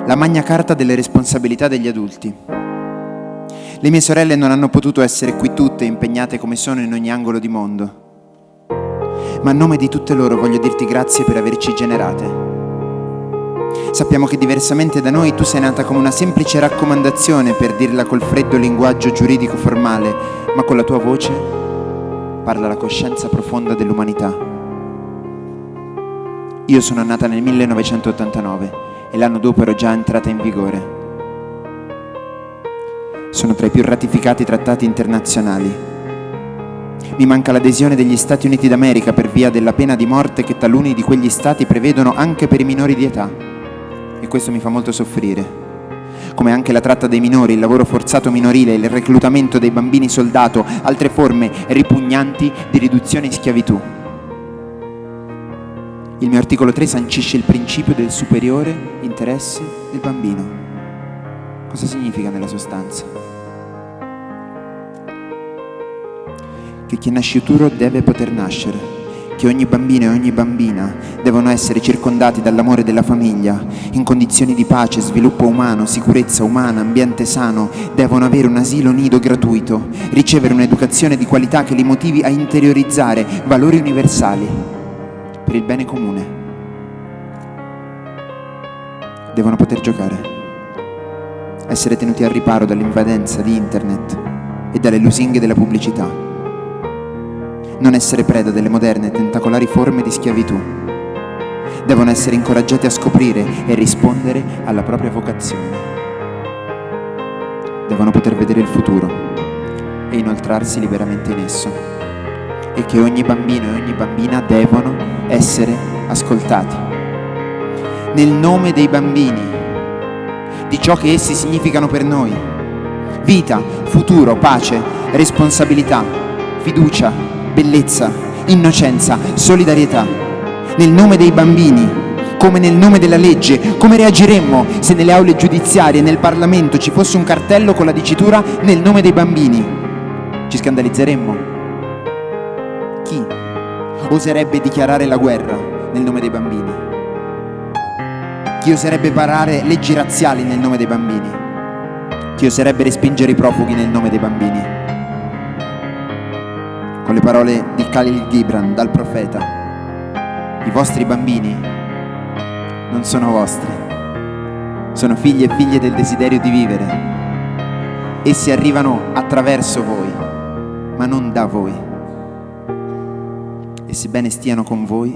la Magna Carta delle responsabilità degli adulti. Le mie sorelle non hanno potuto essere qui tutte impegnate come sono in ogni angolo di mondo, ma a nome di tutte loro voglio dirti grazie per averci generate. Sappiamo che diversamente da noi tu sei nata come una semplice raccomandazione, per dirla col freddo linguaggio giuridico formale, ma con la tua voce parla la coscienza profonda dell'umanità. Io sono nata nel 1989 e l'anno dopo ero già entrata in vigore. Sono tra i più ratificati trattati internazionali. Mi manca l'adesione degli Stati Uniti d'America per via della pena di morte che taluni di quegli stati prevedono anche per i minori di età. E questo mi fa molto soffrire. Come anche la tratta dei minori, il lavoro forzato minorile, il reclutamento dei bambini soldato, altre forme ripugnanti di riduzione in schiavitù. Il mio articolo 3 sancisce il principio del superiore interesse del bambino. Cosa significa nella sostanza? Che chi è nascituro deve poter nascere, che ogni bambino e ogni bambina devono essere circondati dall'amore della famiglia, in condizioni di pace, sviluppo umano, sicurezza umana, ambiente sano, devono avere un asilo nido gratuito, ricevere un'educazione di qualità che li motivi a interiorizzare valori universali per il bene comune. Devono poter giocare, essere tenuti al riparo dall'invadenza di internet e dalle lusinghe della pubblicità. Non essere preda delle moderne e tentacolari forme di schiavitù. Devono essere incoraggiati a scoprire e rispondere alla propria vocazione. Devono poter vedere il futuro e inoltrarsi liberamente in esso. E che ogni bambino e ogni bambina devono essere ascoltati. Nel nome dei bambini, di ciò che essi significano per noi. Vita, futuro, pace, responsabilità, fiducia, bellezza, innocenza, solidarietà. Nel nome dei bambini, come nel nome della legge. Come reagiremmo se nelle aule giudiziarie e nel Parlamento ci fosse un cartello con la dicitura nel nome dei bambini? Ci scandalizzeremmo. Chi oserebbe dichiarare la guerra nel nome dei bambini? Chi oserebbe varare leggi razziali nel nome dei bambini? Chi oserebbe respingere i profughi nel nome dei bambini? Con le parole di Khalil Gibran, dal profeta: i vostri bambini non sono vostri, sono figli e figlie del desiderio di vivere. Essi arrivano attraverso voi, ma non da voi. E sebbene stiano con voi,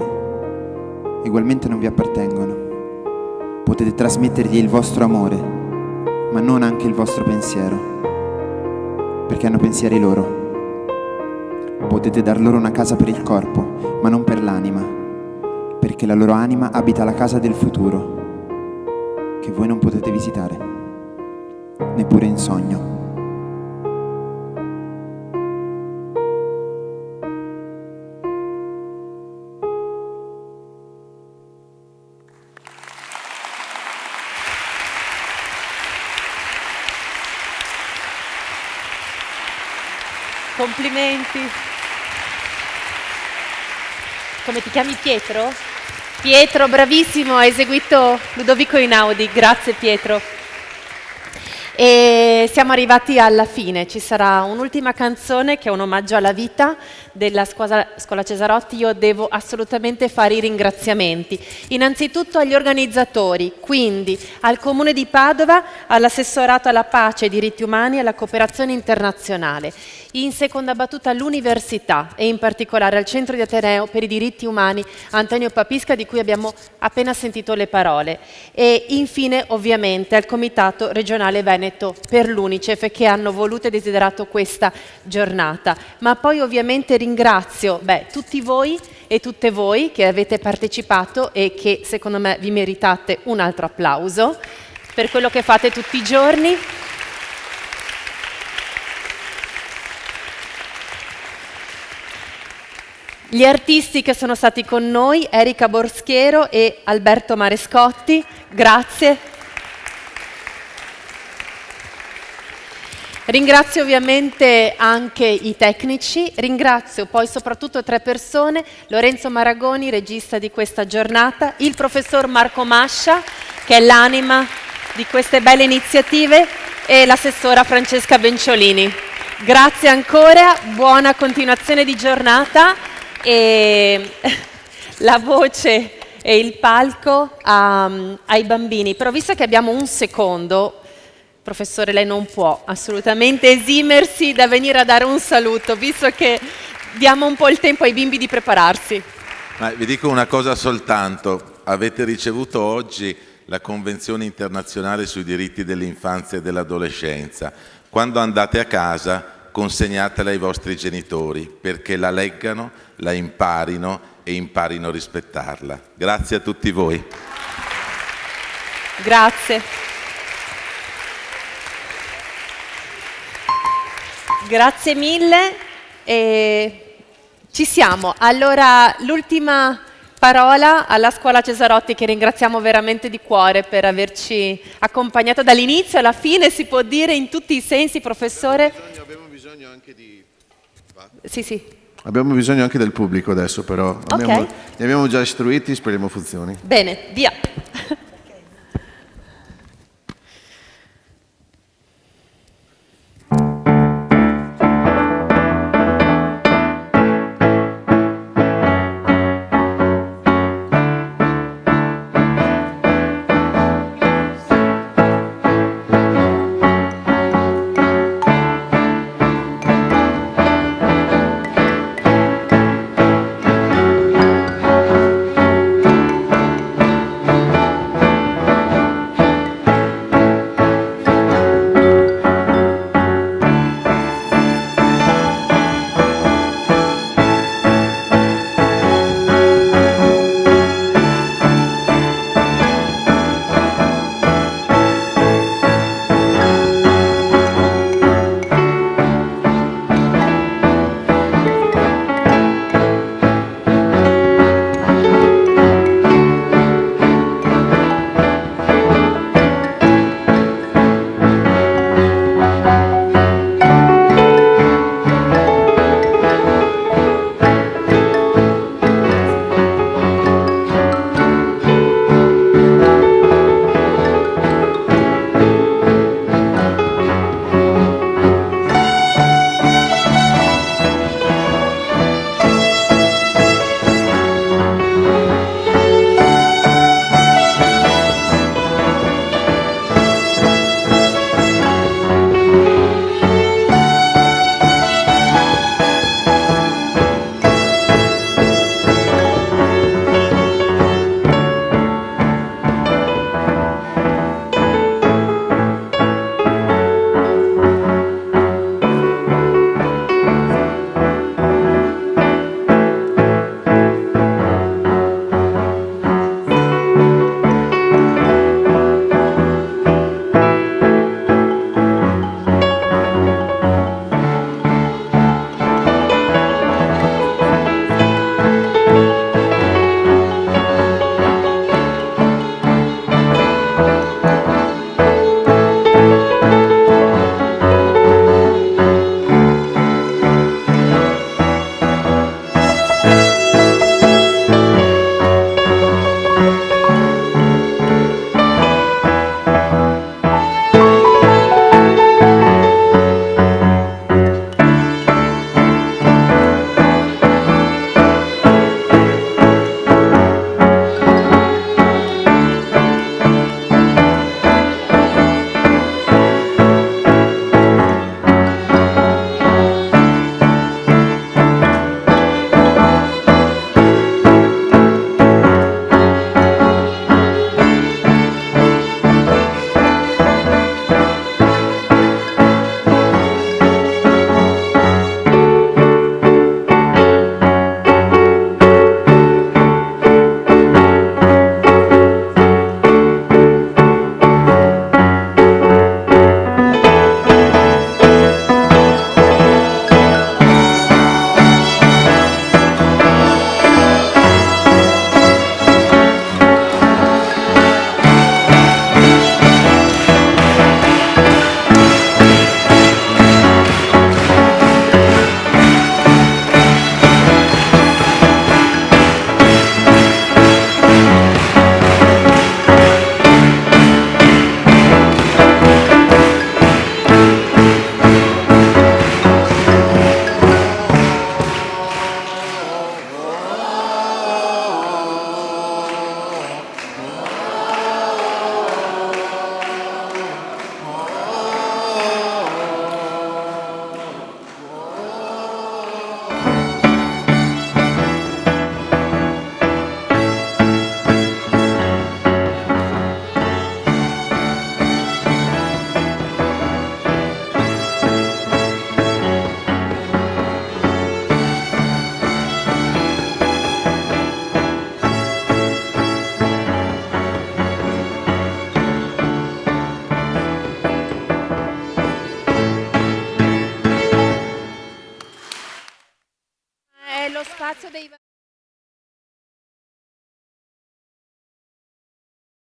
ugualmente non vi appartengono. Potete trasmettergli il vostro amore, ma non anche il vostro pensiero, perché hanno pensieri loro. Potete dar loro una casa per il corpo, ma non per l'anima, perché la loro anima abita la casa del futuro, che voi non potete visitare, neppure in sogno. Complimenti. Come ti chiami, Pietro? Pietro, bravissimo, ha eseguito Ludovico Einaudi, grazie Pietro. E siamo arrivati alla fine, ci sarà un'ultima canzone che è un omaggio alla vita della Scuola Cesarotti. Io devo assolutamente fare i ringraziamenti, innanzitutto agli organizzatori, quindi al Comune di Padova, all'Assessorato alla Pace, ai Diritti Umani e alla Cooperazione Internazionale. In seconda battuta all'Università e in particolare al Centro di Ateneo per i Diritti Umani Antonio Papisca, di cui abbiamo appena sentito le parole. E infine ovviamente al Comitato Regionale Veneto per l'Unicef, che hanno voluto e desiderato questa giornata. Ma poi ovviamente ringrazio tutti voi e tutte voi che avete partecipato e che secondo me vi meritate un altro applauso per quello che fate tutti i giorni. Gli artisti che sono stati con noi, Erika Borschiero e Alberto Marescotti, grazie. Ringrazio ovviamente anche i tecnici, ringrazio poi soprattutto 3 persone: Lorenzo Maragoni, regista di questa giornata, il professor Marco Mascia, che è l'anima di queste belle iniziative, e l'assessora Francesca Benciolini. Grazie ancora, buona continuazione di giornata. E la voce il palco ai bambini, però visto che abbiamo un secondo, professore, lei non può assolutamente esimersi da venire a dare un saluto, visto che diamo un po' il tempo ai bimbi di prepararsi. Ma vi dico una cosa soltanto, avete ricevuto oggi la Convenzione internazionale sui diritti dell'infanzia e dell'adolescenza. Quando andate a casa consegnatela ai vostri genitori perché la leggano, la imparino e imparino a rispettarla. Grazie a tutti voi. Grazie. Grazie mille e ci siamo. Allora, l'ultima parola alla Scuola Cesarotti, che ringraziamo veramente di cuore per averci accompagnato dall'inizio alla fine, si può dire in tutti i sensi, professore. Abbiamo bisogno anche di... Sì. Abbiamo bisogno anche del pubblico adesso, però li abbiamo già istruiti, speriamo funzioni. Bene, via. dei